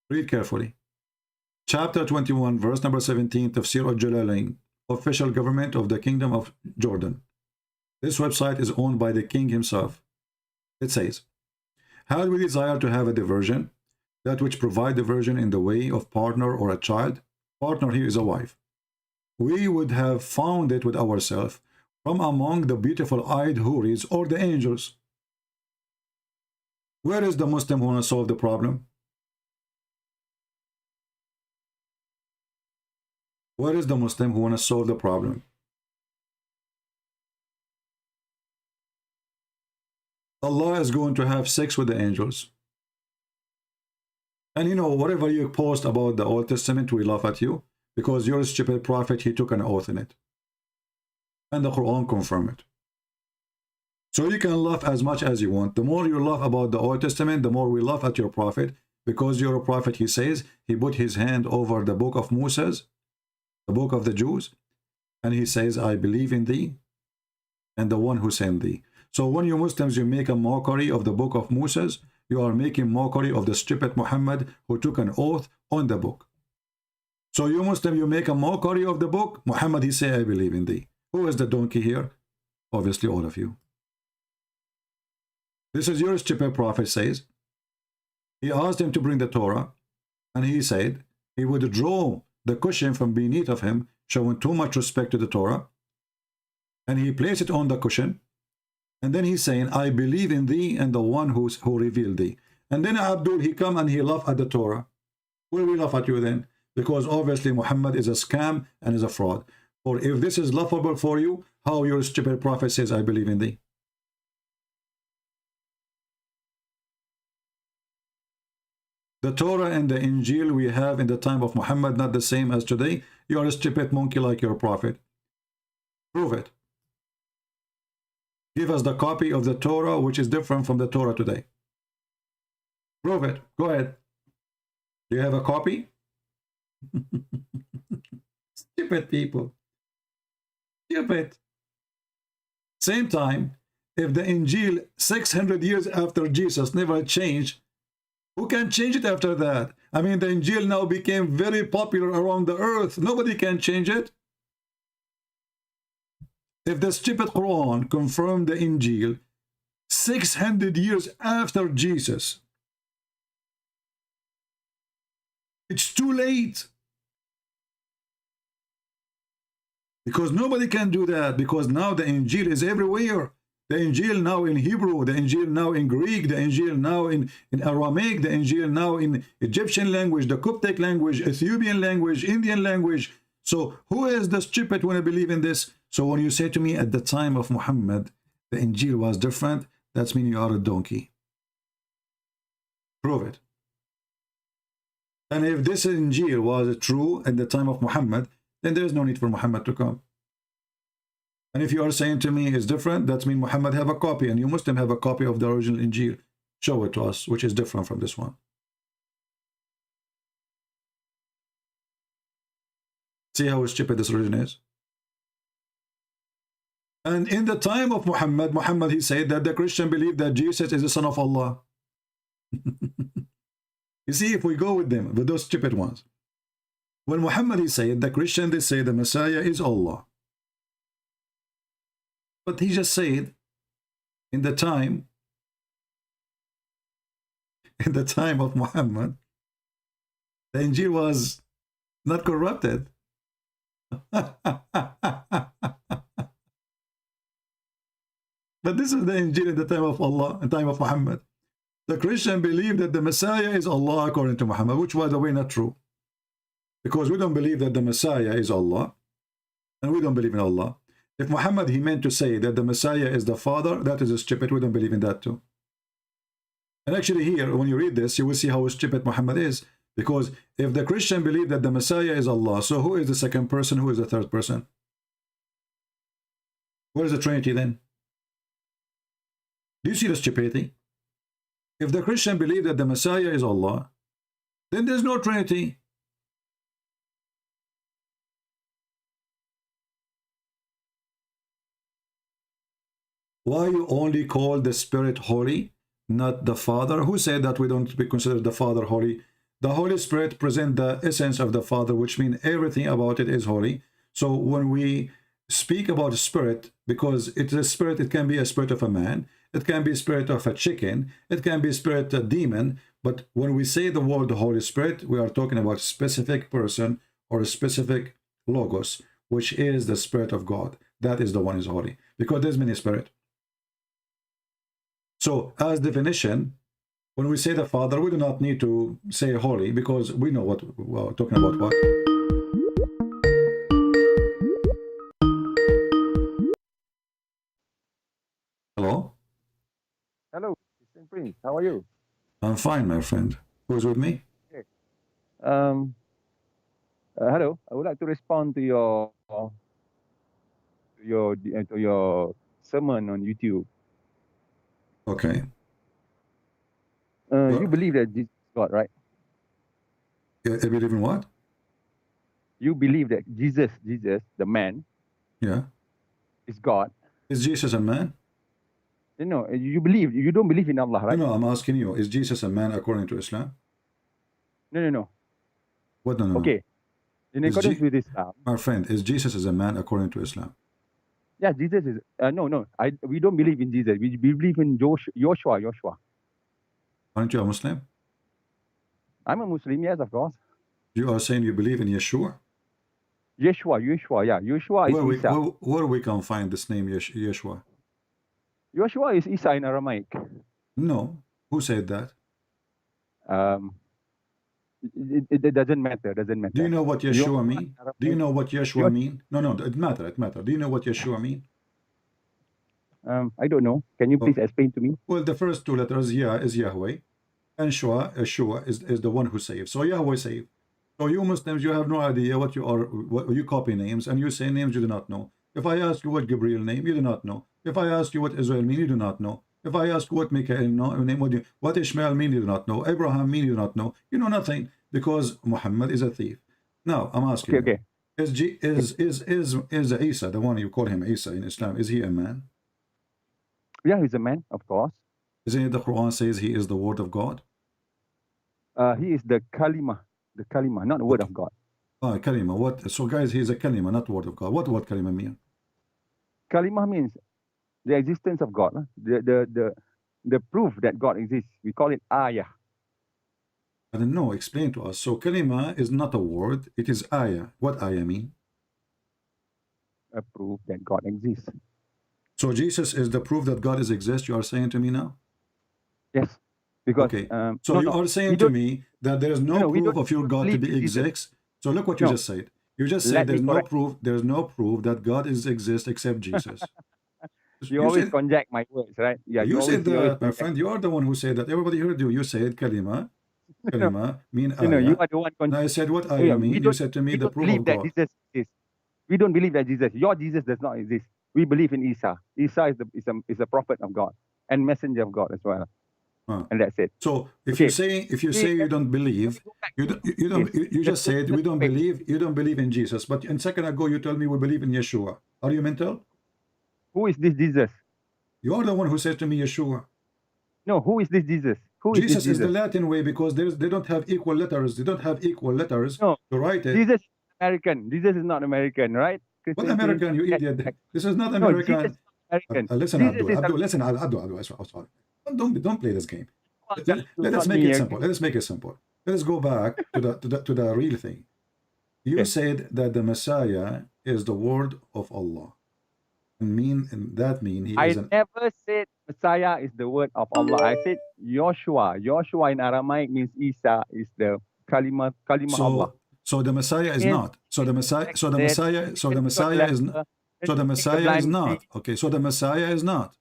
Read carefully. Chapter 21, verse number 17, Tafsir al-Jalalain, official government of the Kingdom of Jordan. This website is owned by the king himself. It says, how do we desire to have a diversion? That which provide diversion in the way of partner or a child. Partner here is a wife. We would have found it with ourselves from among the beautiful-eyed houris or the angels. Where is the Muslim who wants to solve the problem? Where is the Muslim who wants to solve the problem? Allah is going to have sex with the angels. And you know, whatever you post about the Old Testament, we laugh at you, because your stupid prophet, he took an oath in it. And the Quran confirmed it. So you can laugh as much as you want. The more you laugh about the Old Testament, the more we laugh at your prophet, because your prophet, he says, he put his hand over the book of Moses, the book of the Jews, and he says, I believe in thee and the one who sent thee. So when you Muslims, you make a mockery of the book of Moses, you are making mockery of the stupid Muhammad who took an oath on the book. So you Muslim, you make a mockery of the book. Muhammad, he say, I believe in thee. Who is the donkey here? Obviously all of you. This is your stupid prophet says. He asked him to bring the Torah, and he said he would draw the cushion from beneath of him, showing too much respect to the Torah, and he placed it on the cushion, and then he's saying, I believe in thee and the one who revealed thee. And then Abdul, he come and he laugh at the Torah. Will we laugh at you then? Because obviously Muhammad is a scam and is a fraud. Or if this is laughable for you, how your stupid prophet says, I believe in thee. The Torah and the Injil we have in the time of Muhammad, not the same as today. You are a stupid monkey like your prophet. Prove it. Give us the copy of the Torah which is different from the Torah today. Prove it. Go ahead. Do you have a copy? Stupid people. Stupid. Same time, if the Injil 600 years after Jesus never changed, who can change it after that? I mean, the Injil now became very popular around the earth. Nobody can change it. If the stupid Quran confirmed the Injil 600 years after Jesus, it's too late. Because nobody can do that, because now the Injil is everywhere. The Injil now in Hebrew, the Injil now in Greek, the Injil now in Aramaic, the Injil now in Egyptian language, the Coptic language, Ethiopian language, Indian language. So who is the stupid when I believe in this? So when you say to me at the time of Muhammad, the Injil was different, that's mean you are a donkey. Prove it. And if this Injil was true at the time of Muhammad, then there is no need for Muhammad to come. And if you are saying to me it's different, that means Muhammad have a copy and you Muslim have a copy of the original Injil. Show it to us, which is different from this one. See how stupid this religion is? And in the time of Muhammad, he said that the Christian believed that Jesus is the son of Allah. You see, if we go with them, with those stupid ones. When Muhammad, he said, the Christian, they say the Messiah is Allah. But he just said, in the time of Muhammad, the Injil was not corrupted. But this is the Injil in the time of Allah, in the time of Muhammad. The Christian believe that the Messiah is Allah according to Muhammad, which by the way not true. Because we don't believe that the Messiah is Allah, and we don't believe in Allah. If Muhammad, he meant to say that the Messiah is the Father, that is stupid. We don't believe in that too. And actually here, when you read this, you will see how stupid Muhammad is. Because if the Christian believe that the Messiah is Allah, so who is the second person? Who is the third person? Where is the Trinity then? Do you see the stupidity? If the Christian believe that the Messiah is Allah, then there's no Trinity. Why you only call the Spirit holy, not the Father? Who said that we don't consider the Father holy? The Holy Spirit presents the essence of the Father, which means everything about it is holy. So when we speak about Spirit, because it's a spirit, it can be a spirit of a man, it can be a spirit of a chicken, it can be a spirit of a demon, but when we say the word the Holy Spirit, we are talking about a specific person or a specific logos, which is the Spirit of God. That is the one is holy, because there's many spirit. So as definition, when we say the Father, we do not need to say holy, because we know what we're talking about. What? Hello? Hello, Christian Prince. How are you? I'm fine, my friend. Who's with me? Okay. Hello. I would like to respond to your sermon on YouTube. Okay. You believe that Jesus is God, right? Yeah, I believe in what? You believe that Jesus, the man, Yeah. is God. Is Jesus a man? No, you don't believe in Allah, right? No, I'm asking you, is Jesus a man according to Islam? No. What? No. Okay. In accordance with Islam. My friend, is Jesus is a man according to Islam? Yeah, Jesus is, no. We don't believe in Jesus. We believe in Joshua. Aren't you a Muslim? I'm a Muslim, yes, of course. You are saying you believe in Yeshua? Yeshua, yeah. Yeshua is Isa. Where we can find this name, Yeshua? Joshua is Isa in Aramaic. No. Who said that? It doesn't matter. Do you know what Yeshua mean? Do you know what Yeshua mean? No, it matter. Do you know what Yeshua mean? I don't know. Can you please explain to me? Well, the first two letters, Yah, is Yahweh, and Yeshua is the one who saves. So Yahweh save. So you Muslims, you have no idea what you are. You copy names and you say names you do not know. If I ask you what Gabriel name, you do not know. If I ask you what Israel mean, you do not know. If I ask you what Mikael name, what Ishmael mean, you do not know. Abraham mean, you do not know. You know nothing, because Muhammad is a thief. Now I'm asking you, is Isa, the one you call him Isa in Islam, is he a man? Yeah, he's a man, of course. Isn't it the Quran says he is the word of God? He is the kalima, not the word of God. Kalima. What? So guys, he is a kalima, not word of God. What kalima mean? Kalimah means the existence of God. The proof that God exists. We call it ayah. I don't know. Explain to us. So kalima is not a word. It is ayah. What ayah mean? A proof that God exists. So Jesus is the proof that God is exists. You are saying to me now? Yes. Because okay. So you are saying to me that there is no proof of your God to be exists. So look what you just said. You just said there's no proof. There's no proof that God is exists except Jesus. You always conject my words, right? Yeah. You said that, my friend. You are the one who said that. Everybody heard you. You said kalima. Kalima mean ayah. You are the one. And I said what ayah mean. You said to me the proof of God. Jesus is. We don't believe that Jesus. Your Jesus does not exist. We believe in Isa. Isa is a prophet of God and messenger of God as well. And that's it. So if you say you don't believe, you just said we don't believe. You don't believe in Jesus. But a second ago you told me we believe in Yeshua. Are you mental? Who is this Jesus? You are the one who said to me Yeshua. No, who is this Jesus? Jesus is the Latin way because they don't have equal letters. They don't have equal letters to write it. Jesus is American. Jesus is not American, right? What American, you idiot? This is not American. Listen, Abdul, listen, Abdul. Don't play this game. Let us make it simple. Let us make it simple. Let us go back to the real thing. You said that the Messiah is the word of Allah. That mean he is never said Messiah is the word of Allah. I said Joshua. Joshua in Aramaic means Isa is the kalima Allah. So the Messiah is not. So the Messiah is not. Okay, so the Messiah is not.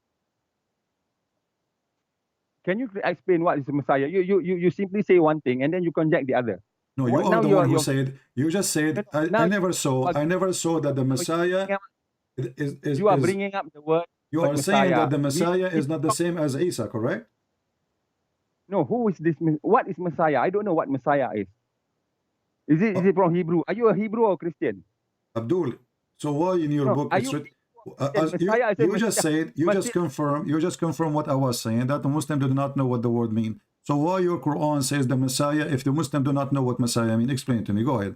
Can you explain what is the Messiah? You simply say one thing and then you conject the other. No, you are the one who said. You just said. I never saw that the Messiah is. You are bringing up the word. You are saying that the Messiah is not the same as Isa, correct? No. Who is this? What is Messiah? I don't know what Messiah is. Is it from Hebrew? Are you a Hebrew or Christian? Abdul. So why in your book it's written? You just confirm what I was saying, that the Muslim do not know what the word means. So why your Quran says the Messiah if the Muslim do not know what Messiah means? Explain to me. Go ahead.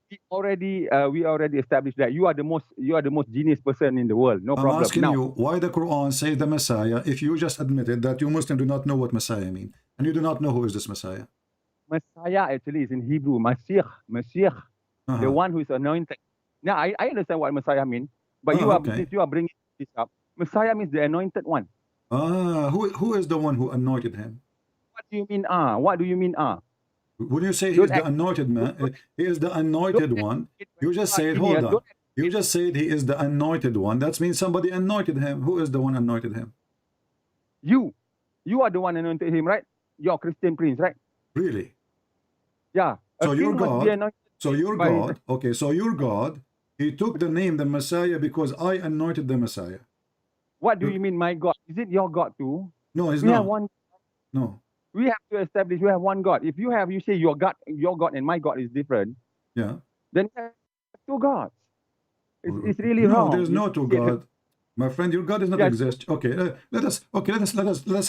We already established that you are the most genius person in the world. No problem. I'm asking you why the Quran says the Messiah if you just admitted that you Muslim do not know what Messiah means and you do not know who is this Messiah. Messiah actually is in Hebrew, Mashiach, the one who is anointed. Now I understand what Messiah means, but you are bringing this up. Messiah means the anointed one. Who is the one who anointed him? What do you mean? What do you mean? When you say he is the anointed man, he is the anointed one. You just said, hold on. You just said he is the anointed one. That means somebody anointed him. Who is the one anointed him? You are the one anointed him, right? You're Christian prince, right? Really? Yeah. So your God. So your God. Okay. So your God. He took the name the Messiah because I anointed the Messiah. What do you mean, my God? Is it your God too? No, it's we not. Have one. No. We have to establish we have one God. If you say your God and my God is different. Yeah. Then we have two gods. It's really wrong. No, there's no two God. My friend, your God does not exist. Okay, let us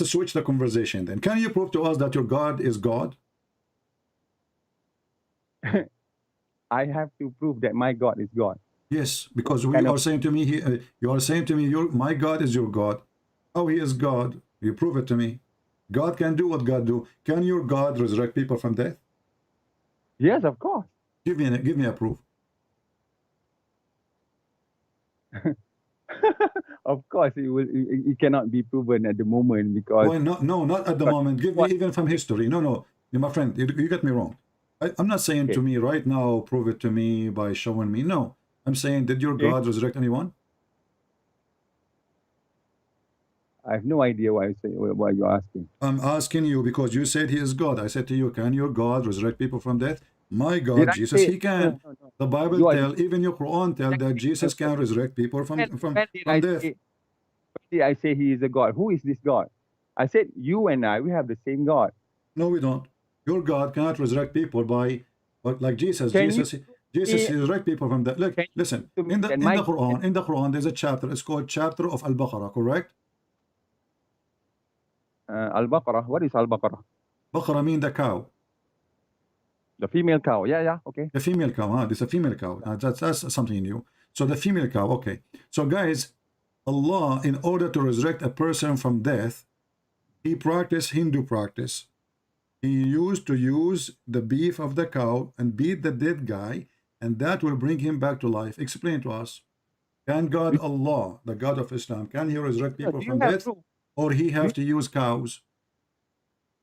switch the conversation then. Can you prove to us that your God is God? I have to prove that my God is God. Yes, because you are saying to me, my God is your God. Oh, he is God. You prove it to me. God can do what God do. Can your God resurrect people from death? Yes, of course. Give me a proof. Of course, it cannot be proven at the moment because. Why not? No, not at the moment. Give me even from history. No, my friend, you get me wrong. I'm not saying to me right now, prove it to me by showing me. No, I'm saying, did your God resurrect anyone? I have no idea why you're asking. I'm asking you because you said he is God. I said to you, can your God resurrect people from death? My God, Jesus, he can. No. The Bible even your Quran tell that Jesus can resurrect people from death. When did I say he is a God? Who is this God? I said you and I, we have the same God. No, we don't. Your God cannot resurrect people like Jesus. Jesus resurrect people from death. Look, listen. In the Quran, there's a chapter. It's called chapter of Al-Baqarah. Correct? Al-Baqarah. What is Al-Baqarah? Baqarah mean the cow. The female cow. Yeah. Okay. The female cow. This is a female cow. That's something new. So the female cow. Okay. So guys, Allah, in order to resurrect a person from death, he practiced Hindu practice. He used to use the beef of the cow and beat the dead guy, and that will bring him back to life. Explain to us. Can God, Allah, the God of Islam, can he resurrect people from death? Proof? Or he have to use cows?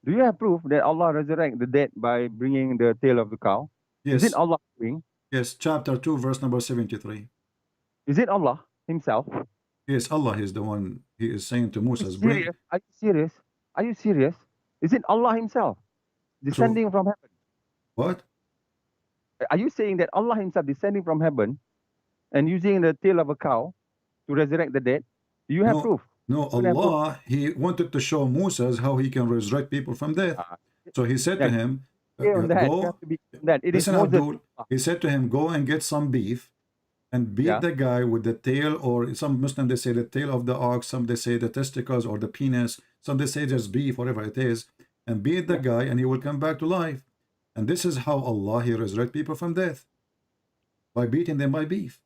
Do you have proof that Allah resurrect the dead by bringing the tail of the cow? Yes. Is it Allah doing? Yes, chapter 2, verse number 73. Is it Allah himself? Yes, Allah is the one. He is saying to Moses, Are you serious? Are you serious? Is it Allah himself descending from heaven? What? Are you saying that Allah himself descending from heaven and using the tail of a cow to resurrect the dead? Do you have proof? No, Allah, he wanted to show Moses how he can resurrect people from death. So he said to him, go, listen, Abdul, he said to him, go and get some beef and beat the guy with the tail, or some Muslim, they say the tail of the ox, some they say the testicles or the penis, some they say just beef, whatever it is, and beat the guy and he will come back to life. And this is how Allah, he resurrect people from death, by beating them by beef.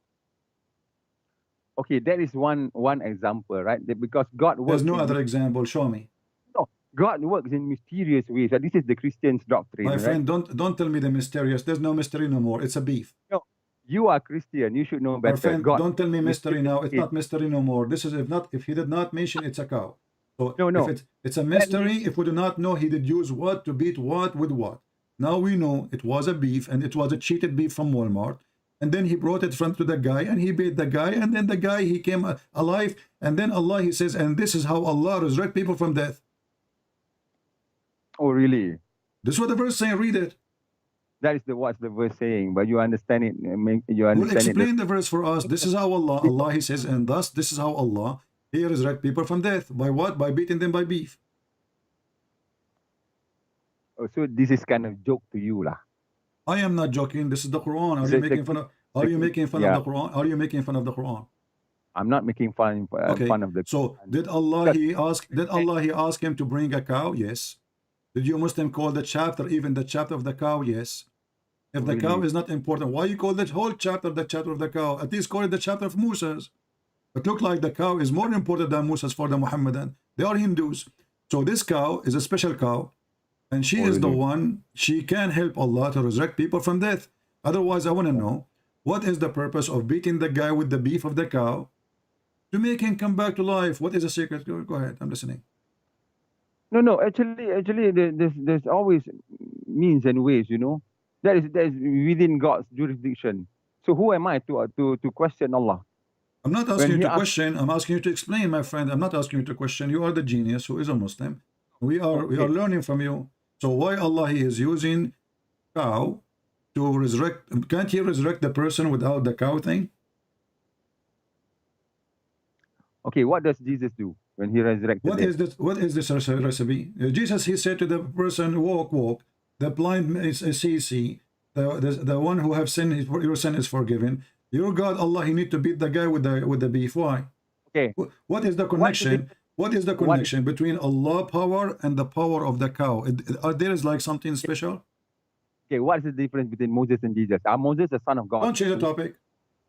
Okay, that is one example, right? Because God works. There's no other example. Show me. No, God works in mysterious ways. This is the Christian's doctrine. My friend, right? don't tell me the mysterious. There's no mystery no more. It's a beef. No, you are Christian. You should know better. My friend, God, don't tell me mystery now. It's not mystery no more. This is if he did not mention it's a cow. So no. If it's a mystery, if we do not know he did use what to beat what with what. Now we know it was a beef, and it was a cheated beef from Walmart. And then he brought it front to the guy, and he beat the guy, and then the guy, he came alive. And then Allah, he says, and this is how Allah resurrect people from death. Oh, really? This is what the verse saying. Read it. That is what's the verse saying, but you understand it. You understand well, explain the verse for us. This is how Allah, he says, and thus this is how Allah, he resurrect people from death. By what? By beating them by beef. Oh, so this is kind of joke to you, lah. I am not joking. This is the Quran. Are you making fun of? Are you making fun of the Quran? Are you making fun of the Quran? I'm not making fun of the. So did Allah he ask him to bring a cow? Yes. Did you Muslim call the chapter even the chapter of the cow? Yes. If the cow is not important, why you call that whole chapter the chapter of the cow? At least call it the chapter of Moses. It looked like the cow is more important than Moses for the Muhammadan. They are Hindus. So this cow is a special cow. And she is the one, she can help Allah to resurrect people from death. Otherwise, I want to know, what is the purpose of beating the guy with the beef of the cow to make him come back to life? What is the secret? Go ahead, I'm listening. No, actually, there's always means and ways, you know. That is within God's jurisdiction. So who am I to question Allah? I'm not asking you to question, I'm asking you to explain, my friend. I'm not asking you to question. You are the genius who is a Muslim. We are learning from you. So why Allah he is using cow to resurrect? Can't he resurrect the person without the cow thing? Okay, what does Jesus do when he resurrected? What is this recipe? Jesus, he said to the person, walk. The blind is see. The one who have sinned, your sin is forgiven. Your God, Allah, he need to beat the guy with the beef. Why? Okay. What is the connection? What is the connection between Allah power and the power of the cow? There is like something special? Okay, what is the difference between Moses and Jesus? Moses the son of God? Don't change the topic.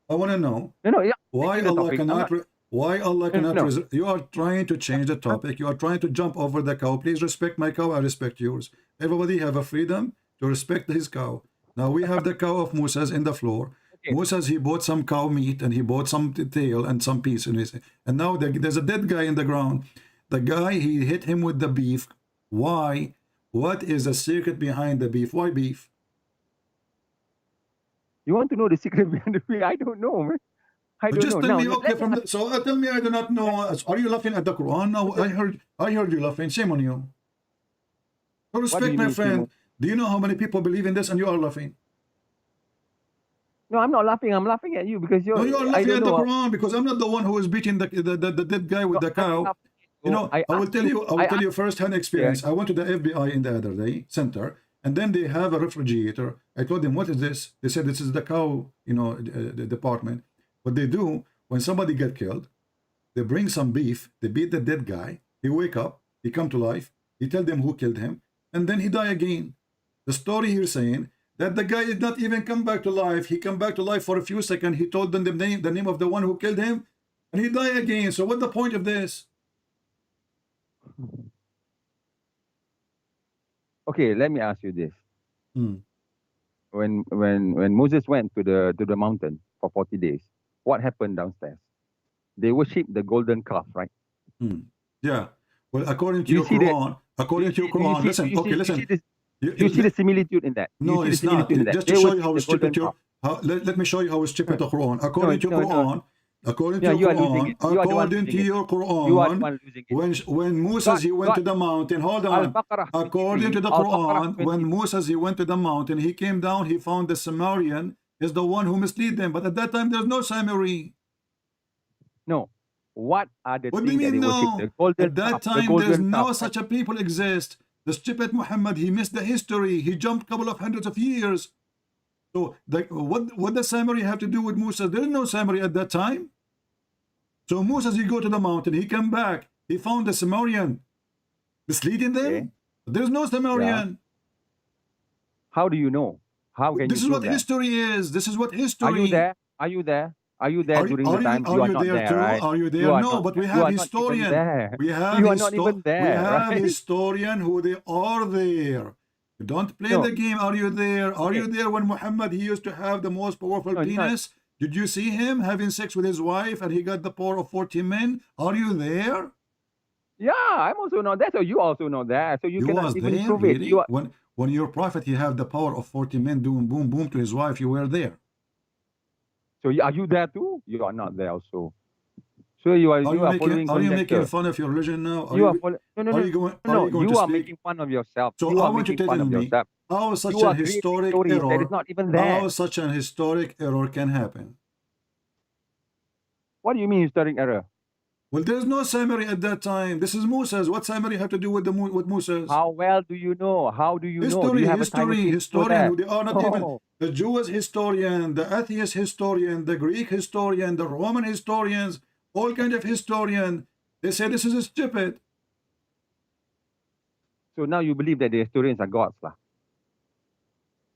I want to know. No, why Allah cannot... Why Allah cannot... You are trying to change the topic. You are trying to jump over the cow. Please respect my cow. I respect yours. Everybody have a freedom to respect his cow. Now we have the cow of Moses in the floor. Moses, he bought some cow meat and he bought some tail and some piece in his, and now there's a dead guy in the ground. The guy, he hit him with the beef. Why? What is the secret behind the beef? Why beef? You want to know the secret behind the beef? I don't know, man. Just tell me, okay, so tell me I do not know. Are you laughing at the Quran? No, I heard you laughing. Shame on you. So respect my friend. Do you know how many people believe in this and you are laughing? No, I'm not laughing. I'm laughing at you because you're. No, you are laughing at the Quran because I'm not the one who is beating the dead guy with the cow. You know, I will tell you first-hand experience. I went to the FBI in the other day center, and then they have a refrigerator. I told them, "What is this?" They said, "This is the cow, the department." What they do when somebody get killed, they bring some beef. They beat the dead guy. He wake up. He come to life. He tell them who killed him, and then he die again. The story here saying that the guy did not even come back to life. He come back to life for a few seconds. He told them the name of the one who killed him, and he died again. So what's the point of this? Okay, let me ask you this. Hmm. When Moses went to the mountain for 40 days, what happened downstairs? They worship the golden calf, right? Hmm. Yeah. Well, according to You your see that- Quran, according to your Quran, listen. Okay, listen. You see the similitude in that. No, You see it's the not. similitude in that. Just to They show you worship how the stupid golden you're. calf. Let me show you how stupid the Quran. According to your Quran, according to Yeah, your you are losing Quran, it. You are the one according to losing it. your You are the Quran, one losing it. when Moses he went to the mountain. Hold on. Al-Baqarah According to the 23, Al-Baqarah Quran, when 23. Moses he went to the mountain, he came down. He found the Samaritan is the one who misled them. But at that time, there's no Samari. No. What are the What do you things that mean they worship? no? The golden At that calf. The time, there's golden no calf. such a people exist. The stupid Muhammad, he missed the history. He jumped a couple of hundreds of years. So what does Samari have to do with Musa? There is no Samari at that time. So Moses, he go to the mountain, he come back, he found the Samaritan misleading them. Okay. There's no Samaritan. Yeah. How do you know? How can This you is prove what that? history is. This is what history. Are you there? Are you there? Are you there during the time? Are You are you not there there, too? right? Are you there? You are No, not- but we you have are not even historian. there. We have You are not even there, We have right? historian who they are there. You don't play No. the game. Are you there? Are Okay. you there when Muhammad he used to have the most powerful No, you're not. penis? Did you see him having sex with his wife and he got the power of 40 men? Are you there? Yeah, I'm also not there. So you also not there. So you You cannot was even there, prove it. really? You are, When your prophet he have the power of 40 men doing boom boom to his wife, you were there. so are you there too? You are not there also. So you are following Are you making conjecture. fun of your religion now? You are following. No, no, are no. you going, no, are no. you going You to are speak? making fun of yourself. So You I are want you to making fun tell of me yourself. how such You an are creating historic stories that error, is not even there. how such an historic error can happen. What do you mean historic error? Well, there's no Samari at that time. This is Moses. What Samari have to do with with Moses? How well do you know? How do you know? Do History, you have a time machine to know historian. that? They are not even No. the Jewish historian, the atheist historian, the Greek historian, the Roman historians, all kind of historian. They say this is stupid. So now you believe that the historians are gods, lah.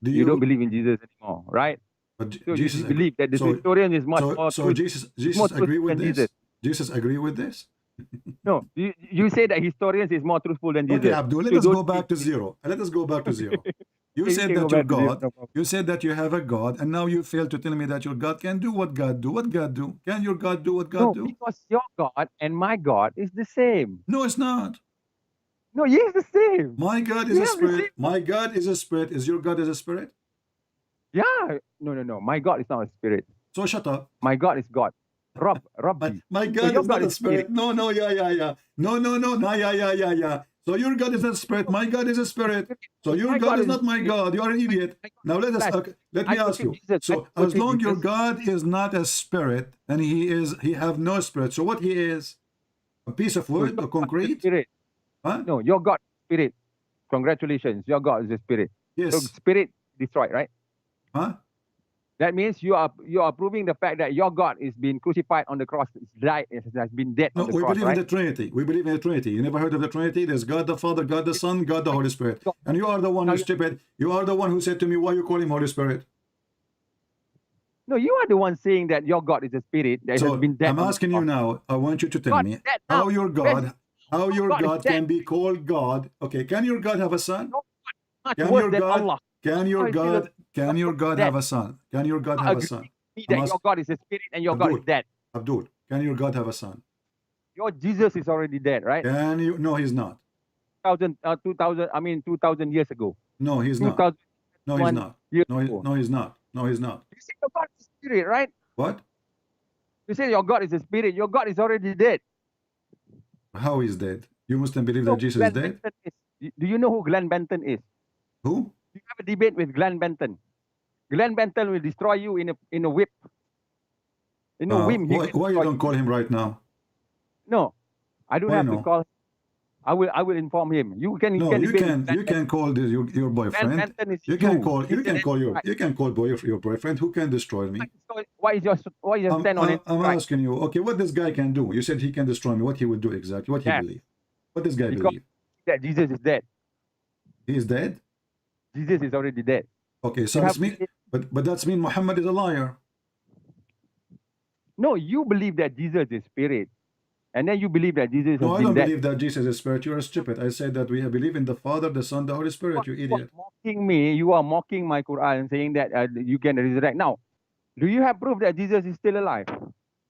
Do You don't believe in Jesus anymore, right? But So Jesus you believe that the so- historian is much more so truth- Jesus more agree truthful with than this? Jesus. Jesus agree with this? No, you say that historians is more truthful than Jesus. Okay, Abdul, let So us go don't back to think- zero. Let us go back to zero. You Okay, said we can that go you're back to zero, God. no problem. You said that you have a God, and now you fail to tell me that your God can do what God do. What God do? Can your God do what God No, do? because your God and my God is the same. No, it's not. No, he is the same. My God is You a have the spirit. same- My God is a spirit. Is your God is a spirit? Yeah. No. My God is not a spirit. So shut up. My God is God. Rabbi. My So God your is not God a is spirit. No, yeah. No, yeah. So your God is a spirit. My God is a spirit. So your My God is is not my spirit. God. You are an idiot. Now let us. Flesh. Let me I ask you. worship Jesus. So I as worship long your Jesus. God is not a spirit, and he have no spirit. So what he is? A piece of wood, your a God is concrete? Spirit. Huh? No, your God is spirit. Congratulations. Your God is a spirit. Yes. So spirit destroyed, right? Huh? That means you are proving the fact that your God is being crucified on the cross, died, has been dead No, on the we cross, believe right? in the Trinity. We believe in the Trinity. You never heard of the Trinity? There's God the Father, God the Son, God the Holy Spirit. And you are the one who's stupid. You are the one who said to me, why you call him Holy Spirit? No, you are the one saying that your God is a spirit that So has been dead. I'm on the asking you cross. now, I want you to tell God me is dead now. how your God, God is dead. can be called God. Okay, can your God have a son? No, much Can worse your than God, Allah. can your God is still God, can your God dead. have a son? Can your God You have a agree son? with me I'm that ask- your God is a spirit and your God is dead. Abdul, can your God have a son? Your Jesus is already dead, right? Can you? No, he's not. 2000 years ago. No, he's not. 2000 No, he's not. years No, ago. no, he's not. No, he's not. You say your God is a spirit, right? What? You say your God is a spirit. Your God is already dead. How is dead? You Muslim believe So that Jesus is dead? Benton do you know who Glenn Benton is? Who? You have a debate with Glenn Benton. Glenn Benton will destroy you in a whip. In a whim. Why you don't call him right now? No, I don't Why have no? to call. I will inform him. You can. No, you debate can. with You can call your Glenn boyfriend. Benton is You can you. call. You He's can an call your. antichrist. You can call your boyfriend who can destroy me. So why is your stand on it? I'm asking you. Okay, what this guy can do? You said he can destroy me. What he would do exactly? What he Yes. believe? What this guy Because believe? that Jesus is dead. He is dead. Jesus is already dead. Okay, so You that's have mean. to- But that's mean Muhammad is a liar. No, you believe that Jesus is spirit. And then you believe that Jesus No, has I don't been dead. believe that Jesus is spirit. You are stupid. I said that we believe in the Father, the Son, the Holy Spirit. You You are idiot. mocking me. You are mocking my Quran, saying that you can resurrect. Now, do you have proof that Jesus is still alive?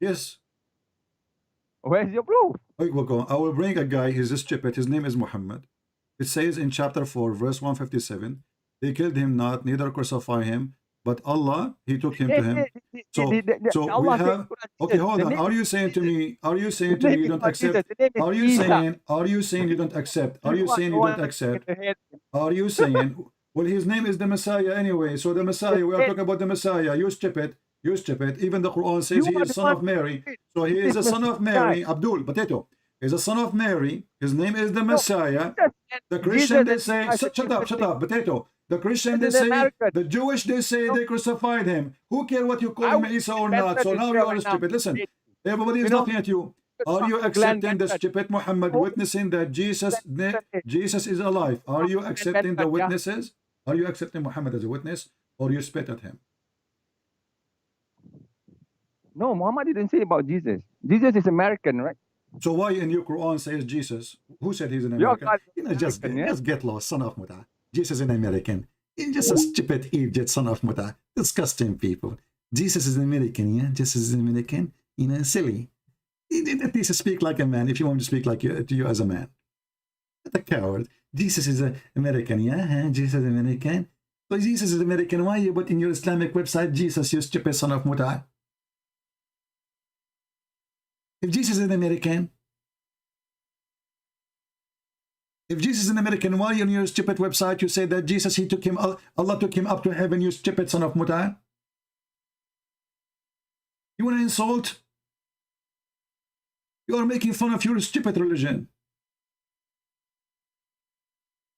Yes. Where's your proof? I will bring a guy. He's stupid. His name is Muhammad. It says in chapter 4, verse 157, they killed him not, neither crucify him, but Allah, he took him to him. So we Allah have, okay, hold on. Are you saying to me you don't accept? Are you saying you don't accept? Are you saying you don't accept? Are you saying, well, his name is the Messiah anyway. So the Messiah, we are talking about the Messiah. You stupid. You stupid. Even the Quran says he is son of Mary. So he is a son of Mary. Abdul, potato. He's a son of Mary. His name is the Messiah. The Christian, they say, shut up, potato. The Christian, they say, the Jewish, they say they crucified him. Who cares what you call him, Isa or not? So now you are stupid. Listen, everybody is laughing at you. Are you accepting the stupid Muhammad witnessing that Jesus is alive? Are you accepting the witnesses? Are you accepting Muhammad as a witness, or you spit at him? No, Muhammad didn't say about Jesus. Jesus is American, right? So why in your Quran says Jesus? Who said he's an American? Just get lost, son of Muta. Jesus is an American. He's just a stupid idiot, son of Muta. Disgusting people. Jesus is an American, yeah? Jesus is an American. Silly. At least speak like a man if you want to speak like to you as a man. What a coward. Jesus is an American, yeah? Jesus is American. So Jesus is American. Why you put in your Islamic website Jesus, you stupid son of Muta? If Jesus is an American, why on your stupid website you say that Jesus, Allah took him up to heaven, you stupid son of Muta? You want to insult? You are making fun of your stupid religion.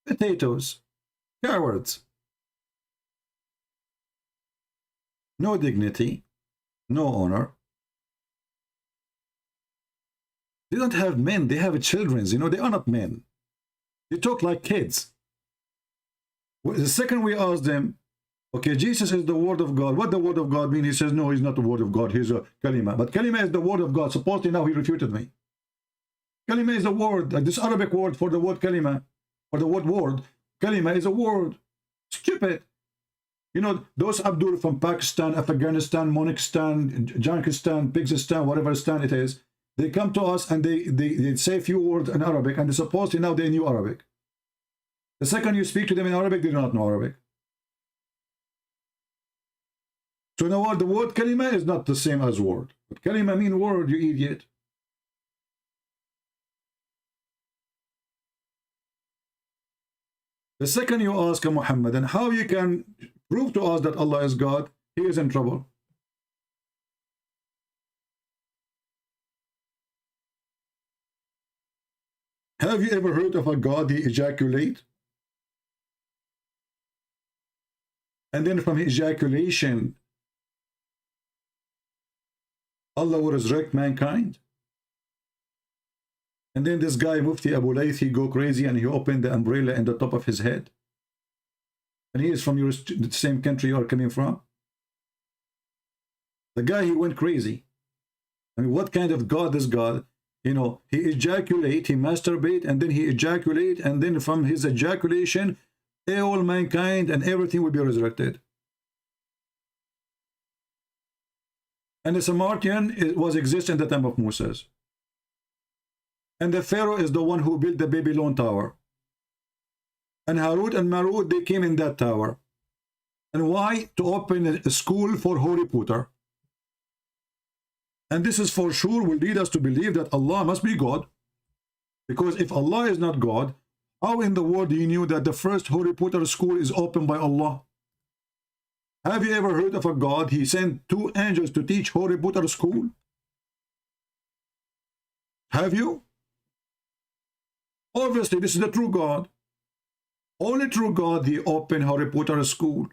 Potatoes. Cowards. No dignity. No honor. They don't have men, they have children. They are not men. They talk like kids. The second we ask them, okay, Jesus is the word of God. What the word of God mean? He says, no, he's not the word of God. He's a kalima. But kalima is the word of God. Supposedly now he refuted me. Kalima is a word. Like this Arabic word for the word kalima, or the word. Kalima is a word. Stupid. Those Abdul from Pakistan, Afghanistan, Monikistan, Jankistan, Pigsistan, whatever stan it is, they come to us and they say a few words in Arabic, and they supposedly now they knew Arabic. The second you speak to them in Arabic, they do not know Arabic. So now the word kalima is not the same as word. But kalima mean word, you idiot. The second you ask Muhammad, and how you can prove to us that Allah is God, he is in trouble. Have you ever heard of a God he ejaculate? And then from ejaculation, Allah will resurrect mankind? And then this guy, Mufti Abu Layth, he go crazy and he opened the umbrella in the top of his head. And he is from the same country you are coming from. The guy, he went crazy. I mean, what kind of God is God? He ejaculate, he masturbate, and then he ejaculate, and then from his ejaculation, all mankind and everything will be resurrected. And the Samaritan was exist in the time of Moses. And the Pharaoh is the one who built the Babylon Tower. And Harut and Marut, they came in that tower. And why? To open a school for Harry Potter. And this is for sure will lead us to believe that Allah must be God. Because if Allah is not God, how in the world do you know that the first Harry Potter school is opened by Allah? Have you ever heard of a God? He sent 2 angels to teach Harry Potter school. Have you? Obviously, this is the true God. Only true God, he opened Harry Potter school.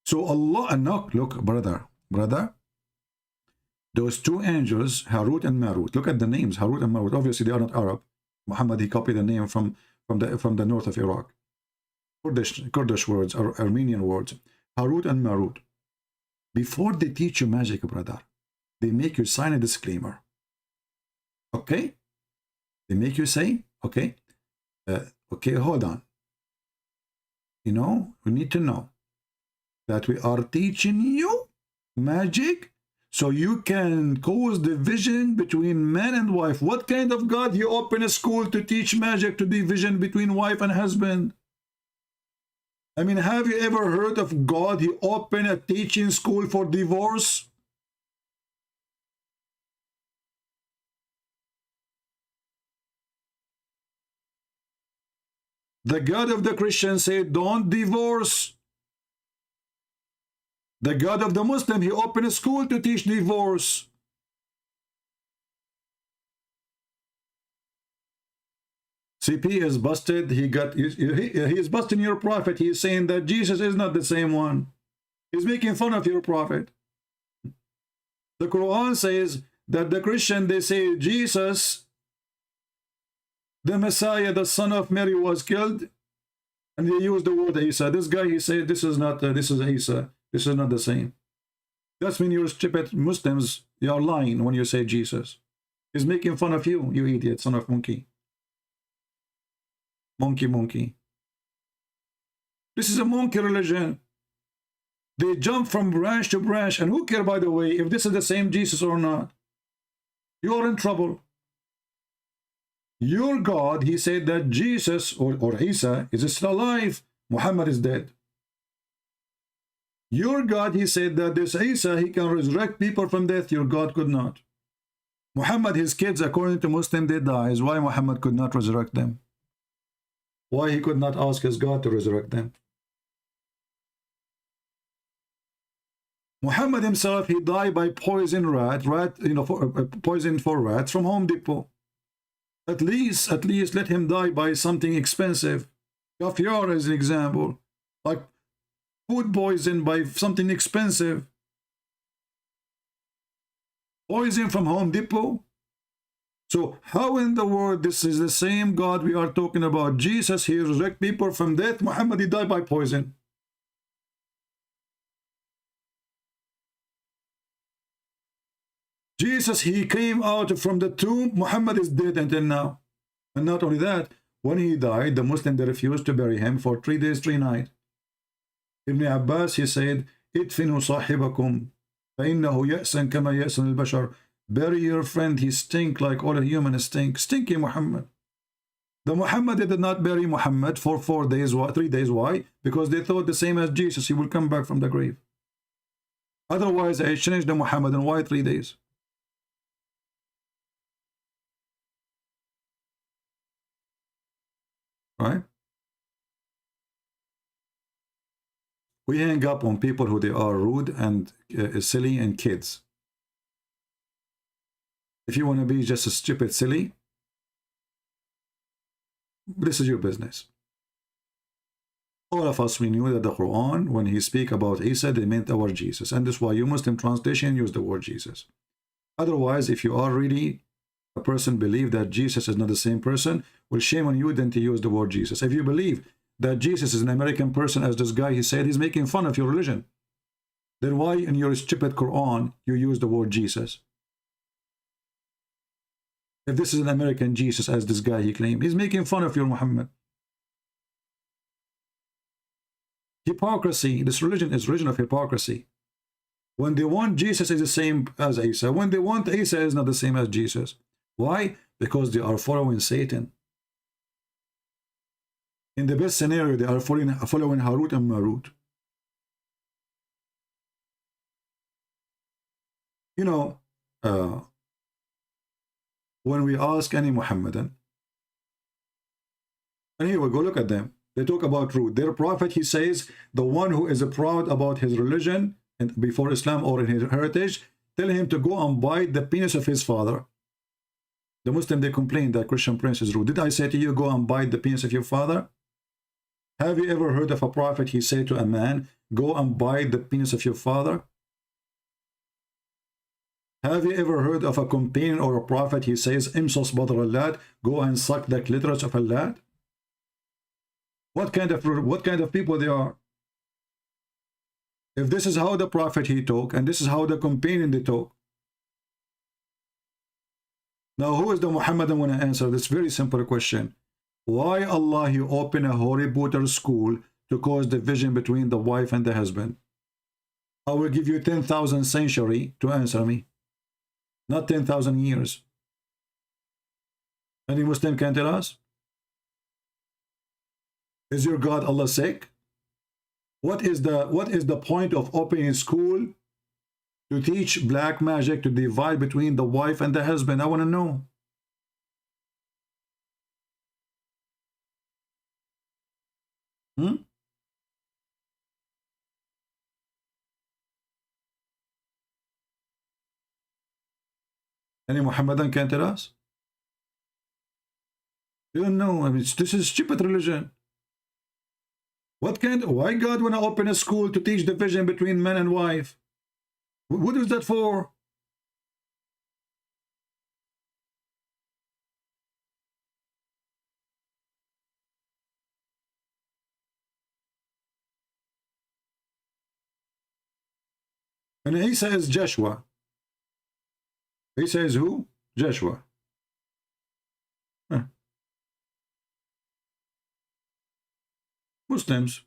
So Allah, and look, brother, those 2 angels, Harut and Marut, look at the names, Harut and Marut. Obviously, they are not Arab. Muhammad, he copied the name from the north of Iraq. Kurdish words, or Armenian words. Harut and Marut. Before they teach you magic, brother, they make you sign a disclaimer. Okay? They make you say, okay, okay, hold on. You know, we need to know that we are teaching you magic so you can cause division between man and wife. What kind of God? You open a school to teach magic to division between wife and husband? I mean, have you ever heard of God? He opened a teaching school for divorce? The God of the Christian said, don't divorce. The God of the Muslim, he opened a school to teach divorce. CP is busted. He is busting your prophet. He is saying that Jesus is not the same one. He's making fun of your prophet. The Quran says that the Christian, they say Jesus, the Messiah, the son of Mary, was killed, and they use the word Isa. This guy, he said, this is not, this is Isa. This is not the same. That's when you're stupid Muslims, you're lying when you say Jesus. He's making fun of you, you idiot, son of monkey. Monkey. This is a monkey religion. They jump from branch to branch, and who care, by the way, if this is the same Jesus or not? You're in trouble. Your God, he said that Jesus or Isa is still alive. Muhammad is dead. Your God, he said that this Isa, he can resurrect people from death. Your God could not. Muhammad, his kids, according to Muslim, they died. Why Muhammad could not resurrect them? Why he could not ask his God to resurrect them? Muhammad himself, he died by poison poison for rats from Home Depot. At least let him die by something expensive. Caviar is an example. Like food poison by something expensive. Poison from Home Depot. So how in the world this is the same God we are talking about? Jesus, he resurrected people from death. Muhammad, he died by poison. Jesus, he came out from the tomb. Muhammad is dead until now. And not only that, when he died, the Muslims, they refused to bury him for 3 days, 3 nights. Ibn Abbas, he said, "Idfinu sahibakum, فإنه يأسن كما يأسن البشر." Bury your friend, he stink like all humans stink. Stinky Muhammad. The Muhammad, they did not bury Muhammad for 4 days, 3 days. Why? Because they thought the same as Jesus, he will come back from the grave. Otherwise, they changed the Muhammad, and why 3 days? Right? We hang up on people who they are rude and silly and kids. If you want to be just a stupid silly, this is your business. All of us, we knew that the Quran, when he speak about Isa, they meant our Jesus. And that's why you Muslim translation use the word Jesus. Otherwise, if you are really a person believe that Jesus is not the same person, well, shame on you then to use the word Jesus. If you believe that Jesus is an American person, as this guy, he said, he's making fun of your religion, then why in your stupid Quran you use the word Jesus? If this is an American Jesus, as this guy he claimed, he's making fun of your Muhammad. Hypocrisy. This religion is religion of hypocrisy. When they want Jesus is the same as Isa. When they want Isa is not the same as Jesus. Why? Because they are following Satan. In the best scenario, they are following Harut and Marut. You know, when we ask any Muhammadan, and here we go, look at them. They talk about truth. Their prophet, he says, the one who is proud about his religion and before Islam or in his heritage, tell him to go and bite the penis of his father. The Muslim, they complain that Christian prince is rude. Did I say to you, go and bite the penis of your father? Have you ever heard of a prophet, he said to a man, go and bite the penis of your father? Have you ever heard of a companion or a prophet, he says, Imsos badr al-lad, go and suck the clitoris of a lad? What kind of people they are? If this is how the prophet he talk, and this is how the companion they talk, now who is the Muhammadan when I answer this very simple question? Why Allah he open a holy Buddha school to cause division between the wife and the husband? I will give you 10,000 century to answer me, not 10,000 years. Any Muslim can tell us? Is your God Allah sick? What is the point of opening a school to teach black magic to divide between the wife and the husband? I want to know. Any Muhammadan can tell us? You don't know. I mean, this is stupid religion. Why God want to open a school to teach division between man and wife? What is that for? And he says Joshua. He says who? Joshua. Huh. Muslims.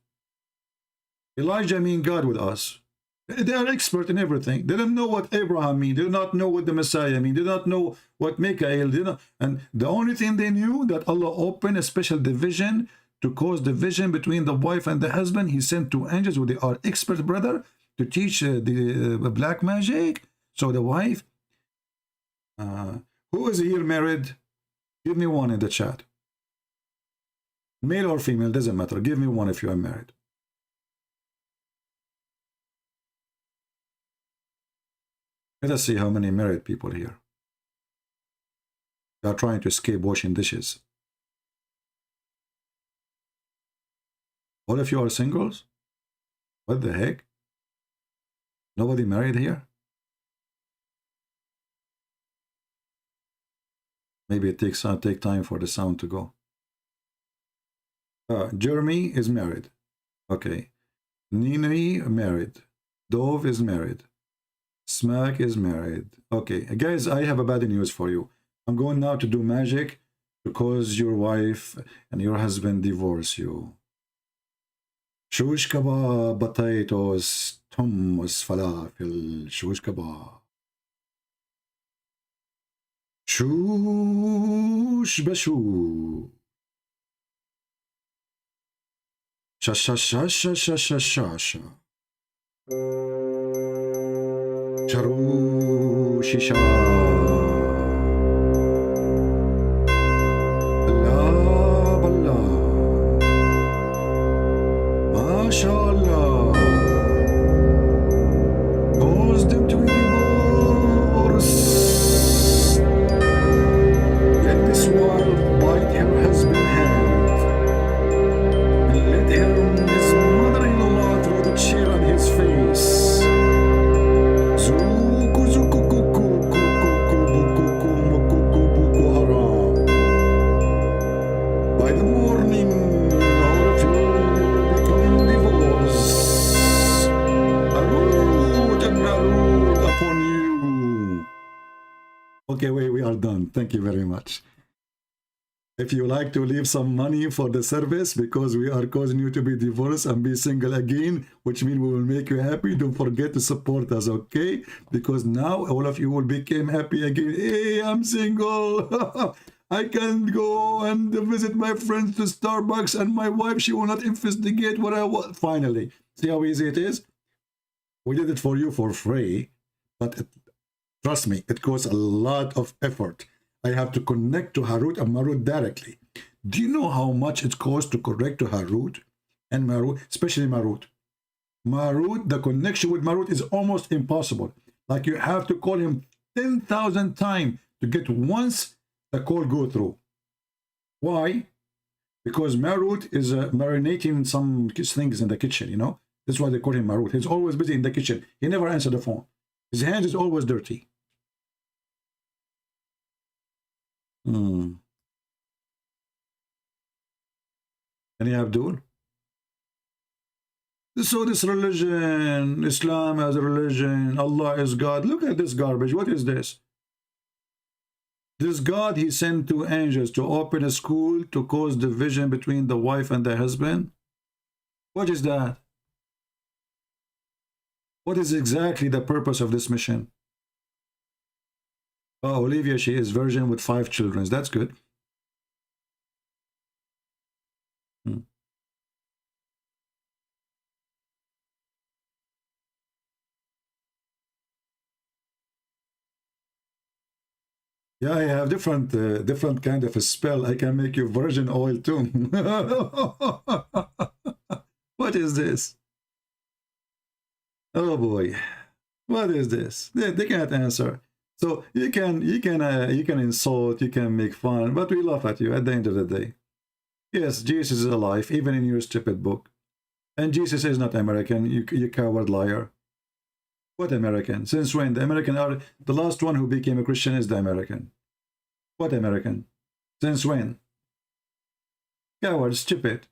Elijah mean God with us. They are expert in everything. They don't know what Abraham mean. They do not know what the Messiah mean. They do not know what Michael. And the only thing they knew that Allah opened a special division to cause division between the wife and the husband. He sent 2 angels who they are expert brother to teach the black magic. So the wife, who is here married? Give me one in the chat. Male or female, doesn't matter. Give me one if you are married. Let us see how many married people here. They are trying to escape washing dishes. All of you are singles? What the heck? Nobody married here? Maybe it takes take time for the sound to go. Jeremy is married. Okay. Nini married. Dove is married. Smack is married. Okay. Guys, I have a bad news for you. I'm going now to do magic to cause your wife and your husband divorce you. Shush kebab, potatoes, hummus, falafel, shush kebab. Shush bashu. Sha sha sha sha sha sha sha sha. Charu shisha. Allah Allah. MashaAllah. Cause them to be divorced. Let this wife bite her husband's hand. Let his mother-in-law throw the chair on his face. Zuku zuku kuku kuku kuku mukuku buku haram. By the morning, all of you become divorced. Arut and Narut upon you. Okay, wait, we are done. Thank you very much. If you like to leave some money for the service because we are causing you to be divorced and be single again, which means we will make you happy, don't forget to support us, okay? Because now all of you will become happy again. Hey, I'm single. I can go and visit my friends to Starbucks and my wife, she will not investigate what I want. Finally, see how easy it is? We did it for you for free, but trust me, it costs a lot of effort. I have to connect to Harut and Marut directly. Do you know how much it costs to connect to Harut and Marut, especially Marut? Marut, the connection with Marut is almost impossible. Like you have to call him 10,000 times to get once the call go through. Why? Because Marut is marinating some things in the kitchen, you know? That's why they call him Marut. He's always busy in the kitchen. He never answers the phone. His hands is always dirty. Any Abdul? So this religion, Islam as a religion, Allah is God. Look at this garbage. What is this? This God, he sent two angels to open a school to cause division between the wife and the husband. What is that? What is exactly the purpose of this mission? Oh, Olivia, she is virgin with 5 children. That's good. Yeah, I have different kind of a spell. I can make you virgin oil too. What is this? Oh boy, what is this? They can't answer. So you can insult, you can make fun, but we laugh at you at the end of the day. Yes, Jesus is alive, even in your stupid book. And Jesus is not American. You coward liar. What American? Since when? The American are the last one who became a Christian is the American. What American? Since when? Coward, stupid.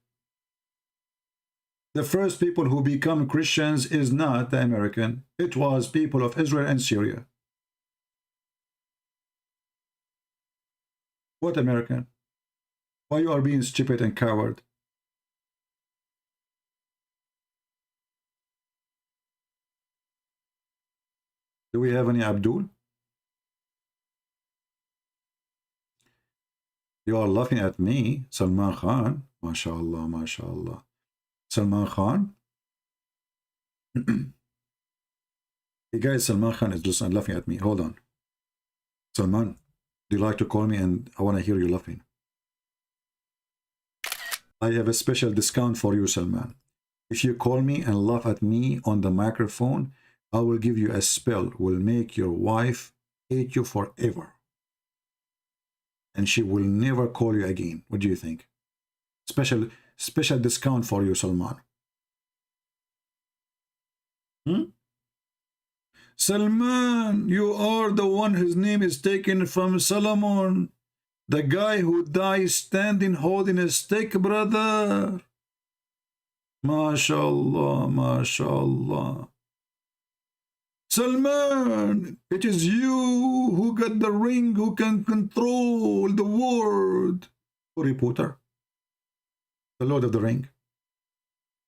The first people who become Christians is not the American. It was people of Israel and Syria. What American? Why you are being stupid and coward? Do we have any Abdul? You are laughing at me, Salman Khan. MashaAllah, MashaAllah. Salman Khan? Hey guys, Salman Khan is just laughing at me. Hold on. Salman, do you like to call me and I want to hear you laughing? I have a special discount for you, Salman. If you call me and laugh at me on the microphone, I will give you a spell, will make your wife hate you forever. And she will never call you again. What do you think? Special discount for you, Salman. Salman, you are the one whose name is taken from Solomon, the guy who died standing holding a stick, brother. MashaAllah, MashaAllah. Salman, it is you who got the ring, who can control the world. Harry Potter, the Lord of the Ring.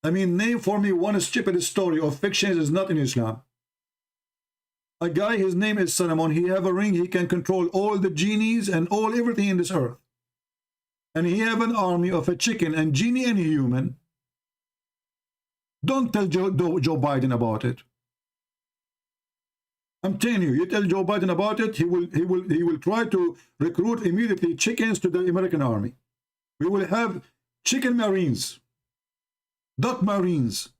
I mean, name for me one stupid story of fiction is not in Islam. A guy, his name is Solomon, he have a ring, he can control all the genies and everything in this earth. And he have an army of a chicken and genie and human. Don't tell Joe Biden about it. I'm telling you, you tell Joe Biden about it, he will try to recruit immediately chickens to the American army. We will have chicken marines, duck marines.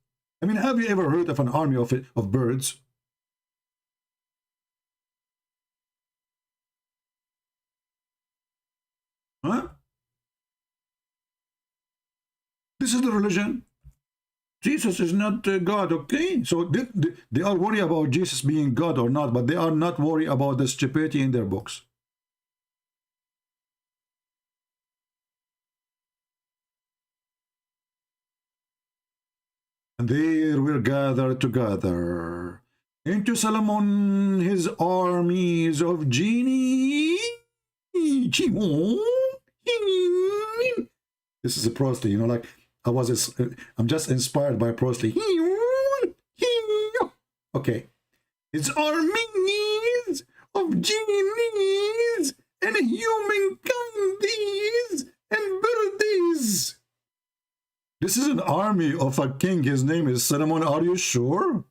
I mean, have you ever heard of an army of birds? Huh? This is the religion. Jesus is not God, okay? So they are worried about Jesus being God or not, but they are not worried about the stupidity in their books. And there we're gathered together into Solomon, his armies of genie. This is a prosty, you know, like I'm just inspired by prosty. Okay. His armies of genies and humankindies and birdies. This is an army of a king. His name is Solomon. Are you sure?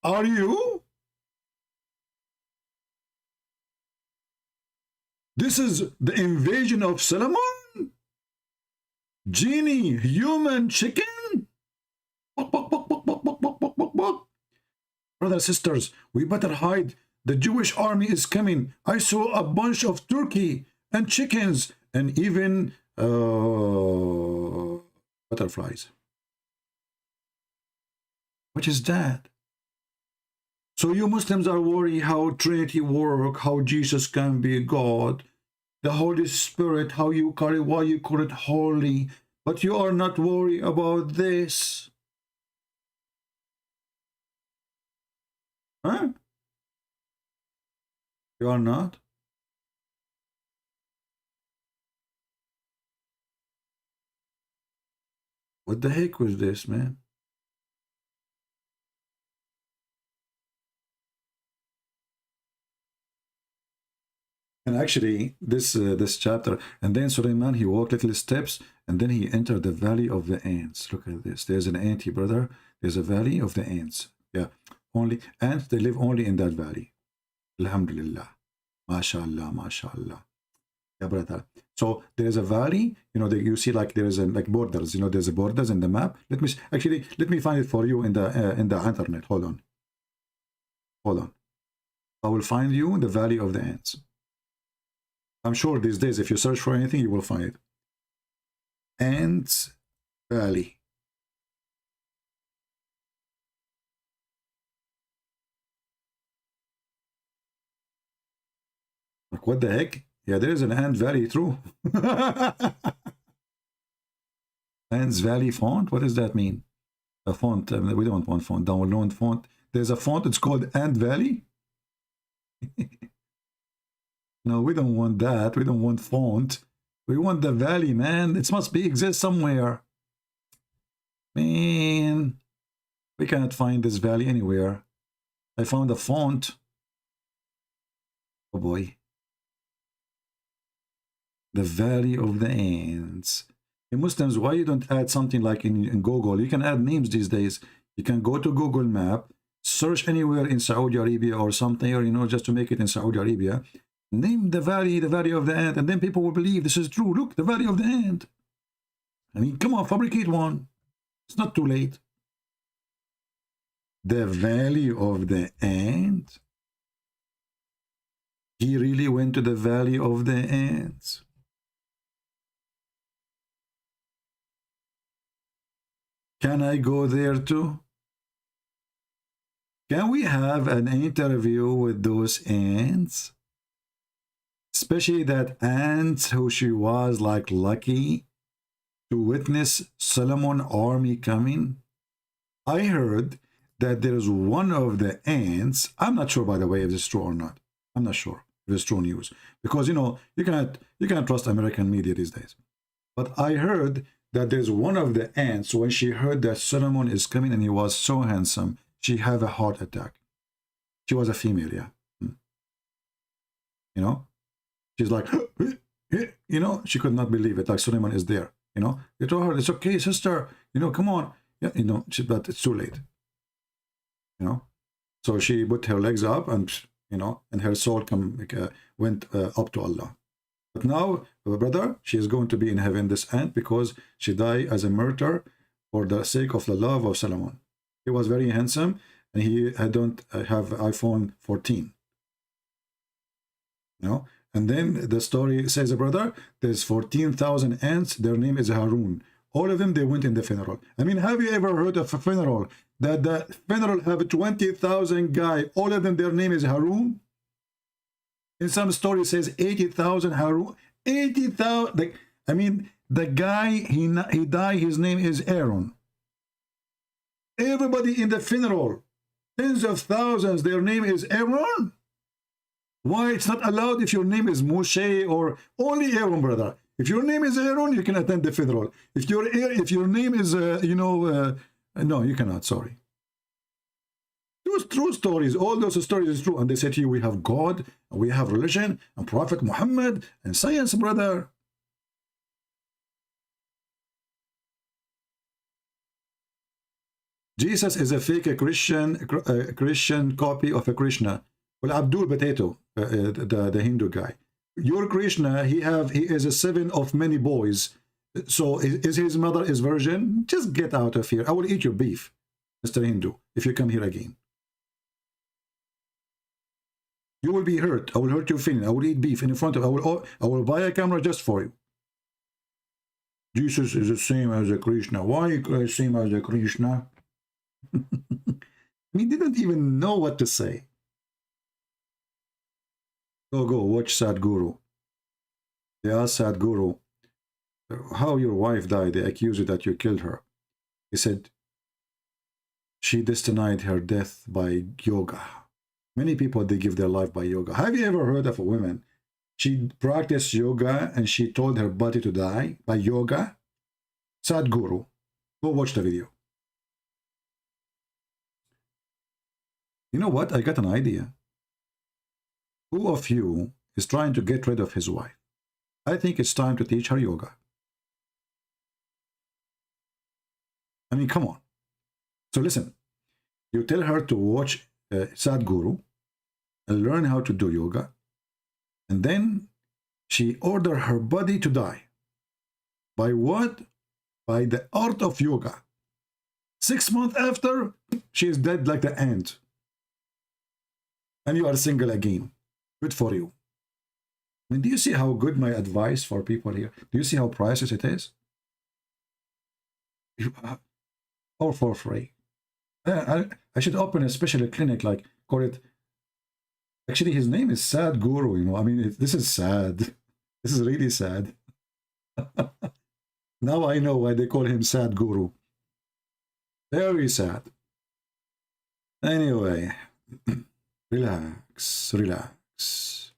Are you? This is the invasion of Solomon? Genie, human, chicken? Brothers and sisters, we better hide. The Jewish army is coming. I saw a bunch of turkey and chickens and even butterflies. What is that? So you Muslims are worried how Trinity work, how Jesus can be God, the Holy Spirit, how you call it, why you call it holy. But you are not worried about this. Huh? You are not? What the heck was this, man? And actually, this chapter, and then Suleiman, he walked little steps, and then he entered the valley of the ants. Look at this. There's an ant here, brother. There's a valley of the ants. Yeah, only ants, they live only in that valley. Alhamdulillah. MashaAllah, MashaAllah. Yeah, brother. So there's a valley, you know, you see like there's like borders, you know, there's a borders in the map. Let me find it for you in the internet. Hold on. Hold on. I will find you in the valley of the ants. I'm sure these days, if you search for anything, you will find it. Ants Valley. Like, what the heck? Yeah, there is an Ant Valley, true. Ants Valley font? What does that mean? A font. We don't want font. Download font. There's a font. It's called Ant Valley. No, we don't want that. We don't want font. We want the valley, man. It must exist somewhere. Man, we cannot find this valley anywhere. I found a font. Oh boy. The valley of the ants. Hey, Muslims, why you don't add something like in Google? You can add names these days. You can go to Google Map, search anywhere in Saudi Arabia or something, or, you know, just to make it in Saudi Arabia. Name the valley of the ant, and then people will believe this is true. Look, the valley of the ant. I mean, come on, fabricate one. It's not too late. The valley of the ant. He really went to the valley of the ants. Can I go there too? Can we have an interview with those ants? Especially that ant who she was like lucky to witness Solomon army coming. I heard that there's one of the ants. I'm not sure, by the way, if it's true or not. I'm not sure if it's true news, because, you know, you cannot trust American media these days. But I heard that there's one of the ants, when she heard that Solomon is coming and he was so handsome, she had a heart attack. She was a female, yeah. You know, she's like, you know, she could not believe it. Like, Solomon is there. You know, they told her, it's okay, sister. You know, come on. Yeah, you know, but it's too late. You know, so she put her legs up, and, you know, and her soul went up to Allah. But now, brother, she is going to be in heaven, this ant, because she died as a martyr for the sake of the love of Solomon. He was very handsome, and he don't have iPhone 14. You know, and then the story says, brother, there's 14,000 ants. Their name is Harun. All of them, they went in the funeral. I mean, have you ever heard of a funeral that the funeral have 20,000 guys? All of them, their name is Harun. In some story, it says 80,000 Harun. 80,000. I mean, the guy, he died, his name is Aaron. Everybody in the funeral, tens of thousands, their name is Aaron. Why it's not allowed if your name is Moshe or only Aaron, brother? If your name is Aaron, you can attend the funeral. If your name is, no, you cannot, sorry. Those true stories, all those stories is true. And they say to you, we have God, and we have religion, and Prophet Muhammad, and science, brother. Jesus is a fake Christian copy of a Krishna. Well, Abdul Potato, the Hindu guy. Your Krishna, he is a seven of many boys. So is his mother is virgin? Just get out of here. I will eat your beef, Mr. Hindu, if you come here again. You will be hurt. I will hurt your feeling. I will eat beef in front of. I will buy a camera just for you. Jesus is the same as a Krishna. Why the same as a Krishna? He didn't even know what to say. Go watch Sadhguru. Yeah, Sadhguru. how your wife died, they accuse you that you killed her. He said, she destined her death by yoga. Many people, they give their life by yoga. Have you ever heard of a woman? She practiced yoga and she told her body to die by yoga. Sadhguru. Go watch the video. You know what? I got an idea. Who of you is trying to get rid of his wife? I think it's time to teach her yoga. I mean, come on. So listen, you tell her to watch Sadhguru and learn how to do yoga, and then she order her body to die. By what? By the art of yoga. 6 months after, she is dead like the ant. And you are single again. Good for you. I mean, do you see how good my advice for people here? Do you see how priceless it is? Or for free. I should open a special clinic, like, call it, actually his name is Sadhguru, you know. I mean, this is sad. This is really sad. Now I know why they call him Sadhguru. Very sad. Anyway, relax, relax.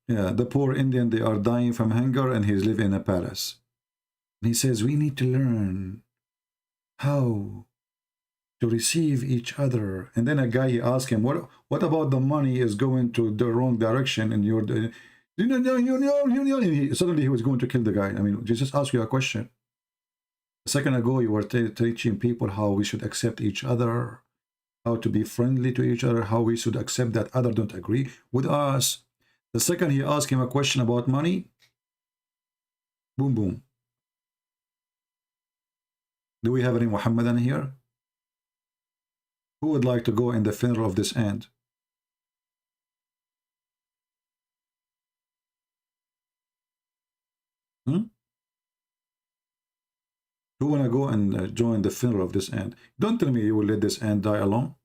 Yeah, the poor Indian, they are dying from hunger and he's living in a palace. And he says, we need to learn how to receive each other. And then a guy, he asked him, what about the money is going to the wrong direction and you're... Suddenly he was going to kill the guy. I mean, just ask you a question. A second ago, you were teaching people how we should accept each other, how to be friendly to each other, how we should accept that others don't agree with us. The second he asked him a question about money, boom, boom. Do we have any Muhammadan here? Who would like to go in the funeral of this ant? Who want to go and join the funeral of this ant? Don't tell me you will let this ant die alone.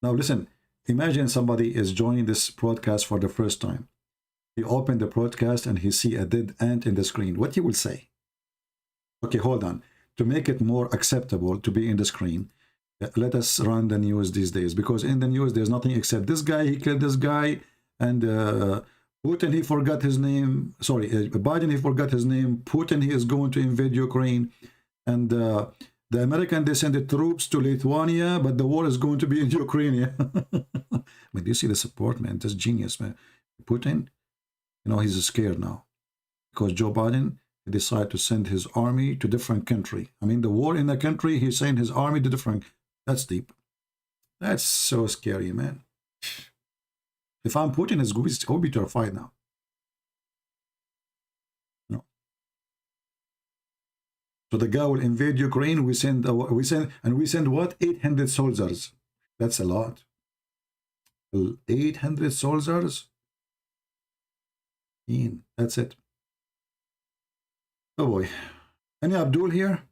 Now listen, imagine somebody is joining this broadcast for the first time. He opened the broadcast and he see a dead ant in the screen. What he will say? Okay, hold on. To make it more acceptable to be in the screen, let us run the news these days, because in the news there's nothing except this guy, he killed this guy, and Putin, he forgot his name. Sorry, Biden, he forgot his name. Putin, he is going to invade Ukraine, and the American, they send the troops to Lithuania, but the war is going to be in Ukraine. I mean, do you see the support, man? That's genius, man. Putin, you know, he's scared now because Joe Biden decided to send his army to different country. I mean, the war in the country, he's sending his army to different. That's deep. That's so scary, man. If I'm Putin, I would be terrified now. No. So the guy will invade Ukraine. We send what? 800 soldiers. That's a lot. 800 soldiers. That's it. Oh boy. Any Abdul here?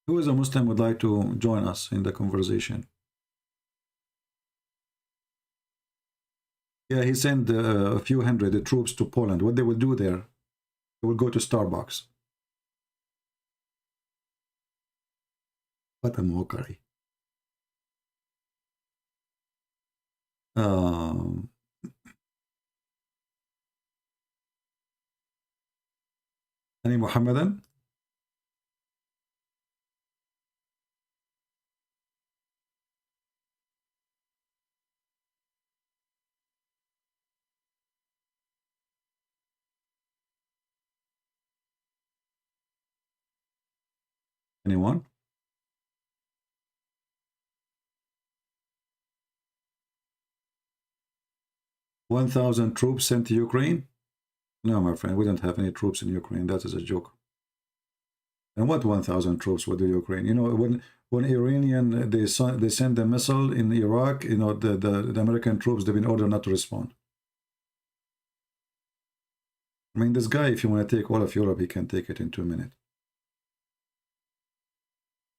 Who is a Muslim would like to join us in the conversation? Yeah, he sent a few hundred troops to Poland. What they will do there? They will go to Starbucks. What a mockery. Any Muhammadan? Anyone? $1,000 troops sent to Ukraine? No, my friend, we don't have any troops in Ukraine. That is a joke. And what 1,000 troops would do Ukraine? You know, when Iranian they send a missile in Iraq, you know, the American troops, they've been ordered not to respond. I mean, this guy, if you want to take all of Europe, he can take it in 2 minutes.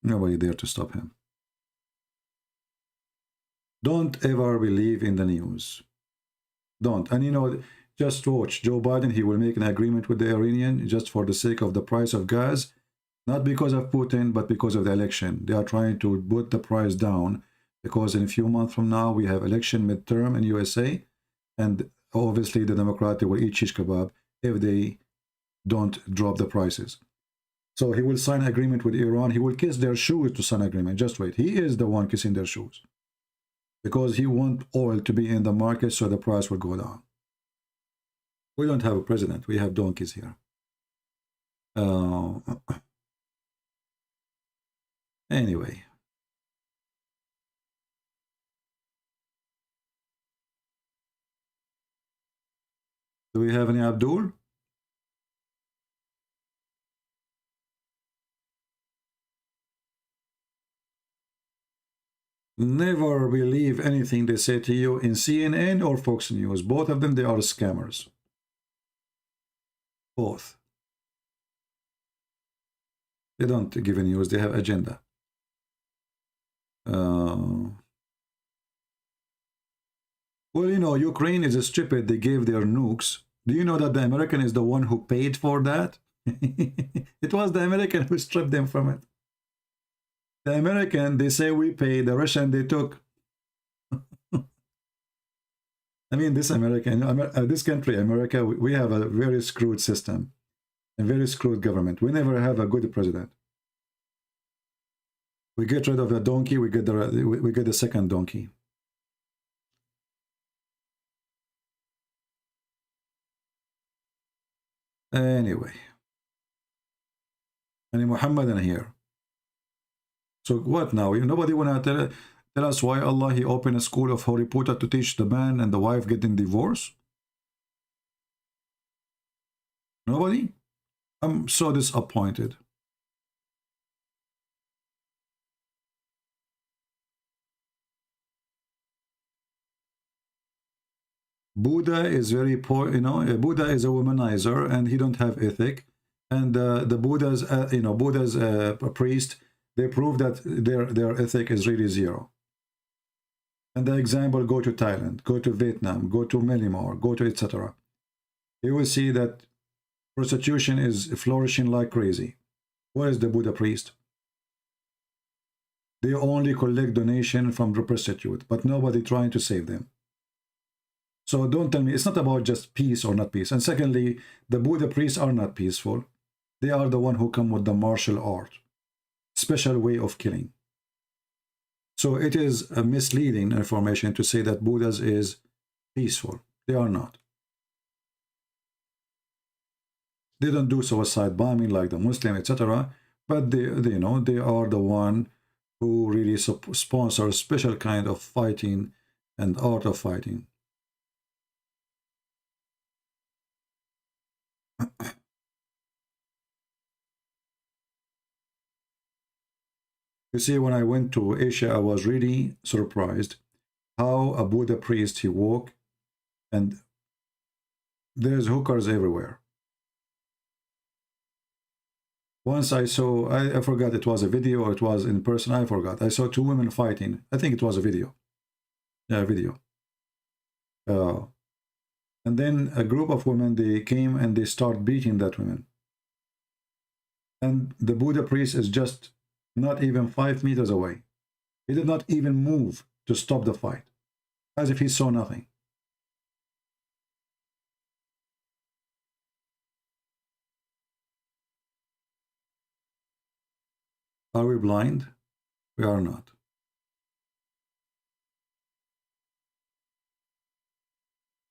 Nobody there to stop him. Don't ever believe in the news. Don't. And you know, just watch Joe Biden. He will make an agreement with the Iranian just for the sake of the price of gas, not because of Putin, but because of the election. They are trying to put the price down because in a few months from now we have election midterm in USA, and obviously the Democrats will eat shish kebab if they don't drop the prices. So he will sign an agreement with Iran. He will kiss their shoes to sign an agreement. Just wait. He is the one kissing their shoes because he wants oil to be in the market so the price will go down. We don't have a president. We have donkeys here. Anyway. Do we have any Abdul? Never believe anything they say to you in CNN or Fox News. Both of them, they are scammers. Both. They don't give a news. They have agenda. Well, you know, Ukraine is stupid. They gave their nukes. Do you know that the American is the one who paid for that? It was the American who stripped them from it. The American, they say we pay. The Russian, they took. I mean, this American, this country, America, we have a very screwed system, a very screwed government. We never have a good president. We get rid of the donkey, we get the second donkey. Anyway, any Muhammadan here. So what now? Nobody wanna tell us why Allah he opened a school of Harry Potter to teach the man and the wife getting divorced? Nobody? I'm so disappointed. Buddha is very poor, you know. Buddha is a womanizer and he don't have ethic. And the Buddha's, Buddha's priest, they prove that their ethic is really zero. And the example, go to Thailand, go to Vietnam, go to Myanmar, go to etc. You will see that prostitution is flourishing like crazy. Where is the Buddha priest? They only collect donation from the prostitute, but nobody trying to save them. So don't tell me, it's not about just peace or not peace. And secondly, the Buddha priests are not peaceful. They are the one who come with the martial art, special way of killing. So it is a misleading information to say that Buddhas is peaceful. They are not. They don't do suicide bombing like the Muslim, etc. But they are the one who really sponsor a special kind of fighting and art of fighting. You see, when I went to Asia, I was really surprised how a Buddha priest he walk, and there's hookers everywhere. Once I saw, I forgot it was a video or it was in person, I forgot. I saw two women fighting. I think it was a video. Yeah, a video. And then a group of women, they came and they start beating that woman. And the Buddha priest is just not even 5 meters away. He did not even move to stop the fight, as if he saw nothing. Are we blind? We are not.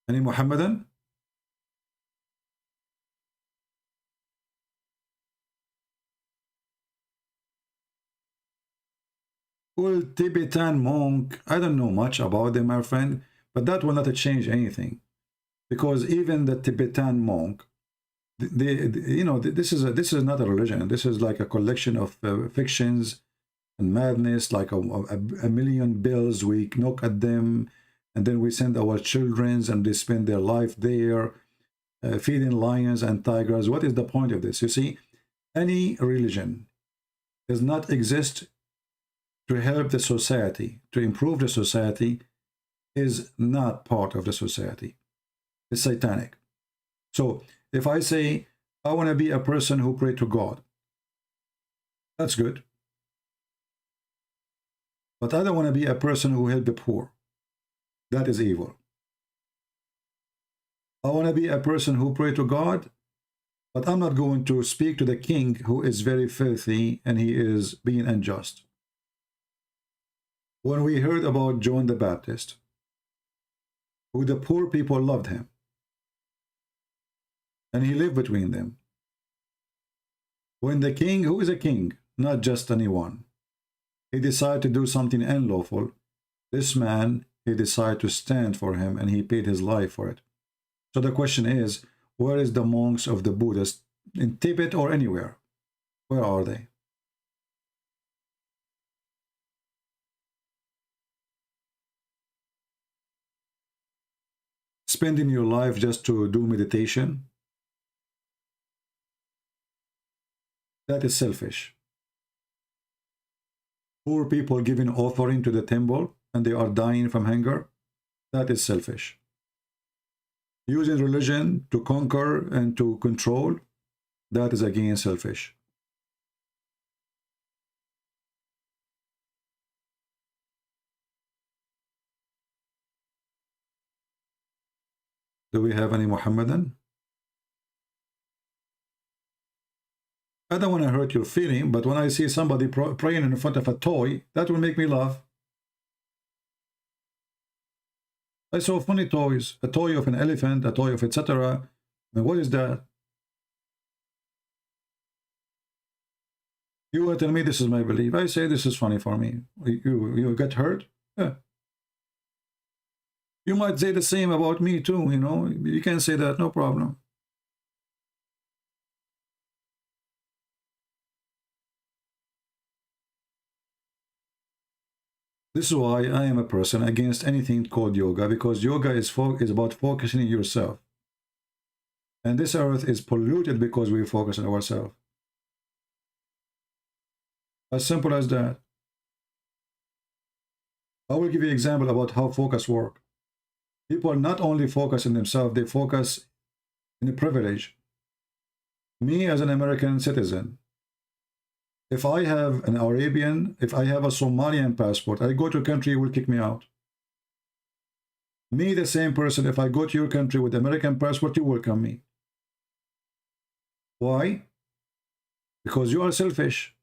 Any Muhammadan? Well, Tibetan monk, I don't know much about them, my friend, but that will not change anything, because even the Tibetan monk, this is not a religion. This is like a collection of fictions and madness, like a million bills. We knock at them, and then we send our children, and they spend their life there, feeding lions and tigers. What is the point of this? You see, any religion does not exist to help the society, to improve the society, is not part of the society. It's satanic. So if I say, I want to be a person who pray to God, that's good. But I don't want to be a person who help the poor. That is evil. I want to be a person who pray to God, but I'm not going to speak to the king who is very filthy and he is being unjust. When we heard about John the Baptist, who the poor people loved him, and he lived between them. When the king, who is a king, not just anyone, he decided to do something unlawful, this man, he decided to stand for him and he paid his life for it. So the question is, where is the monks of the Buddhists in Tibet or anywhere? Where are they? Spending your life just to do meditation? That is selfish. Poor people giving offering to the temple and they are dying from hunger? That is selfish. Using religion to conquer and to control? That is again selfish. Do we have any Mohammedan? I don't want to hurt your feeling, but when I see somebody praying in front of a toy, that will make me laugh. I saw funny toys, a toy of an elephant, a toy of etc. And what is that? You will tell me this is my belief. I say this is funny for me. You get hurt? Yeah. You might say the same about me too, you know. You can say that, no problem. This is why I am a person against anything called yoga, because yoga is about focusing on yourself. And this earth is polluted because we focus on ourselves. As simple as that. I will give you an example about how focus works. People not only focus on themselves, they focus in the privilege. Me as an American citizen, if I have an Arabian, if I have a Somalian passport, I go to a country, you will kick me out. Me, the same person, if I go to your country with American passport, you welcome me. Why? Because you are selfish.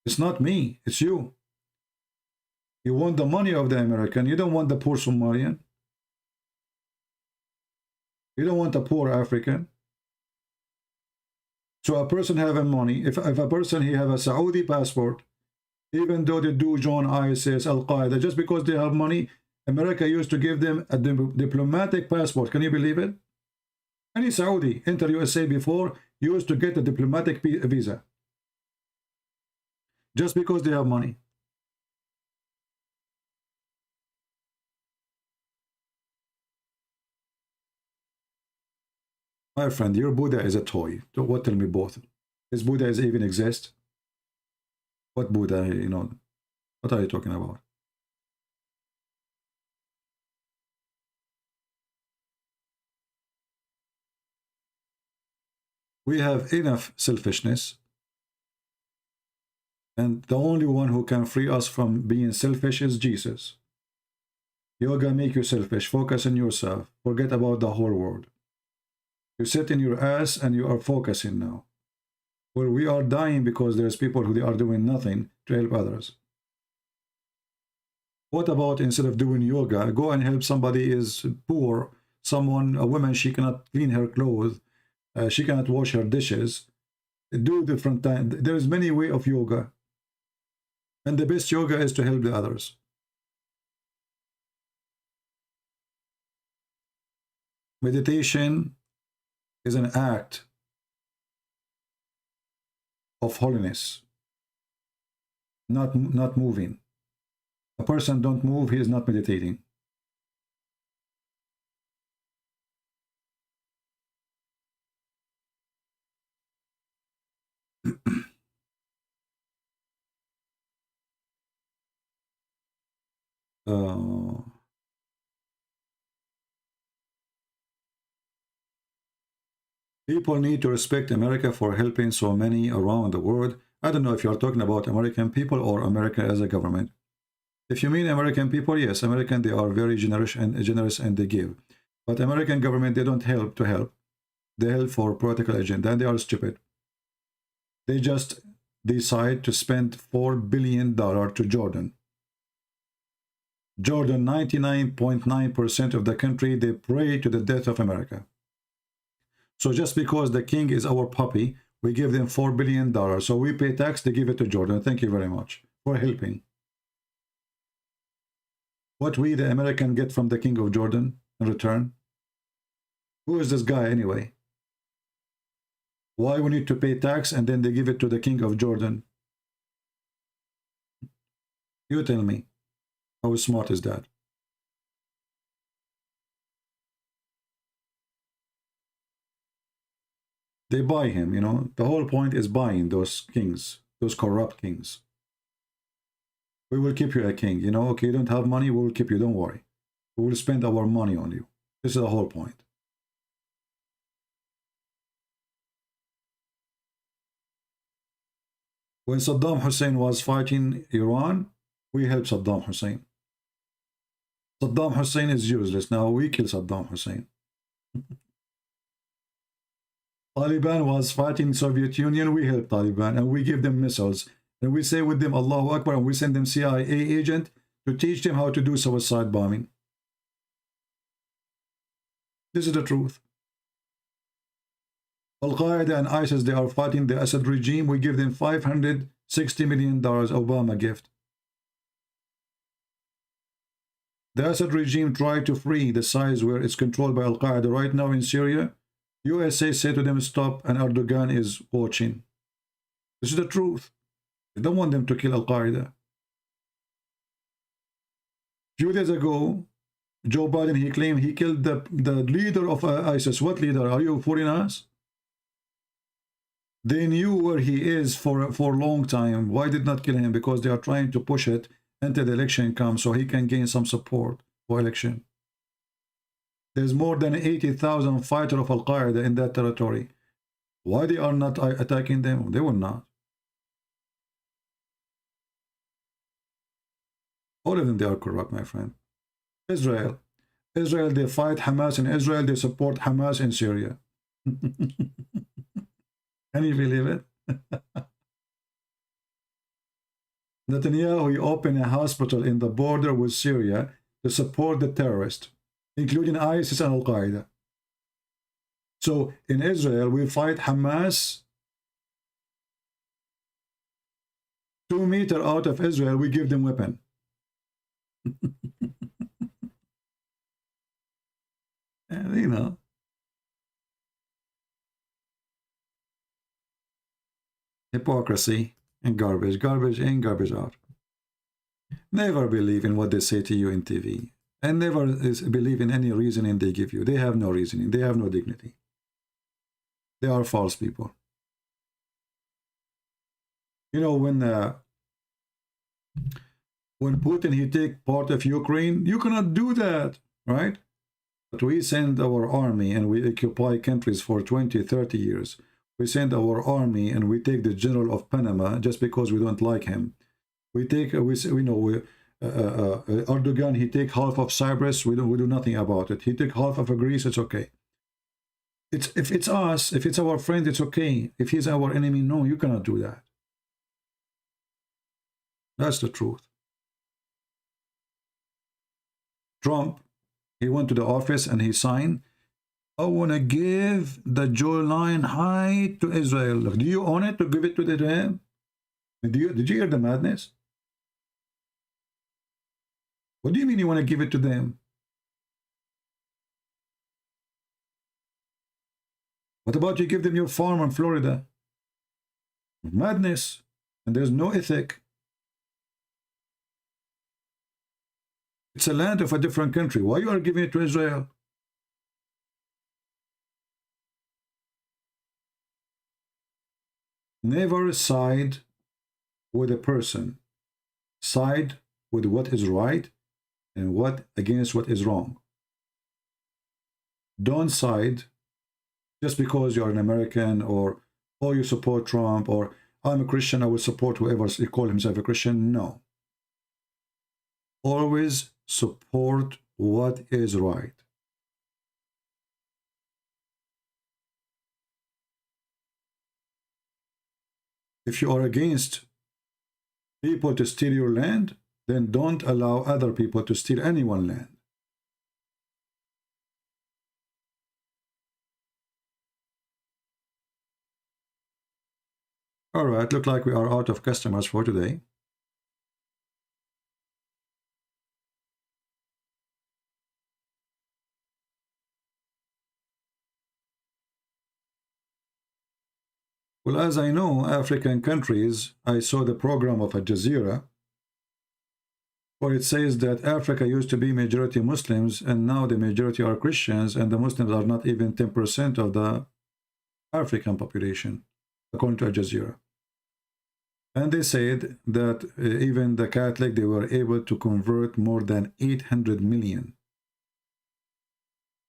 It's not me, it's you. You want the money of the American, you don't want the poor Somalian. You don't want the poor African. So a person have a money, if a person he have a Saudi passport, even though they do join ISIS, Al-Qaeda, just because they have money, America used to give them a diplomatic passport. Can you believe it? Any Saudi enter USA before used to get a diplomatic visa. Just because they have money. My friend, your Buddha is a toy. What, tell me both? Does Buddha even exist? What Buddha, you know, what are you talking about? We have enough selfishness. And the only one who can free us from being selfish is Jesus. Yoga make you selfish. Focus on yourself. Forget about the whole world. You sit in your ass and you are focusing now. Where we are dying because there's people who are doing nothing to help others. What about instead of doing yoga, go and help somebody is poor, someone, a woman, she cannot clean her clothes, she cannot wash her dishes. Do different time. There is many way of yoga. And the best yoga is to help the others. Meditation is an act of holiness, not moving. A person don't move, he is not meditating. People need to respect America for helping so many around the world. I don't know if you're talking about American people or America as a government. If you mean American people, yes, American, they are very generous and they give. But American government, they don't help to help. They help for political agenda, and they are stupid. They just decide to spend $4 billion to Jordan. Jordan, 99.9% of the country, they pray to the death of America. So just because the king is our puppy, we give them $4 billion. So we pay tax, they give it to Jordan. Thank you very much for helping. What we, the American, get from the king of Jordan in return? Who is this guy anyway? Why we need to pay tax and then they give it to the king of Jordan? You tell me. How smart is that? They buy him, you know. The whole point is buying those kings, those corrupt kings. We will keep you a king, you know. Okay, you don't have money, we will keep you, don't worry. We will spend our money on you. This is the whole point. When Saddam Hussein was fighting Iran, we helped Saddam Hussein. Saddam Hussein is useless. Now we kill Saddam Hussein. Taliban was fighting Soviet Union, we help Taliban and we give them missiles. And we say with them Allahu Akbar and we send them CIA agent to teach them how to do suicide bombing. This is the truth. Al-Qaeda and ISIS, they are fighting the Assad regime. We give them $560 million Obama gift. The Assad regime tried to free the size where it's controlled by Al-Qaeda right now in Syria. USA said to them, stop, and Erdogan is watching. This is the truth. They don't want them to kill Al-Qaeda. A few days ago, Joe Biden, he claimed he killed the leader of ISIS. What leader? Are you fooling us? They knew where he is for a long time. Why did not kill him? Because they are trying to push it until the election comes so he can gain some support for election. There's more than 80,000 fighters of Al-Qaeda in that territory. Why they are not attacking them? They will not. All of them, they are corrupt, my friend. Israel, they fight Hamas in Israel. They support Hamas in Syria. Can you believe it? Netanyahu, he opened a hospital in the border with Syria to support the terrorists, including ISIS and Al-Qaeda. So in Israel, we fight Hamas. 2 meters out of Israel, we give them weapon. And, you know, hypocrisy and garbage in, garbage out. Never believe in what they say to you in TV, and never believe in any reasoning they give you. They have no reasoning. They have no dignity. They are false people. You know, when Putin, he take part of Ukraine, you cannot do that, right? But we send our army and we occupy countries for 20, 30 years. We send our army and we take the general of Panama just because we don't like him. We take, Erdogan, he take half of Cyprus, we do nothing about it. He take half of Greece, it's okay. If it's us, if it's our friend, it's okay. If he's our enemy, no, you cannot do that. That's the truth. Trump, he went to the office and he signed, I want to give the jawline height to Israel. Look, do you own it to give it to them? Did you hear the madness? What do you mean you want to give it to them? What about you give them your farm in Florida? Madness. And there's no ethic. It's a land of a different country. Why you are giving it to Israel? Never side with a person. Side with what is right and what against what is wrong. Don't side just because you're an American, or oh, you support Trump, or I'm a Christian, I will support whoever call himself a Christian. No. Always support what is right. If you are against people to steal your land, then don't allow other people to steal anyone's land. All right, look like we are out of customers for today. Well, as I know, African countries, I saw the program of Al Jazeera, where it says that Africa used to be majority Muslims, and now the majority are Christians, and the Muslims are not even 10% of the African population, according to Al Jazeera. And they said that even the Catholic, they were able to convert more than 800 million.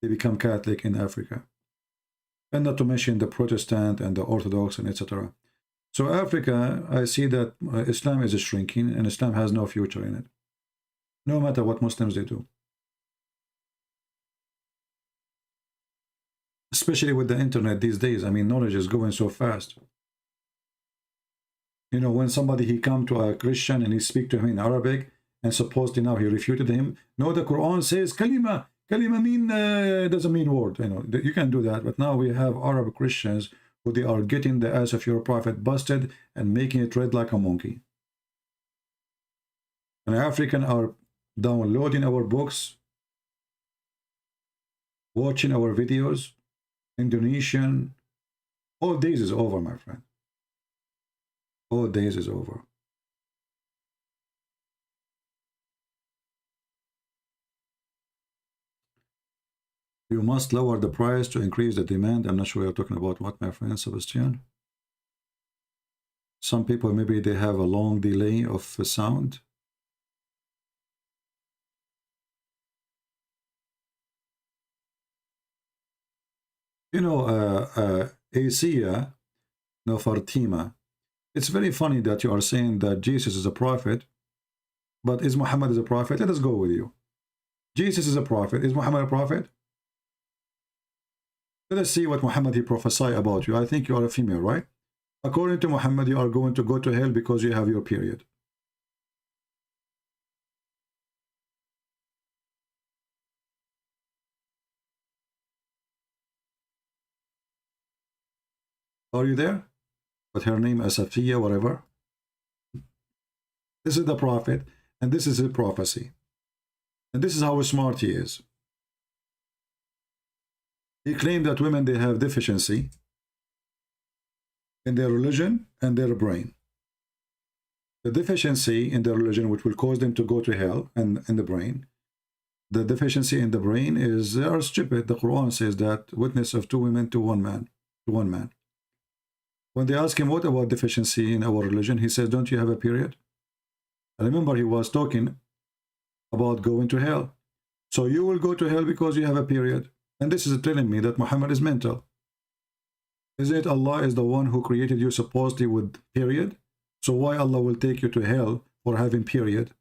They become Catholic in Africa. And not to mention the Protestant and the Orthodox and etc. So Africa, I see that Islam is shrinking, and Islam has no future in it, no matter what Muslims they do. Especially with the internet these days. I mean, knowledge is going so fast. You know, when somebody, he come to a Christian and he speak to him in Arabic, and supposedly now he refuted him. No, the Quran says kalima. Kalima mean doesn't mean word. You know, you can do that. But now we have Arab Christians who they are getting the ass of your prophet busted and making it red like a monkey. And African are downloading our books, watching our videos. Indonesian, all days is over, my friend. All days is over. You must lower the price to increase the demand. I'm not sure you're talking about what, my friend Sebastian. Some people, maybe they have a long delay of sound. You know, Asia, no, Fatima. It's very funny that you are saying that Jesus is a prophet, but is Muhammad is a prophet? Let us go with you. Jesus is a prophet. Is Muhammad a prophet? Let us see what Muhammad he prophesied about you. I think you are a female, right? According to Muhammad, you are going to go to hell because you have your period. Are you there? But her name is Safiya, whatever. This is the prophet, and this is his prophecy. And this is how smart he is. He claimed that women, they have deficiency in their religion and their brain. The deficiency in their religion, which will cause them to go to hell, and in the brain. The deficiency in the brain is they are stupid. The Quran says that witness of 2 women to 1 man, to 1 man. When they ask him, what about deficiency in our religion? He says, don't you have a period? I remember he was talking about going to hell. So you will go to hell because you have a period. And this is telling me that Muhammad is mental. Isn't it Allah is the one who created you supposedly with period? So why Allah will take you to hell for having period?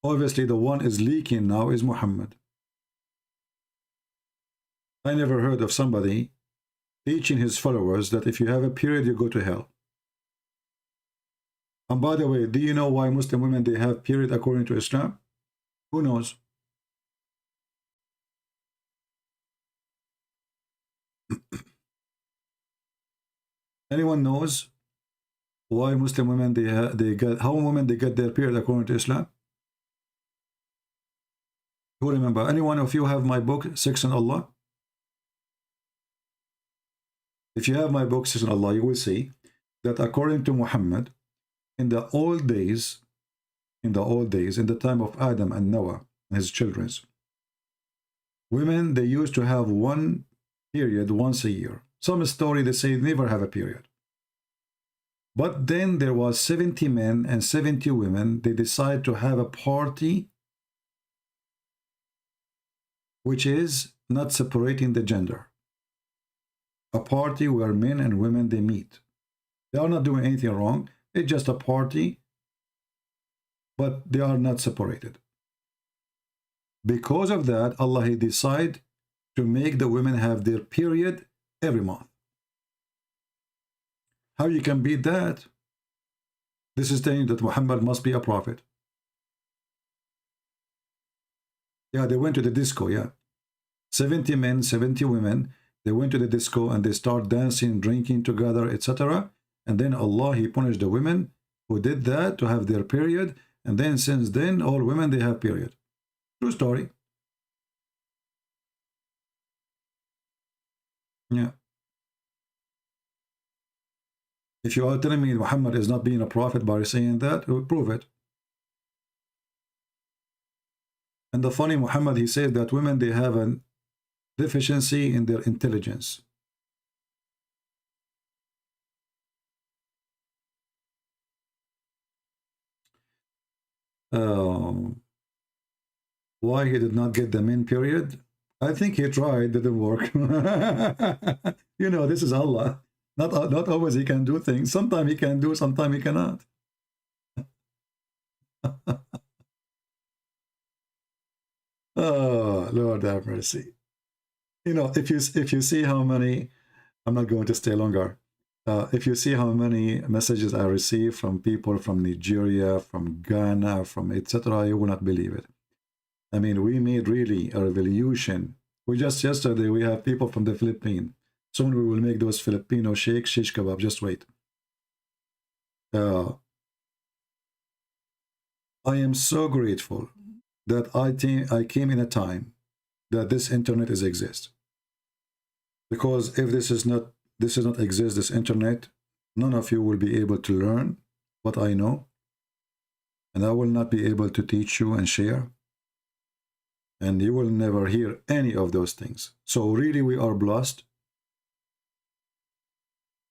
Obviously the one is leaking now is Muhammad. I never heard of somebody teaching his followers that if you have a period, you go to hell. And by the way, do you know why Muslim women, they have period according to Islam? Who knows? Anyone knows why Muslim women, they get, how women they get their period according to Islam? Who remember? Anyone of you have my book, Sex and Allah? If you have my book, Sex and Allah, you will see that according to Muhammad, in the old days, in the time of Adam and Noah and his children, women, they used to have 1 period once a year. Some story they say never have a period. But then there was 70 men and 70 women. They decide to have a party which is not separating the gender. A party where men and women, they meet. They are not doing anything wrong. It's just a party, but they are not separated. Because of that, Allah, He decided to make the women have their period every month. How you can beat that? This is saying that Muhammad must be a prophet. Yeah, they went to the disco, yeah. 70 men, 70 women, they went to the disco and they start dancing, drinking together, etc. And then Allah, He punished the women who did that to have their period. And then since then, all women, they have period. True story. Yeah. If you are telling me Muhammad is not being a prophet by saying that, prove it. And the funny, Muhammad, he said that women, they have a deficiency in their intelligence. Why he did not get the men period? I think he tried, didn't work. You know, this is Allah. Not always he can do things. Sometimes he can do, sometimes he cannot. Oh, Lord have mercy. You know, if you see how many, I'm not going to stay longer. If you see how many messages I receive from people from Nigeria, from Ghana, from etc., you will not believe it. I mean, we made really a revolution. We just yesterday, we have people from the Philippines. Soon we will make those Filipino shake shish kebab. Just wait. I am so grateful that I came in a time that this internet exists. Because if this does not exist, this internet, none of you will be able to learn what I know, and I will not be able to teach you and share, and you will never hear any of those things. So really, we are blessed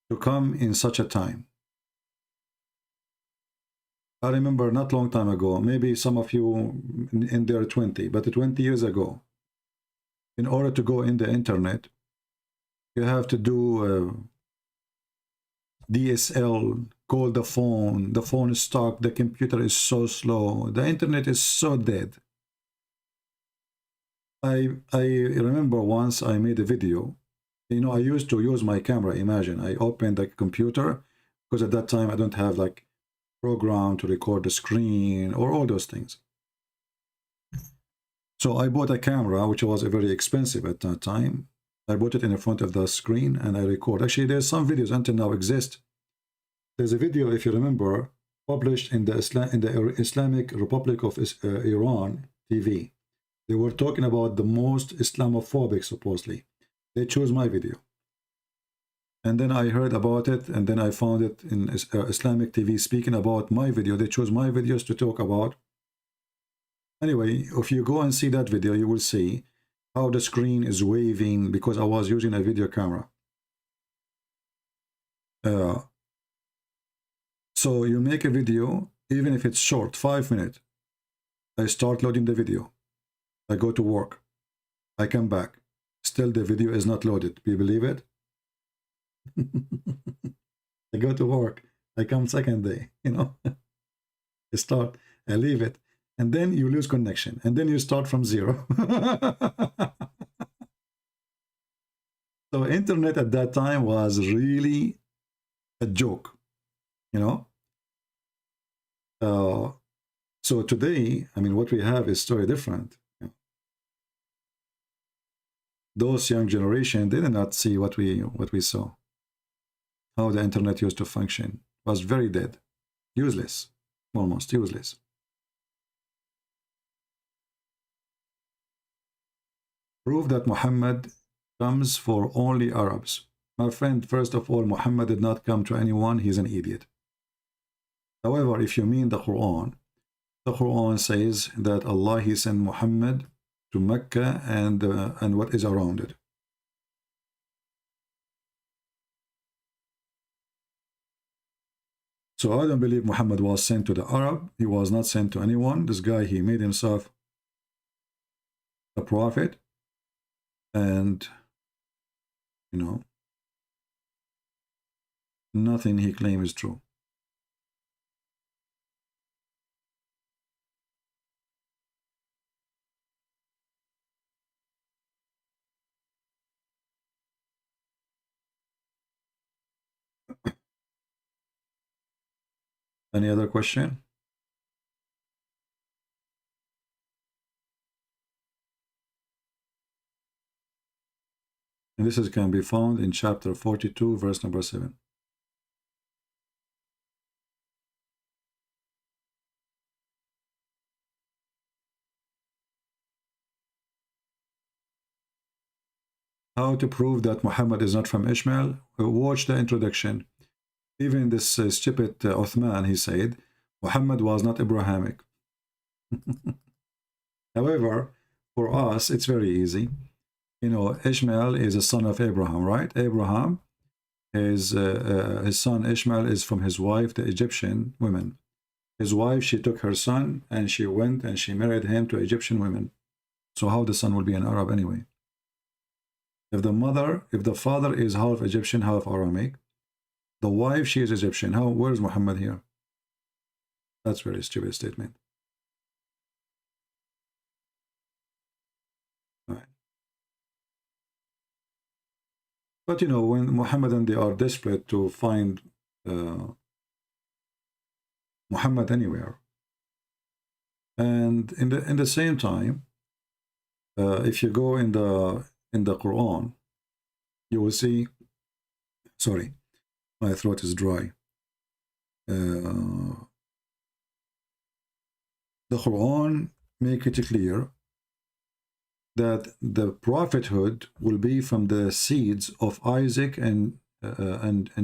to come in such a time. I remember not long time ago, maybe some of you in their 20, but 20 years ago, in order to go in the internet, you have to do DSL, call the phone is stuck, the computer is so slow, the internet is so dead. I remember once I made a video. You know, I used to use my camera. Imagine I opened the computer, because at that time I don't have like program to record the screen or all those things. So I bought a camera, which was very expensive at that time. I bought it in front of the screen and I record. Actually, there's some videos until now exist. There's a video, if you remember, published in the Islamic Republic of Iran TV. They were talking about the most Islamophobic, supposedly. They chose my video. And then I heard about it, and then I found it in Islamic TV speaking about my video. They chose my videos to talk about. Anyway, if you go and see that video, you will see how the screen is waving because I was using a video camera. So you make a video, even if it's short, 5 minutes. I start loading the video. I go to work. I come back. Still the video is not loaded. Do you believe it? I go to work. I come second day, you know. I start, I leave it. And then you lose connection. And then you start from zero. So internet at that time was really a joke, you know. So today, I mean, what we have is totally different. Those young generation did not see what we saw. How the internet used to function. It was very dead, useless, almost useless. Prove that Muhammad comes for only Arabs. My friend, first of all, Muhammad did not come to anyone. He's an idiot. However, if you mean the Quran says that Allah, He sent Muhammad to Mecca and what is around it. So I don't believe Muhammad was sent to the Arab. He was not sent to anyone. This guy, he made himself a prophet. And, you know, nothing he claims is true. Any other question? And this can be found in chapter 42, verse number 7. How to prove that Muhammad is not from Ishmael? Watch the introduction. Even this stupid Uthman, he said, Muhammad was not Abrahamic. However, for us, it's very easy. You know, Ishmael is a son of Abraham, right? Abraham, his son Ishmael is from his wife, the Egyptian women. His wife, she took her son and she went and she married him to Egyptian women. So how the son will be an Arab anyway? If the father is half Egyptian, half Aramic, the wife, she is Egyptian. Where is Muhammad here? That's a very stupid statement. Right. But you know, when Muhammad they are desperate to find Muhammad anywhere, and in the same time, if you go in the Quran, you will see. Sorry, my throat is dry. The Quran make it clear that the prophethood will be from the seeds of Isaac and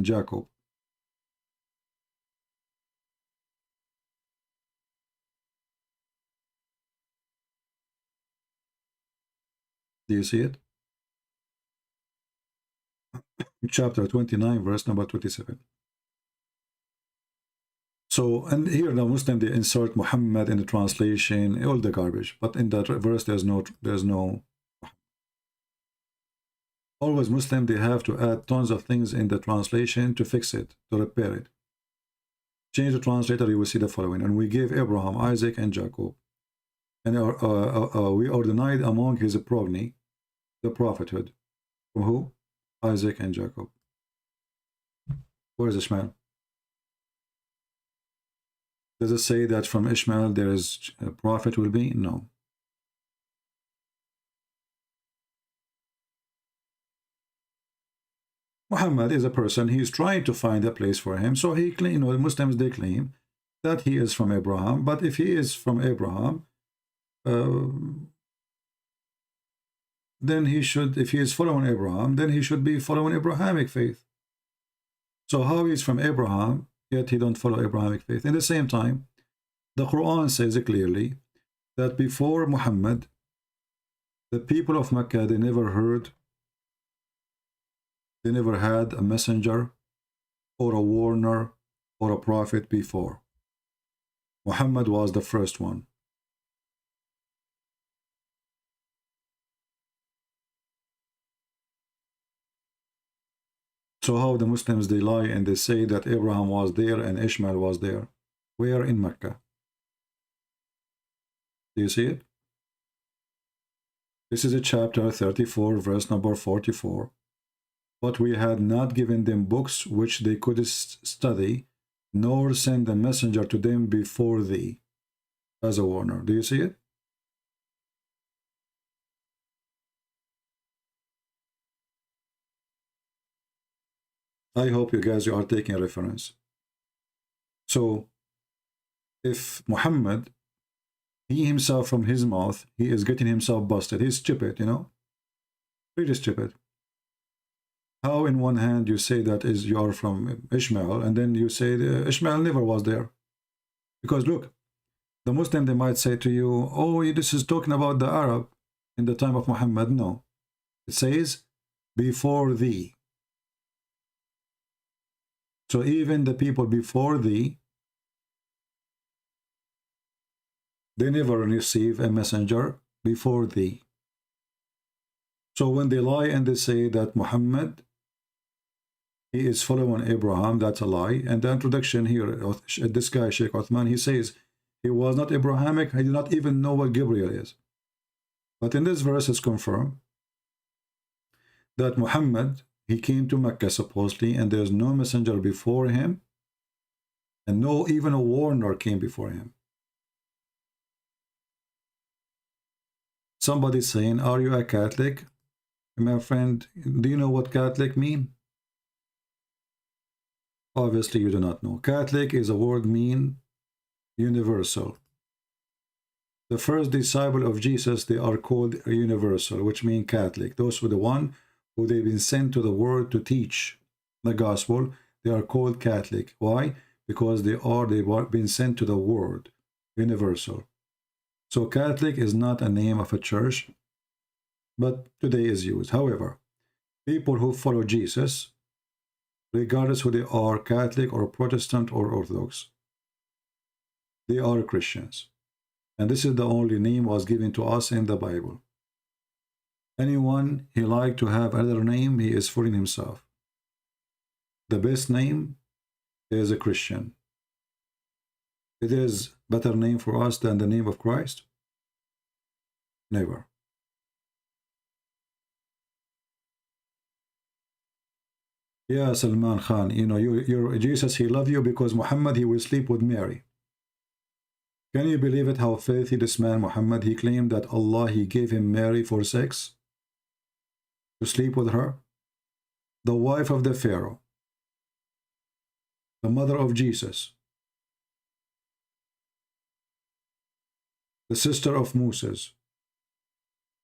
Jacob. Do you see it? Chapter 29, verse number 27. So, and here the Muslim, they insert Muhammad in the translation, all the garbage. But in that verse, there's no. Always Muslim, they have to add tons of things in the translation to fix it, to repair it. Change the translator, you will see the following. And we gave Abraham, Isaac, and Jacob. And we are denied among his progeny the prophethood. From who? Isaac and Jacob. Where is Ishmael? Does it say that from Ishmael there is a prophet will be? No. Muhammad is a person, he is trying to find a place for him. So he claim, you know, the Muslims, they claim that he is from Abraham. But if he is from Abraham, then he should, if he is following Abraham, then he should be following Abrahamic faith. So how he is from Abraham, yet he don't follow Abrahamic faith? In the same time, the Quran says clearly that before Muhammad, the people of Mecca, they never had a messenger or a warner or a prophet before. Muhammad was the first one. So how the Muslims, they lie and they say that Abraham was there and Ishmael was there. Where? In Mecca. Do you see it? This is a chapter 34, verse number 44. But we had not given them books which they could study, nor send a messenger to them before thee as a warner. Do you see it? I hope you guys are taking a reference. So, if Muhammad, he himself from his mouth, he is getting himself busted. He's stupid, you know? Really stupid. How in one hand you say that is you are from Ishmael, and then you say Ishmael never was there? Because look, the Muslim, they might say to you, oh, this is talking about the Arab in the time of Muhammad. No. It says, before thee. So even the people before thee, they never receive a messenger before thee. So when they lie and they say that Muhammad, he is following Abraham, that's a lie. And the introduction here, this guy, Sheikh Uthman, he says he was not Abrahamic. He did not even know what Gabriel is. But in this verse, it's confirmed that Muhammad, he came to Mecca supposedly, and there's no messenger before him, and no even a warner came before him. Somebody saying, are you a Catholic? My friend, do you know what Catholic mean? Obviously you do not know. Catholic is a word mean universal. The first disciple of Jesus, they are called universal, which mean Catholic. Those were the one who they've been sent to the world to teach the gospel. They are called Catholic. Why? Because they've been sent to the world, universal. So Catholic is not a name of a church, but today is used. However, people who follow Jesus, regardless who they are, Catholic or Protestant or Orthodox, they are Christians. And this is the only name was given to us in the Bible. Anyone he like to have another name, he is fooling himself. The best name is a Christian. It is better name for us than the name of Christ? Never. Yeah, Salman Khan, you know, Jesus, he loved you because Muhammad, he will sleep with Mary. Can you believe it, how filthy this man Muhammad, he claimed that Allah, he gave him Mary for sex, to sleep with her, the wife of the Pharaoh, the mother of Jesus, the sister of Moses,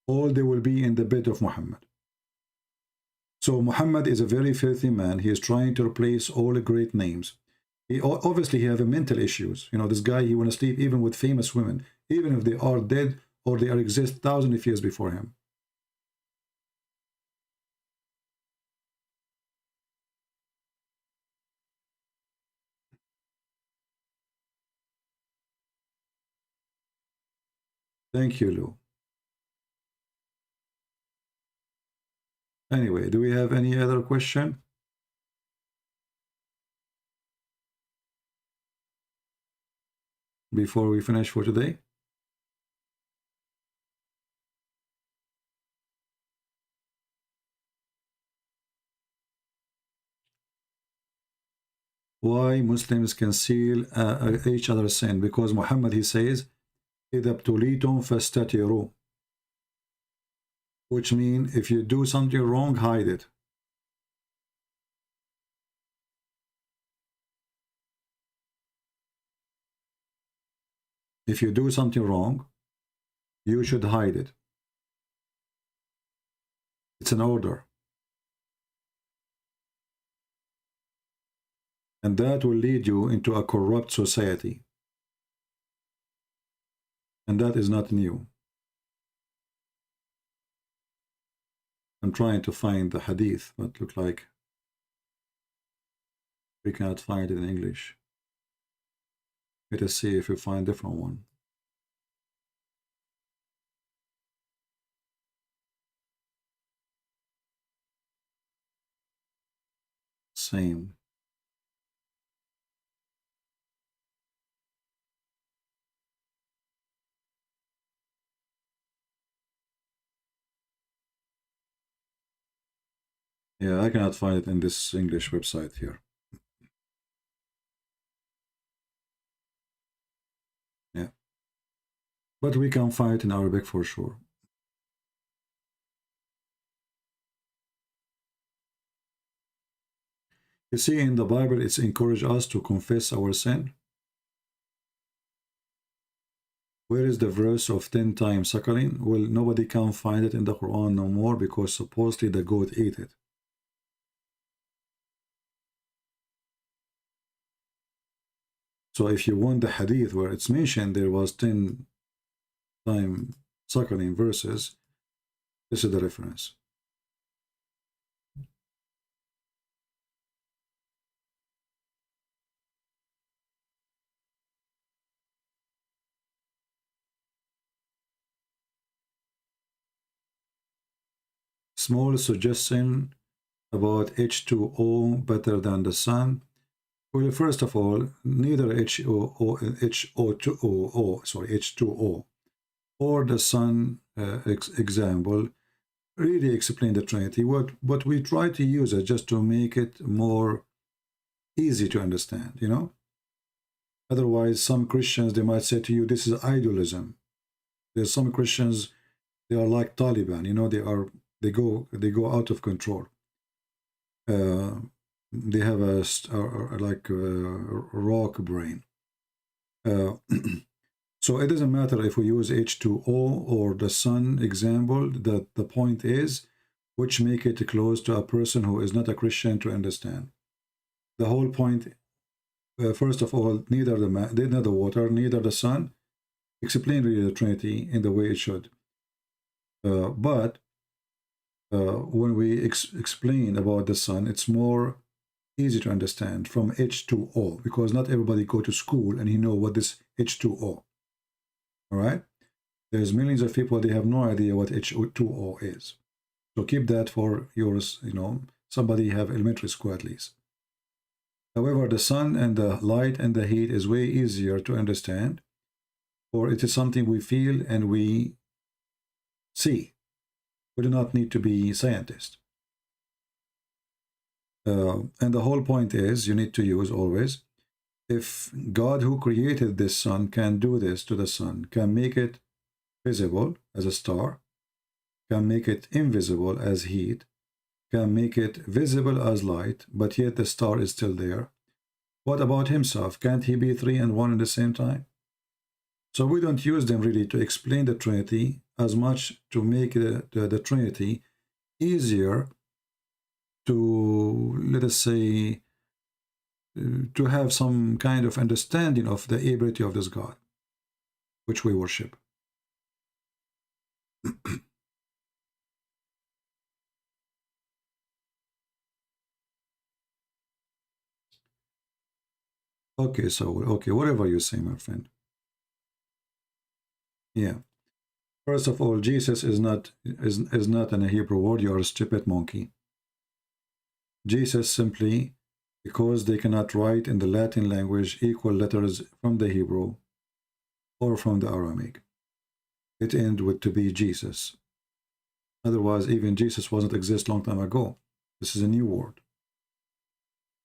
all they will be in the bed of Muhammad. So Muhammad is a very filthy man. He is trying to replace all the great names. Obviously he have a mental issues. You know, this guy, he want to sleep even with famous women, even if they are dead or they are exist thousands of years before him. Thank you, Lou. Anyway, do we have any other question? Before we finish for today? Why Muslims conceal each other's sin? Because Muhammad, he says, إِذَا ابْتُلِيتُمْ فَاسْتَتِرُوا, which means if you do something wrong, hide it. If you do something wrong, you should hide it. It's an order. And that will lead you into a corrupt society. And that is not new. I'm trying to find the hadith, but look like we cannot find it in English. Let us see if we find a different one. Same. Yeah, I cannot find it in this English website here. Yeah. But we can find it in Arabic for sure. You see, in the Bible, it's encouraged us to confess our sin. Where is the verse of 10 times suckling? Well, nobody can find it in the Quran no more because supposedly the goat ate it. So if you want the hadith where it's mentioned there was 10 times suckling verses, this is the reference. small suggestion about H2O better than the sun. Well, first of all, neither H2O or the sun example really explain the Trinity. What we try to use it just to make it more easy to understand, you know. Otherwise, some Christians, they might say to you, this is idolism. There's some Christians, they are like Taliban, you know, they go out of control. They have a rock brain. So it doesn't matter if we use H2O or the sun example. The point is, which make it close to a person who is not a Christian to understand. The whole point, first of all, neither the water, neither the sun explain really the Trinity in the way it should. But when we explain about the sun, it's more easy to understand from H2O, because not everybody go to school and he know what this H2O. All right, there's millions of people, they have no idea what H2O is. So keep that for yours, you know, somebody have elementary school at least. However, the sun and the light and the heat is way easier to understand, or it is something we feel and we see. We do not need to be scientists. And the whole point is, you need to use always, if God who created this sun can do this to the sun, can make it visible as a star, can make it invisible as heat, can make it visible as light, but yet the star is still there, what about himself? Can't he be 3 and 1 at the same time? So we don't use them really to explain the Trinity as much to make the Trinity easier to, let us say, to have some kind of understanding of the ability of this God, which we worship. Okay, so, okay, whatever you say, my friend. Yeah. First of all, Jesus is not in a Hebrew word. You are a stupid monkey. Jesus simply, because they cannot write in the Latin language equal letters from the Hebrew or from the Aramaic, it ends with to be Jesus. Otherwise, even Jesus wasn't exist long time ago. This is a new word.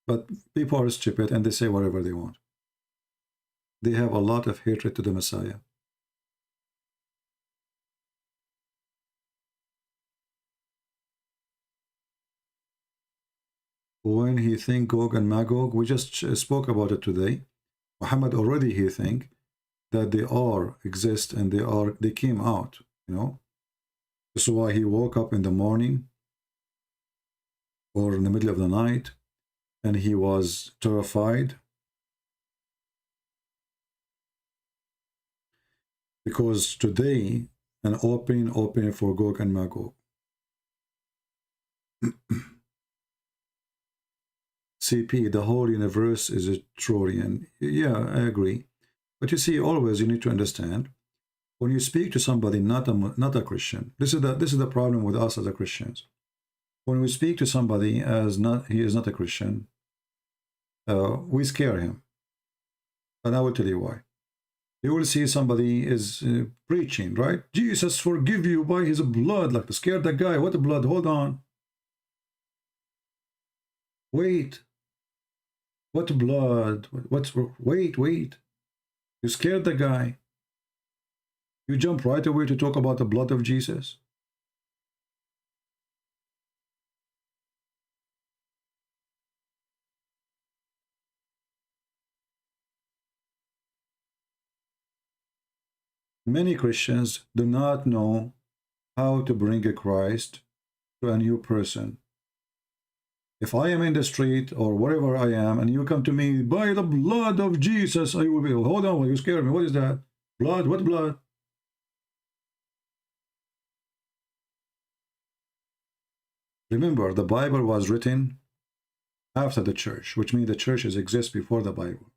But people are stupid and they say whatever they want. They have a lot of hatred to the Messiah. When he think Gog and Magog, we just spoke about it today. Muhammad already he think that they are exist and they came out, you know. This is why he woke up in the morning or in the middle of the night and he was terrified because today an opening for Gog and Magog. CP, the whole universe is a Trojan. Yeah, I agree. But you see, always you need to understand, when you speak to somebody not a Christian, this is the problem with us as a Christians. When we speak to somebody as he is not a Christian, we scare him. And I will tell you why. You will see somebody is preaching, right? Jesus forgive you by his blood, like to scare that guy. What blood? Hold on. Wait. What blood? Wait. You scared the guy. You jump right away to talk about the blood of Jesus. Many Christians do not know how to bring a Christ to a new person. If I am in the street or wherever I am and you come to me, by the blood of Jesus, I will be, hold on, you scared me. What is that? Blood? What blood? Remember, the Bible was written after the church, which means the churches exist before the Bible.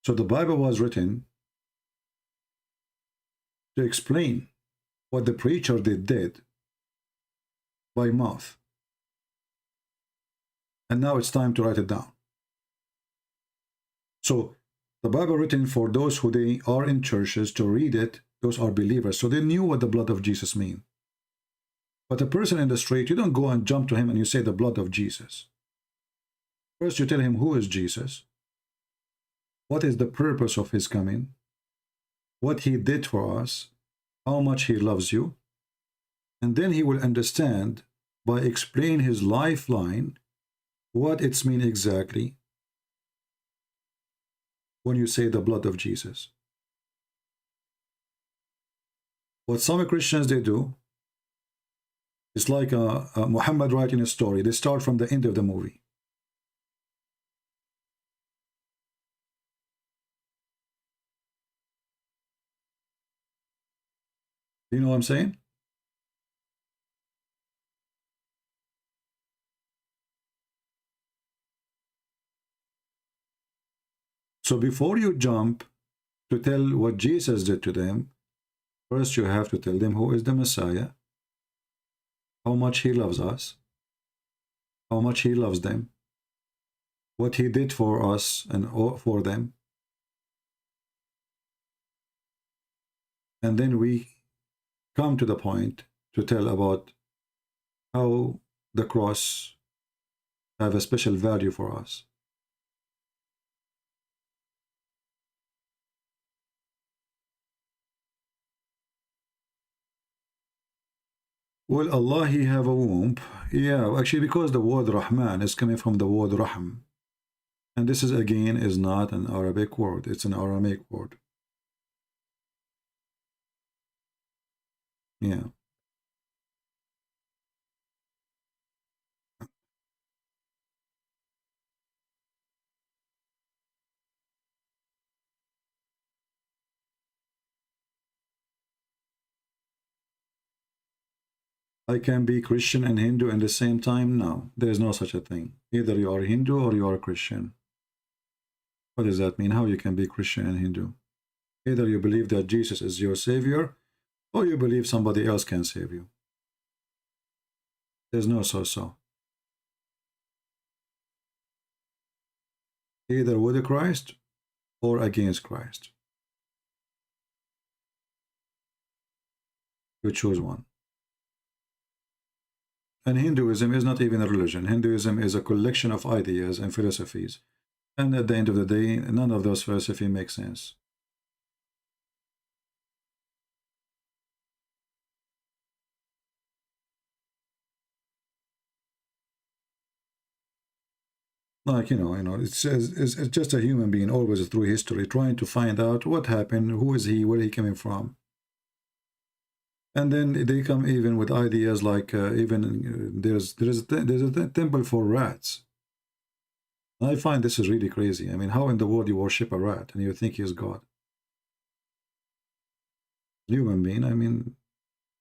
So the Bible was written to explain what the preacher did by mouth. And now it's time to write it down. So the Bible written for those who they are in churches to read it, those are believers. So they knew what the blood of Jesus mean. But a person in the street, you don't go and jump to him and you say the blood of Jesus. First you tell him who is Jesus, what is the purpose of his coming, what he did for us, how much he loves you, and then he will understand by explaining his lifeline what it's mean exactly when you say the blood of Jesus. What some Christians they do, it's like Muhammad writing a story. They start from the end of the movie. You know what I'm saying? So before you jump to tell what Jesus did to them, first you have to tell them who is the Messiah, how much he loves us, how much he loves them, what he did for us and for them. And then we come to the point to tell about how the cross have a special value for us. Well, Allah, he have a womb. Yeah, actually, because the word Rahman is coming from the word Rahm. And this is, again, is not an Arabic word. It's an Aramaic word. Yeah. I can be Christian and Hindu at the same time? No, there is no such a thing. Either you are Hindu or you are Christian. What does that mean? How you can be Christian and Hindu? Either you believe that Jesus is your savior, or you believe somebody else can save you. There's no so-so. Either with Christ or against Christ. You choose one. And Hinduism is not even a religion. Hinduism is a collection of ideas and philosophies. And at the end of the day, none of those philosophies make sense. Like, it's just a human being always through history trying to find out what happened, who is he, where he coming from. And then they come even with ideas like there's a temple for rats. I find this is really crazy. I mean, how in the world you worship a rat and you think he's God? Human being, I mean,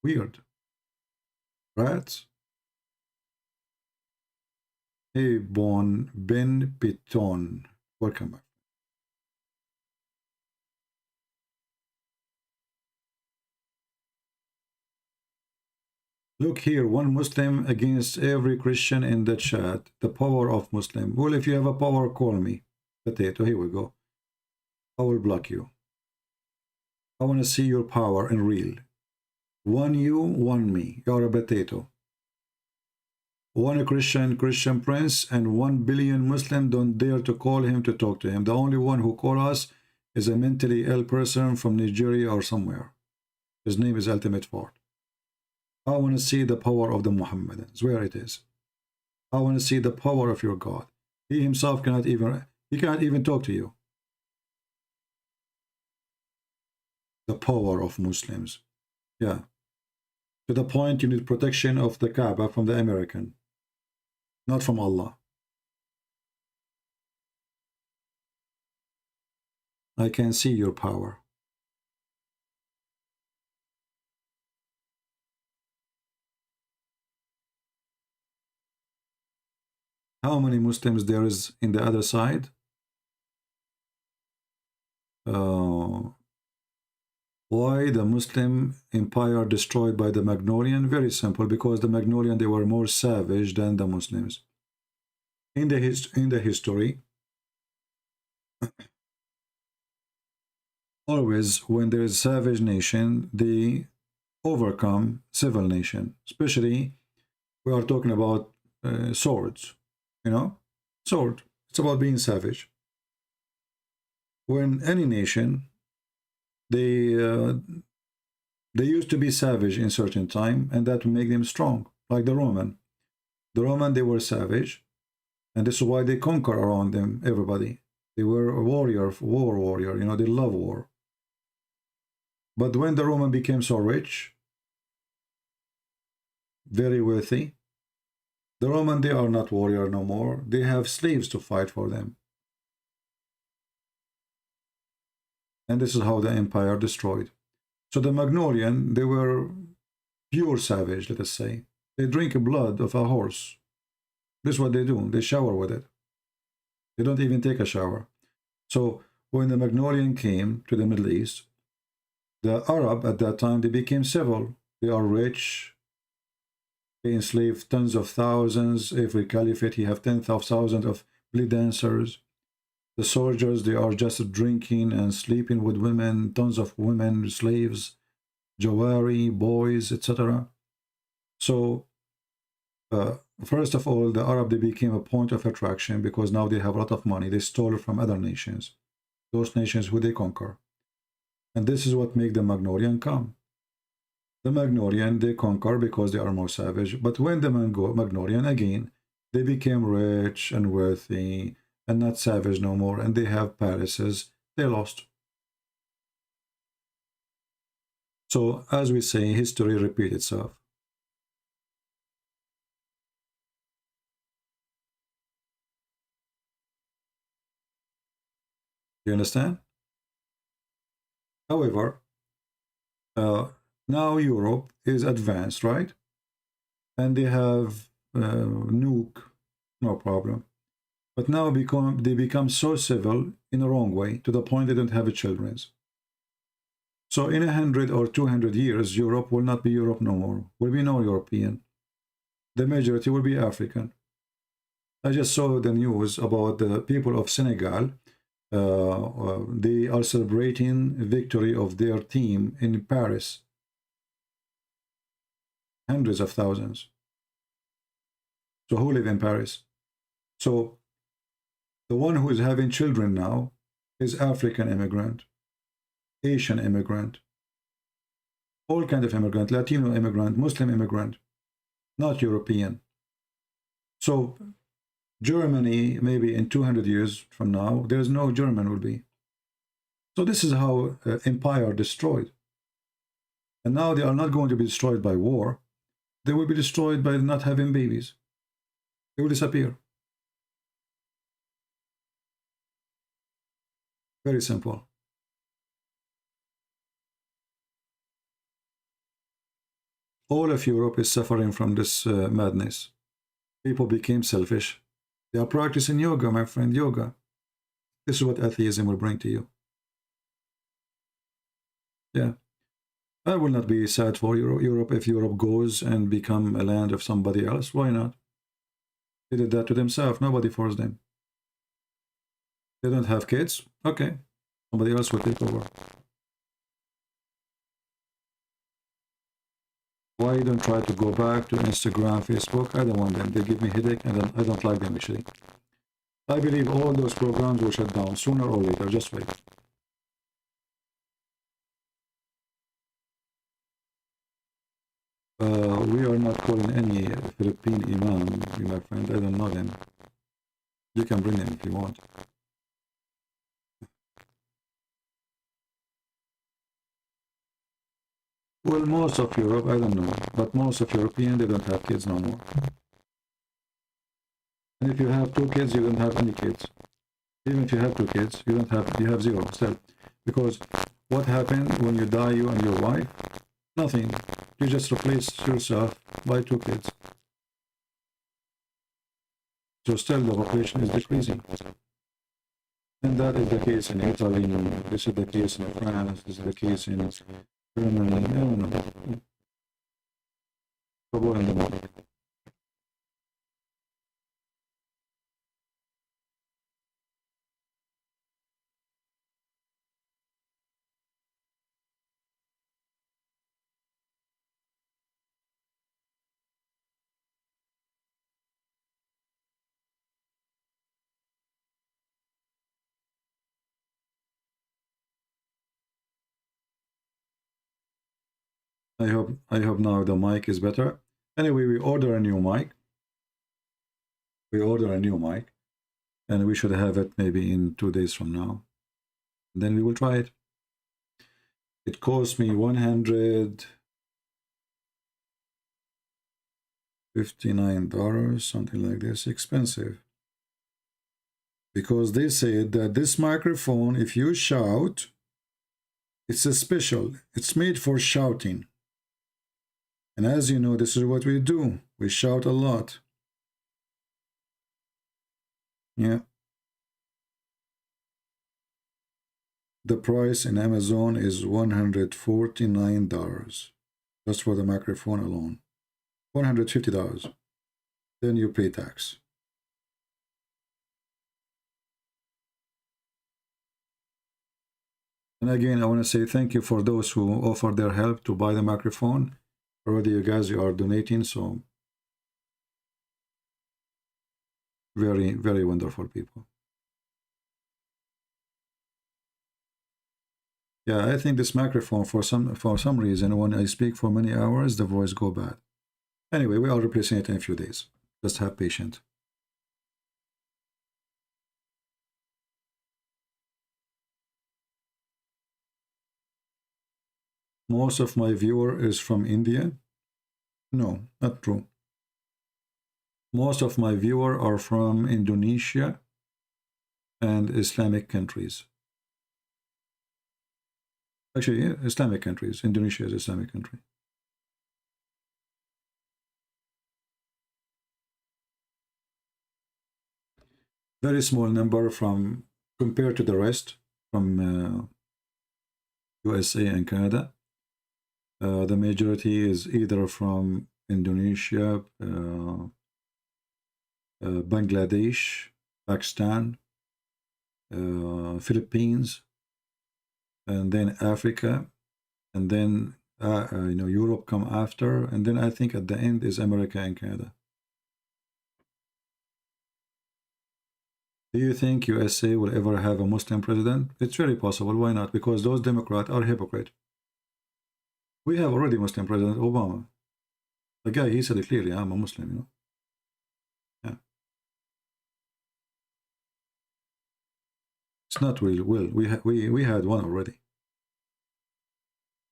weird. Rats? Hey, Bon Ben Piton. Welcome back. Look here, one Muslim against every Christian in the chat. The power of Muslim. Well, if you have a power, call me. Potato, here we go. I will block you. I want to see your power in real. One you, one me. You're a potato. One Christian prince and 1 billion Muslim don't dare to call him to talk to him. The only one who call us is a mentally ill person from Nigeria or somewhere. His name is Ultimate Fort. I want to see the power of the Muhammadans, where it is. I want to see the power of your God. He himself cannot even talk to you. The power of Muslims. Yeah. To the point you need protection of the Kaaba from the American. Not from Allah. I can see your power. How many Muslims there is in the other side? Why the Muslim empire destroyed by the Magnolian? Very simple, because the Magnolian, they were more savage than the Muslims. In the history, always when there is savage nation, they overcome civil nation. Especially, we are talking about swords, you know, sword. It's about being savage. When any nation, they used to be savage in certain time, and that would make them strong, like the Roman. The Roman, they were savage, and this is why they conquer around them everybody. They were a warrior, war warrior, you know, they love war. But when the Roman became so rich, very wealthy, the Roman, they are not warrior no more. They have slaves to fight for them. And this is how the empire destroyed. So the Magnolian, they were pure savage, let us say. They drink blood of a horse. This is what they do. They shower with it. They don't even take a shower. So when the Magnolian came to the Middle East, the Arab at that time, they became civil. They are rich. They enslaved tens of thousands. Every caliphate, he have tens of thousands of belly dancers. The soldiers, they are just drinking and sleeping with women, tons of women, slaves, jawari, boys, etc. So, first of all, the Arab, they became a point of attraction because now they have a lot of money. They stole from other nations, those nations who they conquer. And this is what makes the Magnolian come. The Magnolian, they conquer because they are more savage. But when the Magnolian, again, they became rich and wealthy, and not savage no more, and they have palaces, they lost. So, as we say, history repeats itself. You understand? However, now Europe is advanced, right? And they have nuke, no problem. But now they become so civil in a wrong way, to the point they don't have children. So in 100 or 200 years, Europe will not be Europe no more. Will be no European. The majority will be African. I just saw the news about the people of Senegal. They are celebrating victory of their team in Paris. Hundreds of thousands. So who live in Paris? So the one who is having children now is African immigrant, Asian immigrant, all kind of immigrant, Latino immigrant, Muslim immigrant, not European. So Germany, maybe in 200 years from now, there's no German will be. So this is how empire destroyed. And now they are not going to be destroyed by war. They will be destroyed by not having babies. They will disappear. Very simple. All of Europe is suffering from this madness. People became selfish. They are practicing yoga, my friend, yoga. This is what atheism will bring to you. Yeah. I will not be sad for Europe if Europe goes and become a land of somebody else. Why not? They did that to themselves. Nobody forced them. They don't have kids. Okay. Somebody else will take over. Why don't try to go back to Instagram, Facebook? I don't want them. They give me headache, and I don't like them actually. I believe all those programs will shut down sooner or later. Just wait. We are not calling any Philippine imam, my friend. I don't know them. You can bring them if you want. Well, most of Europe, I don't know, but most of Europeans, they don't have kids no more. And if you have 2 kids, you don't have any kids. Even if you have 2 kids, you have 0 still. Because what happened when you die, you and your wife? Nothing. You just replace yourself by 2 kids. So still the population is decreasing. And that is the case in Italy, this is the case in France, this is the case in Germany, I don't know. Trouble in the market. I hope now the mic is better. Anyway, we order a new mic. We order a new mic, and we should have it maybe in 2 days from now. Then we will try it. It cost me $159, something like this, expensive. Because they said that this microphone, if you shout, it's a special. It's made for shouting. And as you know, this is what we do. We shout a lot. Yeah. The price in Amazon is $149 just for the microphone alone. $150. Then you pay tax. And again, I want to say thank you for those who offered their help to buy the microphone. Already you guys are donating, so very, very wonderful people. Yeah, I think this microphone, for some reason, when I speak for many hours, the voice go bad. Anyway, we are replacing it in a few days. Just have patience. Most of my viewer is from India. No, not true. Most of my viewer are from Indonesia and Islamic countries. Actually, yeah, Islamic countries. Indonesia is an Islamic country. Very small number from compared to the rest from USA and Canada. The majority is either from Indonesia, Bangladesh, Pakistan, Philippines, and then Africa, and then Europe come after, and then I think at the end is America and Canada. Do you think USA will ever have a Muslim president? It's very possible. Why not? Because those Democrats are hypocrites. We have already Muslim President Obama. The guy, he said it clearly, I'm a Muslim, you know. Yeah. It's not really will. We had one already.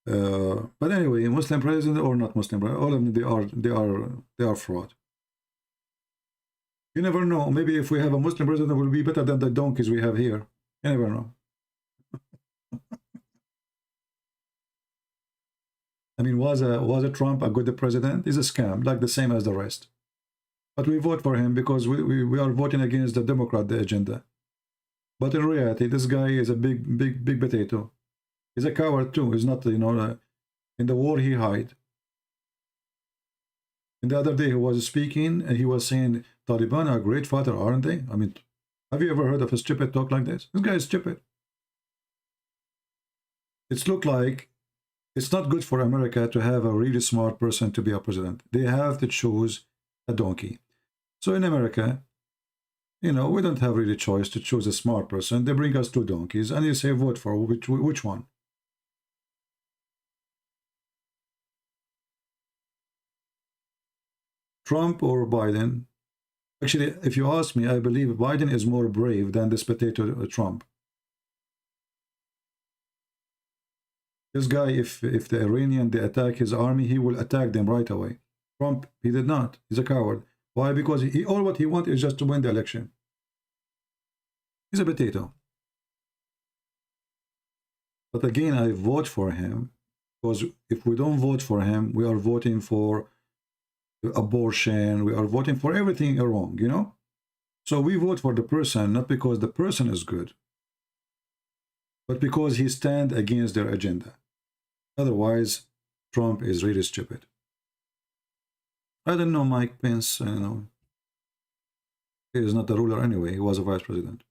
But anyway, Muslim president or not Muslim president, all of them they are fraud. You never know. Maybe if we have a Muslim president, it will be better than the donkeys we have here. You never know. I mean, was a Trump a good president? He's a scam, like the same as the rest. But we vote for him because we are voting against the Democrat agenda. But in reality, this guy is a big potato. He's a coward too. He's not, you know, in the war he hide. And the other day he was speaking and he was saying, Taliban are a great fighter, aren't they? I mean, have you ever heard of a stupid talk like this? This guy is stupid. It's look like it's not good for America to have a really smart person to be a president. They have to choose a donkey. So in America, you know, we don't have really choice to choose a smart person. They bring us two donkeys and you say vote for which one. Trump or Biden? Actually, if you ask me, I believe Biden is more brave than this potato Trump. This guy, if the Iranian, they attack his army, he will attack them right away. Trump, he did not. He's a coward. Why? Because all what he wants is just to win the election. He's a potato. But again, I vote for him because if we don't vote for him, we are voting for abortion. We are voting for everything wrong, you know? So we vote for the person, not because the person is good. but because he stand against their agenda. Otherwise, Trump is really stupid. I don't know Mike Pence, you know. He is not the ruler anyway. He was a vice president.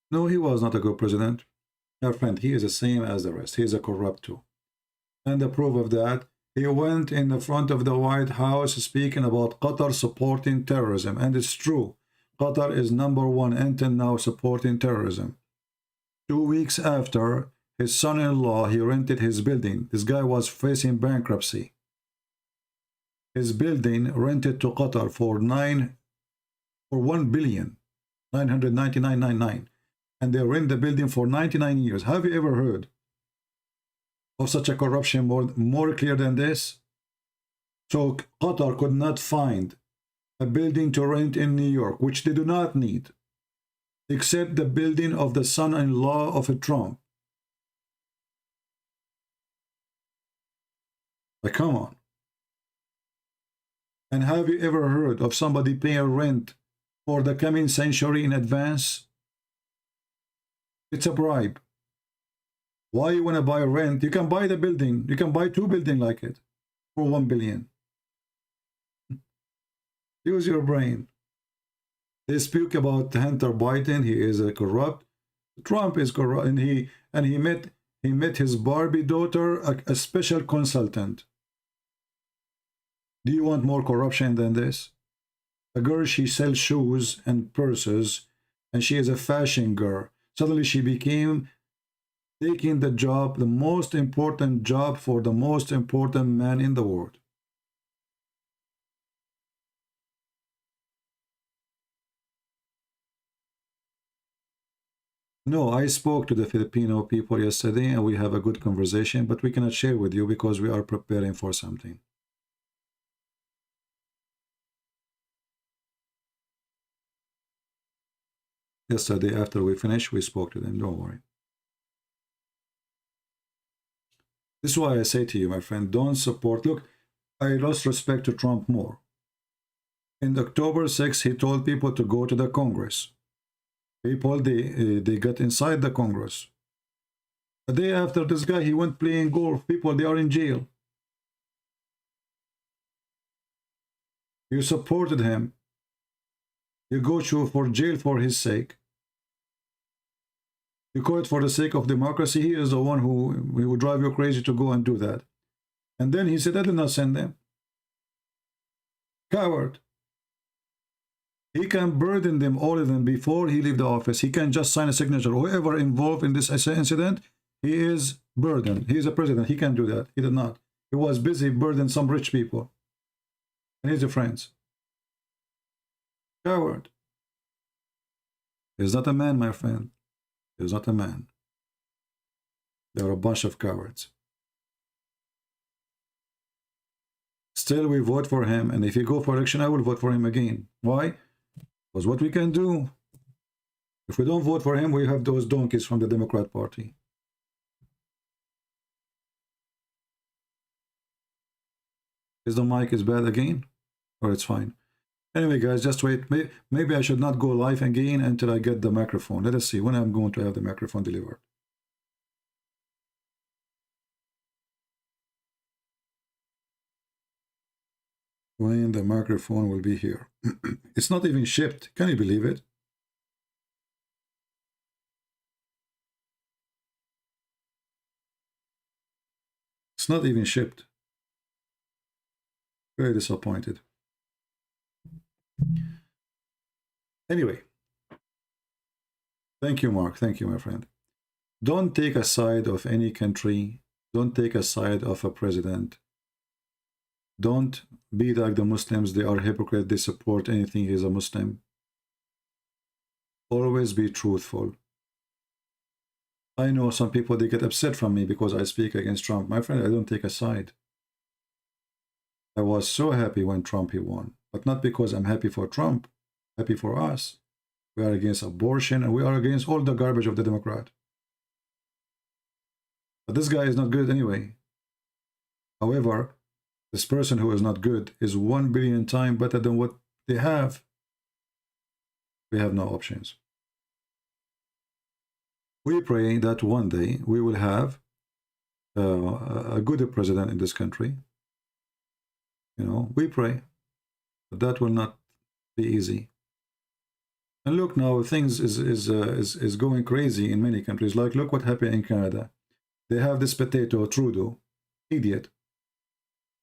No, he was not a good president. Our friend, he is the same as the rest. He is a corrupt too. And the proof of that, he went in the front of the White House speaking about Qatar supporting terrorism. And it's true. Qatar is #1 until now supporting terrorism. 2 weeks after, his son-in-law, he rented his building. This guy was facing bankruptcy. His building rented to Qatar for $1,999,999. And they rent the building for 99 years. Have you ever heard of such a corruption more clear than this? So Qatar could not find a building to rent in New York, which they do not need, except the building of the son-in-law of a Trump. Like, come on. And have you ever heard of somebody paying rent for the coming century in advance? It's a bribe. Why you want to buy rent? You can buy the building. You can buy 2 buildings like it for $1 billion. Use your brain. They speak about Hunter Biden. He is a corrupt. Trump is corrupt, and he met his Barbie daughter, a special consultant. Do you want more corruption than this? A girl, she sells shoes and purses, and she is a fashion girl. Suddenly she became taking the job, the most important job for the most important man in the world. No, I spoke to the Filipino people yesterday and we have a good conversation, but we cannot share with you because we are preparing for something. Yesterday, after we finished, we spoke to them. Don't worry. This is why I say to you, my friend, don't support. Look, I lost respect to Trump more. In October 6th, he told people to go to the Congress. People, they got inside the Congress. The day after, this guy, he went playing golf. People, they are in jail. You supported him. You go for jail for his sake. You call it for the sake of democracy. He is the one who will drive you crazy to go and do that. And then he said, I did not send them. Coward. He can burden them, all of them, before he leave the office. He can just sign a signature. Whoever involved in this incident, he is burdened. He is a president. He can do that. He did not. He was busy burdening some rich people. And his friends. Coward. He's not a man, my friend. He's not a man. They're a bunch of cowards. Still, we vote for him, and if he go for election, I will vote for him again. Why? Because what we can do, if we don't vote for him, we have those donkeys from the Democrat Party. Is the mic is bad again? Or it's fine? Anyway, guys, just wait. Maybe I should not go live again until I get the microphone. Let us see when I'm going to have the microphone delivered. When the microphone will be here. It's not even shipped. Can you believe it? It's not even shipped. Very disappointed. Anyway, thank you, Mark. Thank you, my friend. Don't take a side of any country. Don't take a side of a president. Don't be like the Muslims. They are hypocrites. They support anything is a Muslim. Always be truthful. I know some people, they get upset from me because I speak against Trump. My friend, I don't take a side. I was so happy when Trump he won, but not because I'm happy for Trump. Happy for us. We are against abortion and we are against all the garbage of the Democrat. But this guy is not good anyway. However, This person who is not good is 1 billion times better than what they have. We have no options. We pray that one day we will have a good president in this country. You know, we pray, but that will not be easy. And look now, things is going crazy in many countries. Like, look what happened in Canada. They have this potato, Trudeau, idiot.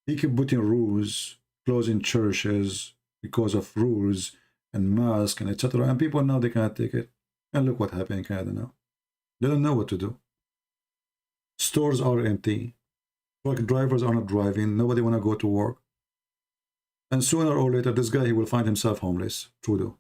He keep putting rules, closing churches because of rules and masks and etc. And people now they can't take it. And look what happened in Canada now. They don't know what to do. Stores are empty. Truck drivers are not driving. Nobody want to go to work. And sooner or later, this guy, he will find himself homeless. Trudeau.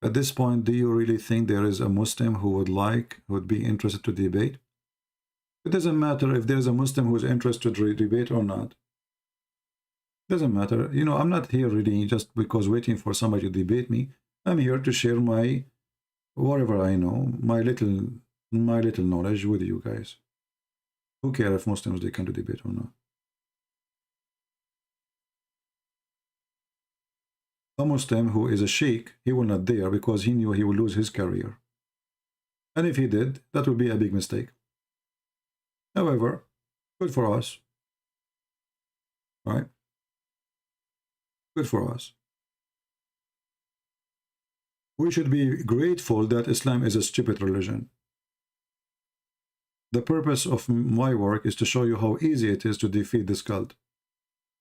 At this point, do you really think there is a Muslim who would be interested to debate? It doesn't matter if there is a Muslim who is interested to debate or not. Doesn't matter. You know, I'm not here really just because waiting for somebody to debate me. I'm here to share my, whatever I know, my little knowledge with you guys. Who cares if Muslims, they can do debate or not? A Muslim who is a sheikh, he will not dare because he knew he will lose his career. And if he did, that would be a big mistake. However, good for us. Right? Good for us. We should be grateful that Islam is a stupid religion. The purpose of my work is to show you how easy it is to defeat this cult.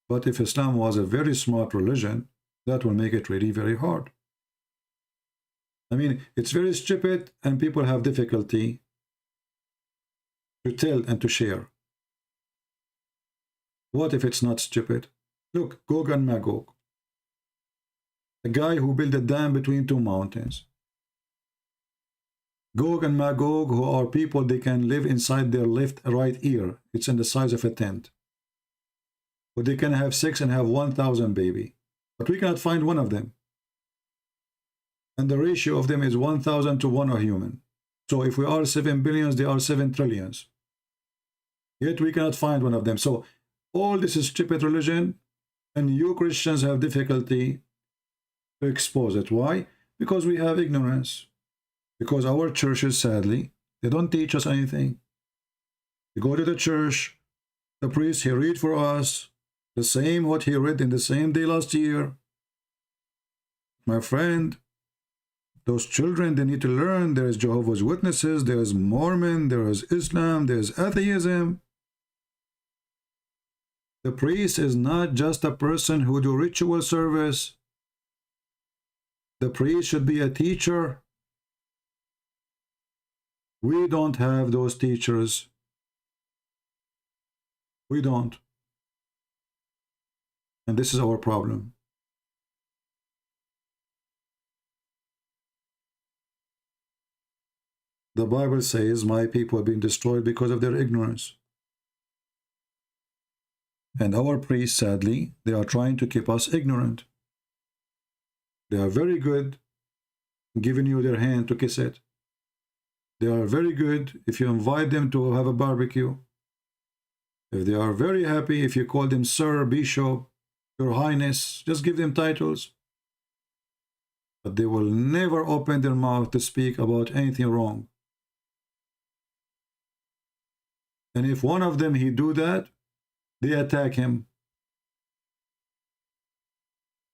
But if Islam was a very smart religion, that will make it really very hard. I mean, it's very stupid and people have difficulty to tell and to share. What if it's not stupid? Look, Gog and Magog. A guy who built a dam between two mountains. Gog and Magog, who are people, they can live inside their left right ear. It's in the size of a tent. But they can have sex and have 1,000 baby. But we cannot find one of them. And the ratio of them is 1,000 to 1 a human. So if we are 7 billions, they are 7 trillions. Yet we cannot find one of them. So all this is stupid religion, and you Christians have difficulty to expose it. Why? Because we have ignorance. Because our churches, sadly, they don't teach us anything. We go to the church, the priest, he read for us the same what he read in the same day last year. My friend, those children, they need to learn. There is Jehovah's Witnesses, there is Mormon, there is Islam, there is atheism. The priest is not just a person who do ritual service. The priest should be a teacher. We don't have those teachers. We don't. And this is our problem. The Bible says, my people have been destroyed because of their ignorance. And our priests, sadly, they are trying to keep us ignorant. They are very good giving you their hand to kiss it. They are very good if you invite them to have a barbecue. If they are very happy if you call them Sir, Bishop, Your Highness, just give them titles. But they will never open their mouth to speak about anything wrong. And if one of them he do that, they attack him.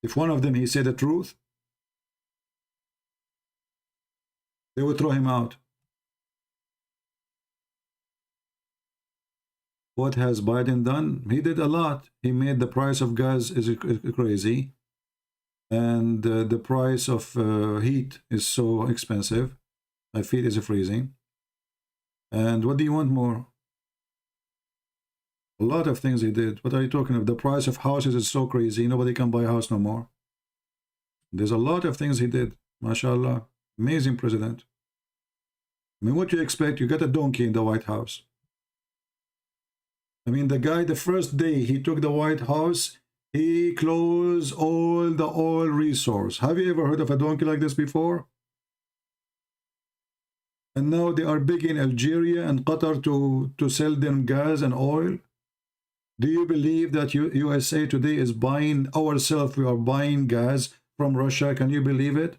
If one of them he say the truth, they will throw him out. What has Biden done? He did a lot. He made the price of gas is crazy. And the price of heat is so expensive. My feet is freezing. And what do you want more? A lot of things he did. What are you talking about? The price of houses is so crazy. Nobody can buy a house no more. There's a lot of things he did. MashaAllah. Amazing president. I mean, what do you expect? You got a donkey in the White House. I mean, the guy, the first day he took the White House, he closed all the oil resource. Have you ever heard of a donkey like this before? And now they are begging Algeria and Qatar to sell them gas and oil. Do you believe that USA today is buying ourselves? We are buying gas from Russia. Can you believe it?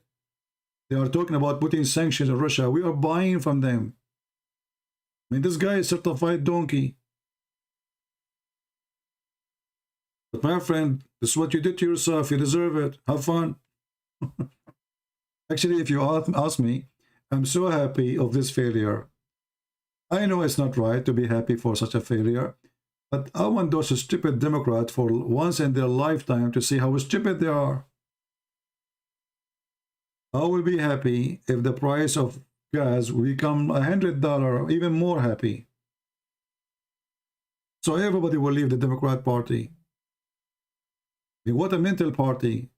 They are talking about putting sanctions on Russia. We are buying from them. I mean, this guy is certified donkey. But my friend, this is what you did to yourself. You deserve it. Have fun. Actually, if you ask me, I'm so happy of this failure. I know it's not right to be happy for such a failure, but I want those stupid Democrats for once in their lifetime to see how stupid they are. I will be happy if the price of gas will become $100, even more happy. So everybody will leave the Democrat Party. I mean, what a mental party.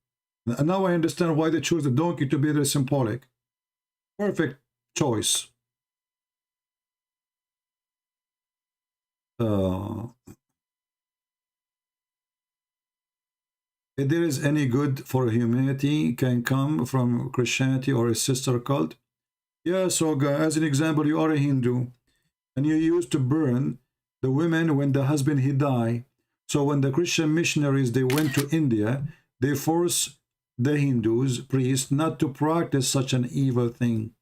And now I understand why they choose the donkey to be very symbolic. Perfect choice. If there is any good for humanity can come from Christianity or a sister cult. Yeah, so as an example, you are a Hindu and you used to burn the women when the husband he died. So when the Christian missionaries, they went to India, they forced the Hindus, priests, not to practice such an evil thing.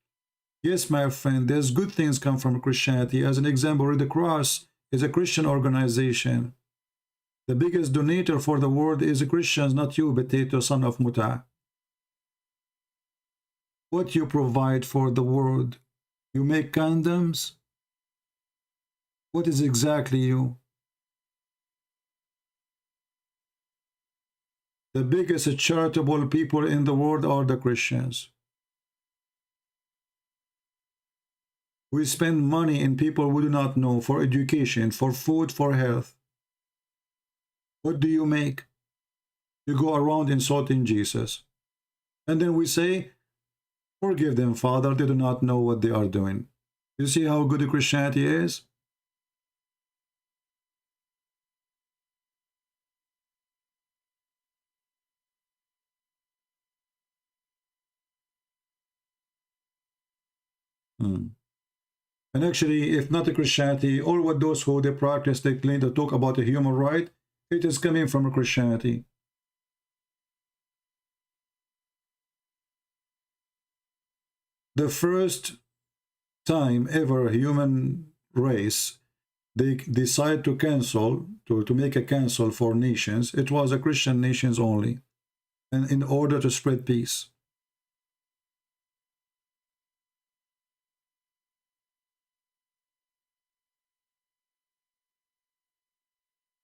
Yes, my friend, there's good things come from Christianity. As an example, Red Cross is a Christian organization. The biggest donator for the world is the Christians, not you, potato son of Muta. What you provide for the world? You make condoms? What is exactly you? The biggest charitable people in the world are the Christians. We spend money in people we do not know, for education, for food, for health. What do you make? You go around insulting Jesus. And then we say, forgive them, Father, they do not know what they are doing. You see how good Christianity is? And actually, if not a Christianity, all what those who they practice, they claim to talk about a human right, it is coming from a Christianity. The first time ever human race, they decide to cancel, to make a cancel for nations, it was a Christian nations only, and in order to spread peace.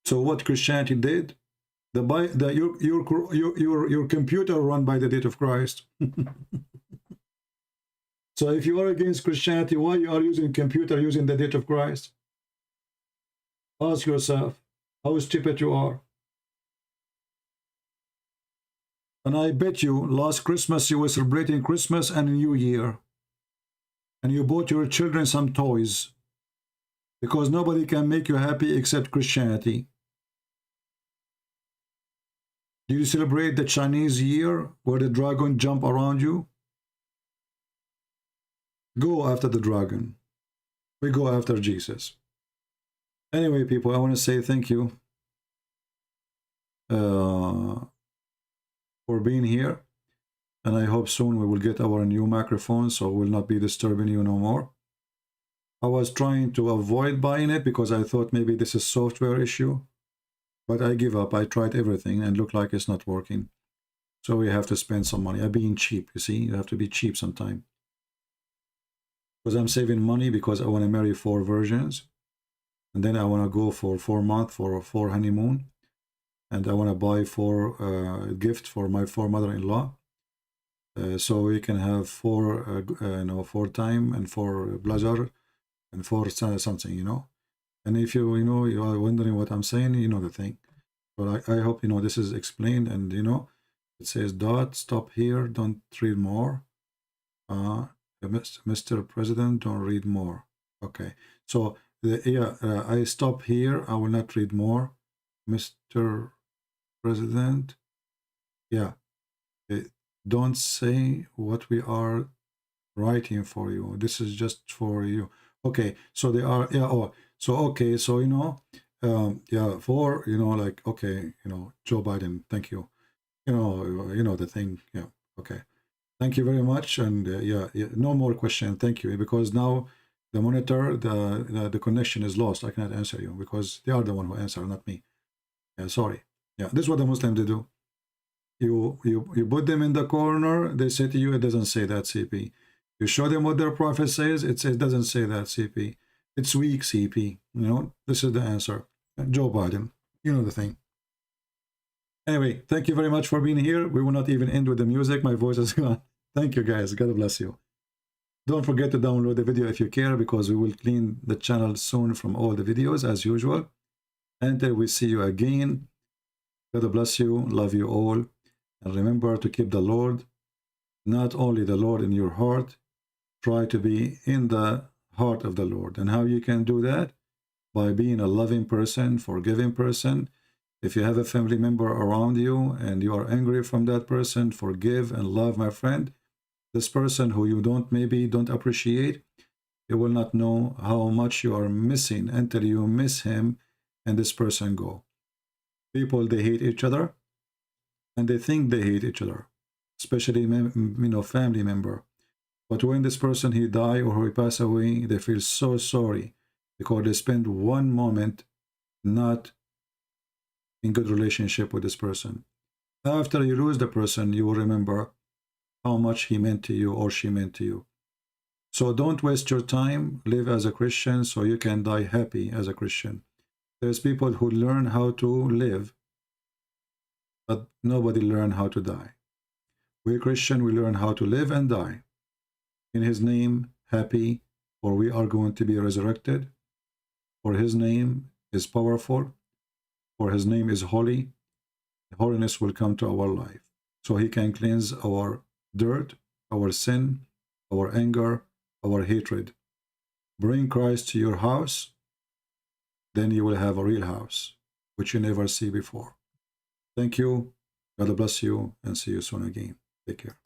So what Christianity did, your computer run by the date of Christ. So if you are against Christianity, why you are using computer using the date of Christ? Ask yourself how stupid you are. And I bet you last Christmas you were celebrating Christmas and New Year, and you bought your children some toys, because nobody can make you happy except Christianity. Do you celebrate the Chinese year where the dragon jump around you? Go after the dragon. We go after Jesus. Anyway, people, I want to say thank you for being here. And I hope soon we will get our new microphone, so we'll not be disturbing you no more. I was trying to avoid buying it because I thought maybe this is a software issue. But I give up. I tried everything and look like it's not working. So we have to spend some money. I'm being cheap, you see. You have to be cheap sometime. Because I'm saving money because I want to marry 4 virgins. And then I want to go for 4 months for 4 honeymoon. And I want to buy 4 gifts for my 4 mother-in-law. So we can have 4, 4 time and 4 pleasure and 4 something, you know. And if you are wondering what I'm saying, you know the thing. But I hope, this is explained, and, it says dot, stop here, don't read more. Mr. President, don't read more. Okay. So, I stop here. I will not read more. Mr. President, yeah. Don't say what we are writing for you. This is just for you. Okay, so they are, yeah, oh, so okay, so you know, yeah, for, you know, like, okay, you know, Joe Biden, thank you. You know the thing, yeah, okay. Thank you very much, and yeah, no more question. Thank you, because now the monitor, the connection is lost. I cannot answer you because they are the one who answer, not me. Yeah, sorry. Yeah, this is what the Muslims they do. You put them in the corner. They say to you, it doesn't say that, CP. You show them what their prophet says. It doesn't say that, CP. It's weak, CP. You know, this is the answer. Joe Biden. You know the thing. Anyway, thank you very much for being here. We will not even end with the music. My voice is gone. Thank you, guys. God bless you. Don't forget to download the video if you care, because we will clean the channel soon from all the videos as usual. Until we see you again, God bless you. Love you all. And remember to keep the Lord, not only the Lord in your heart, try to be in the heart of the Lord. And how you can do that? By being a loving person, forgiving person. If you have a family member around you and you are angry from that person, forgive and love, my friend. This person who you maybe don't appreciate, you will not know how much you are missing until you miss him and this person go. People, they hate each other and they think they hate each other, especially, you know, family member. But when this person, he die or he pass away, they feel so sorry because they spend one moment not in good relationship with this person. After you lose the person, you will remember how much he meant to you or she meant to you. So don't waste your time. Live as a Christian so you can die happy as a Christian. There's people who learn how to live, but nobody learn how to die. We Christian, we learn how to live and die. In his name, happy, for we are going to be resurrected. For his name is powerful. For his name is holy. Holiness will come to our life. So he can cleanse our dirt, our sin, our anger, our hatred. Bring Christ to your house, then you will have a real house, which you never see before. Thank you. God bless you, and see you soon again. Take care.